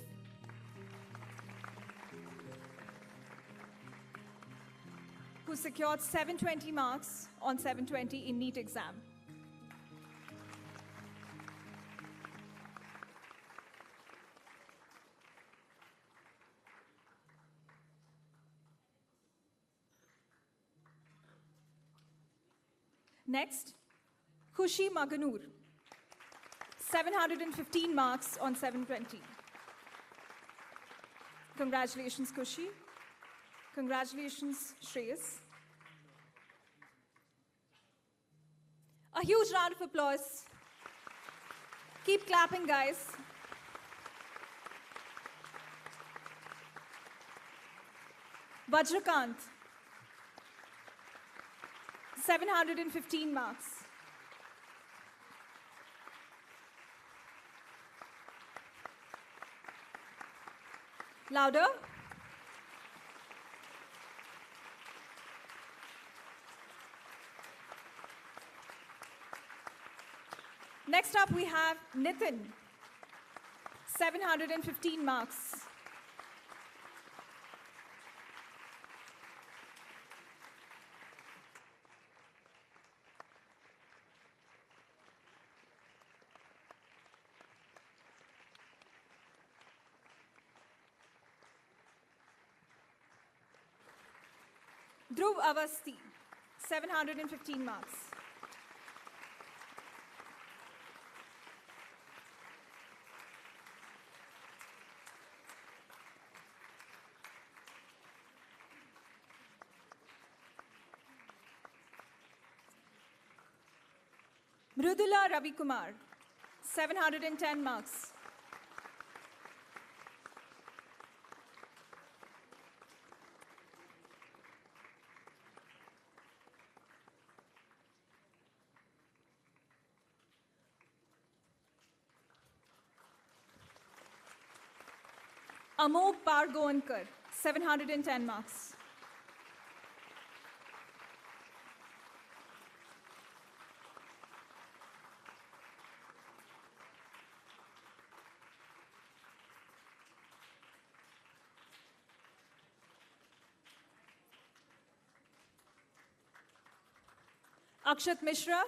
who secured 720 marks on 720 in NEET exam. Next, Khushi Maganur, 715 marks on 720. Congratulations, Khushi. Congratulations, Shreyas. A huge round of applause. Keep clapping, guys. Vajrakant, 715 marks. Louder. Next up, we have Nitin, 715 marks. Dhruv Avasti, 715 marks. Mrudula Ravi Kumar, 710 marks. Amog Pargoankar, 710 marks. Akshat Mishra,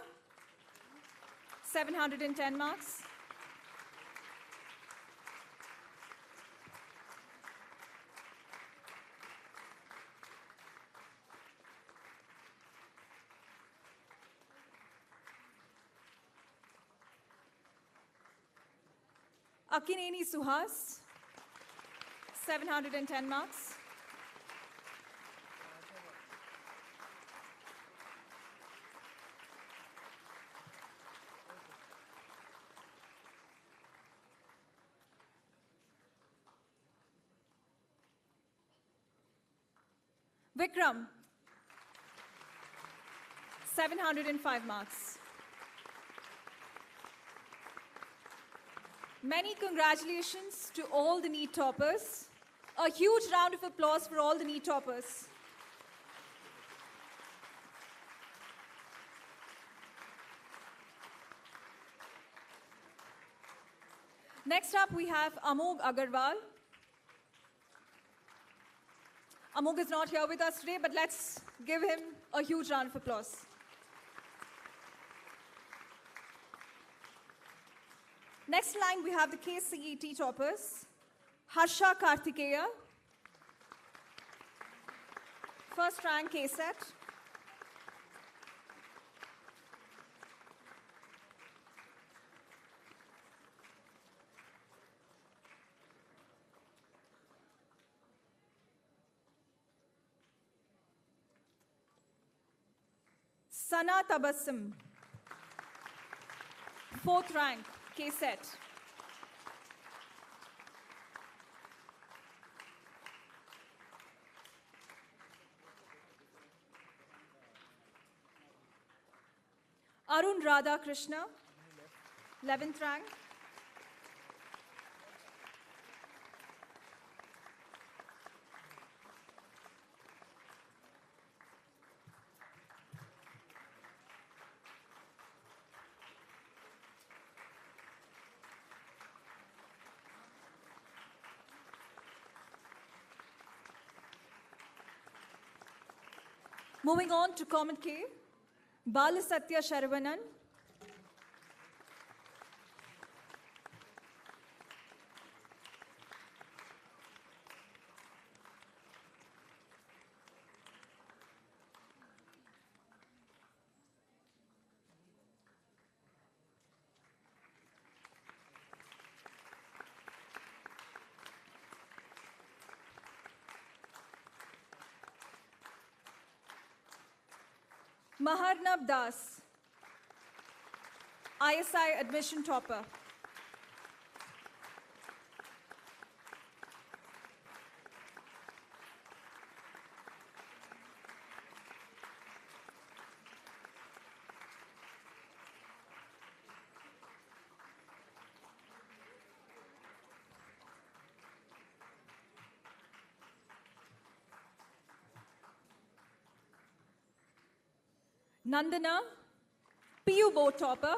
710 marks. Akineni Suhas, 710 marks. Vikram, 705 marks. Many congratulations to all the NEET toppers. A huge round of applause for all the NEET toppers. Next up, we have Amog Agarwal. Amog is not here with us today, but let's give him a huge round of applause. Next line, we have the KCET toppers. Harsha Kartikeya, first rank KSET. Sana Tabassum, fourth rank KSET. Arun Radha Krishna, 11th rank. Moving on to Common K, Balasatya Sharavanan. Maharnab Das, ISI admission topper. Nandana, PU board topper.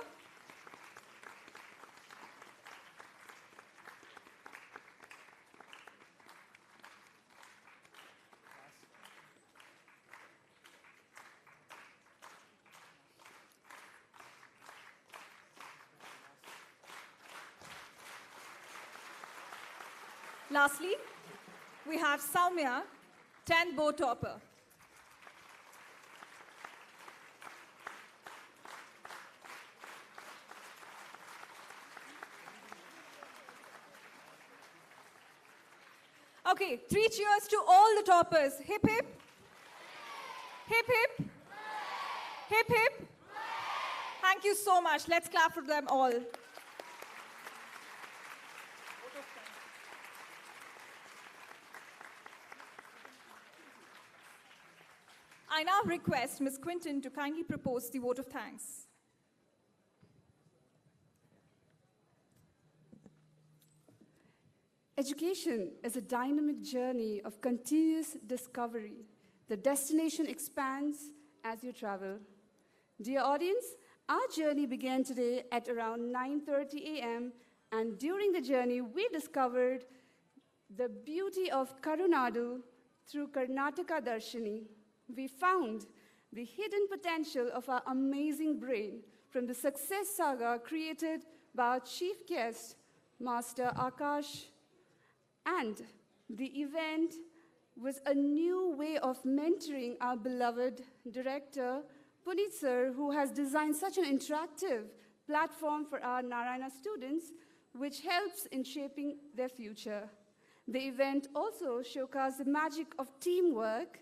Lastly, we have Saumya, 10th board topper. Okay, 3 cheers to all the toppers. Hip hip. Hip hip. Hip hip. Thank you so much. Let's clap for them all. I now request Ms. Quinton to kindly propose the vote of thanks. Education is a dynamic journey of continuous discovery. The destination expands as you travel. Dear audience, our journey began today at around 9:30 a.m. and during the journey we discovered the beauty of Karunadu through Karnataka Darshini. We found the hidden potential of our amazing brain from the success saga created by our chief guest, Master Akash. And the event was a new way of mentoring our beloved director, Puneet sir, who has designed such an interactive platform for our Narayana students which helps in shaping their future. The event also showcased the magic of teamwork,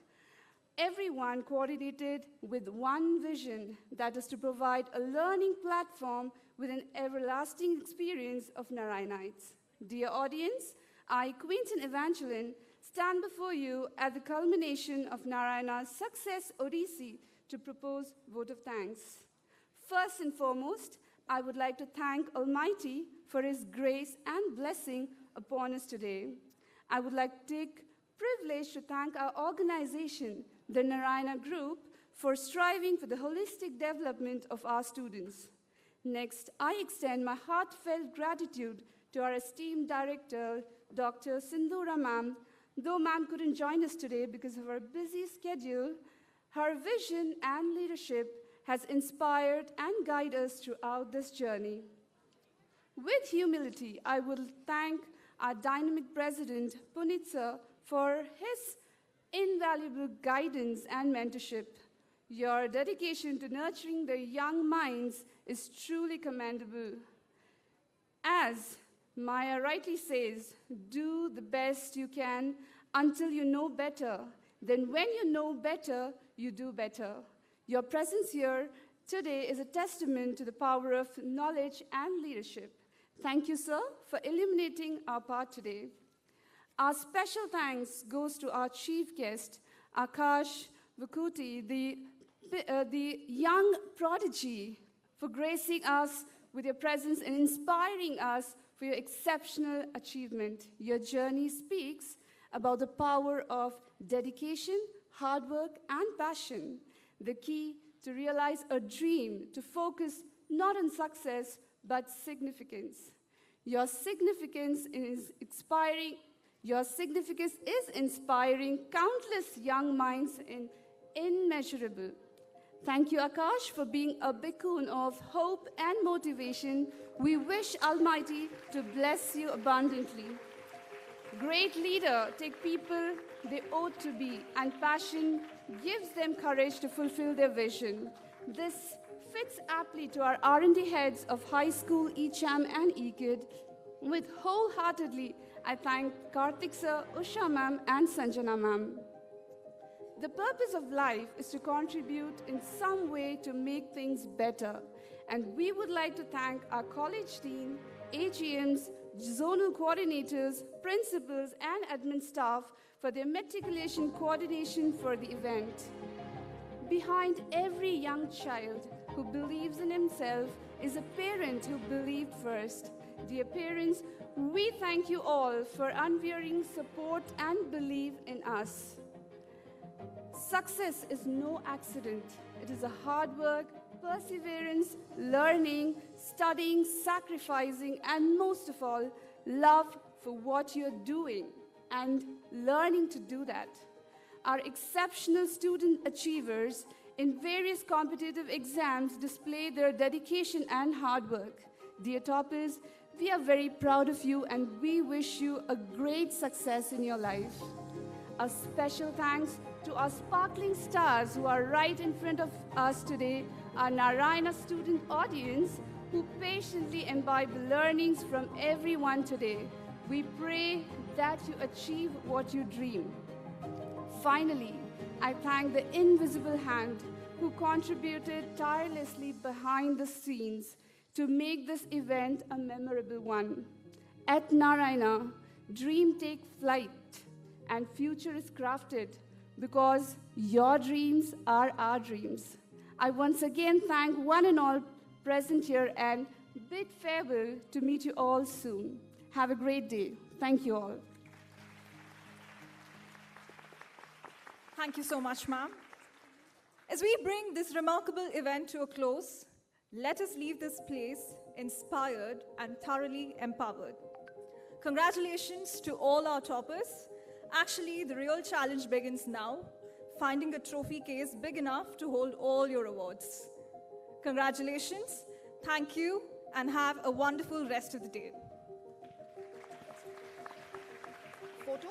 everyone coordinated with one vision, that is to provide a learning platform with an everlasting experience of Narayanites. Dear audience, I, Quentin Evangeline, stand before you at the culmination of Narayana's Success Odyssey to propose vote of thanks. First and foremost, I would like to thank Almighty for His grace and blessing upon us today. I would like to take privilege to thank our organization, the Narayana Group, for striving for the holistic development of our students. Next, I extend my heartfelt gratitude to our esteemed director, Dr. Sindhura ma'am. Though ma'am couldn't join us today because of her busy schedule, her vision and leadership has inspired and guided us throughout this journey. With humility, I will thank our dynamic president, Punit sir, for his invaluable guidance and mentorship. Your dedication to nurturing the young minds is truly commendable. As Maya rightly says, do the best you can until you know better. Then when you know better, you do better. Your presence here today is a testament to the power of knowledge and leadership. Thank you, sir, for illuminating our path today. Our special thanks goes to our chief guest, Akash Vakuti, the young prodigy, for gracing us with your presence and inspiring us for your exceptional achievement. Your journey speaks about the power of dedication, hard work, and passion. The key to realize a dream, to focus not on success, but significance. Your significance is inspiring countless young minds in immeasurable. Thank you, Akash, for being a beacon of hope and motivation. We wish Almighty to bless you abundantly. Great leader take people they ought to be, and passion gives them courage to fulfill their vision. This fits aptly to our R&D heads of high school, ECHAM, and EKID. With wholeheartedly, I thank Karthik sir, Usha ma'am, and Sanjana ma'am. The purpose of life is to contribute in some way to make things better. And we would like to thank our college team, AGMs, zonal coordinators, principals, and admin staff for their meticulous coordination for the event. Behind every young child who believes in himself is a parent who believed first. Dear parents, we thank you all for unwavering support and belief in us. Success is no accident. It is a hard work, perseverance, learning, studying, sacrificing, and most of all, love for what you're doing and learning to do that. Our exceptional student achievers in various competitive exams display their dedication and hard work. Dear toppers, we are very proud of you and we wish you a great success in your life. A special thanks to our sparkling stars who are right in front of us today, our Narayana student audience who patiently imbibe the learnings from everyone today. We pray that you achieve what you dream. Finally, I thank the invisible hand who contributed tirelessly behind the scenes to make this event a memorable one. At Narayana, dreams take flight and future is crafted because your dreams are our dreams. I once again thank one and all present here and bid farewell to meet you all soon. Have a great day. Thank you all. Thank you so much, ma'am. As we bring this remarkable event to a close, let us leave this place inspired and thoroughly empowered. Congratulations to all our toppers. Actually, the real challenge begins now, finding a trophy case big enough to hold all your awards. Congratulations, thank you, and have a wonderful rest of the day. Photo?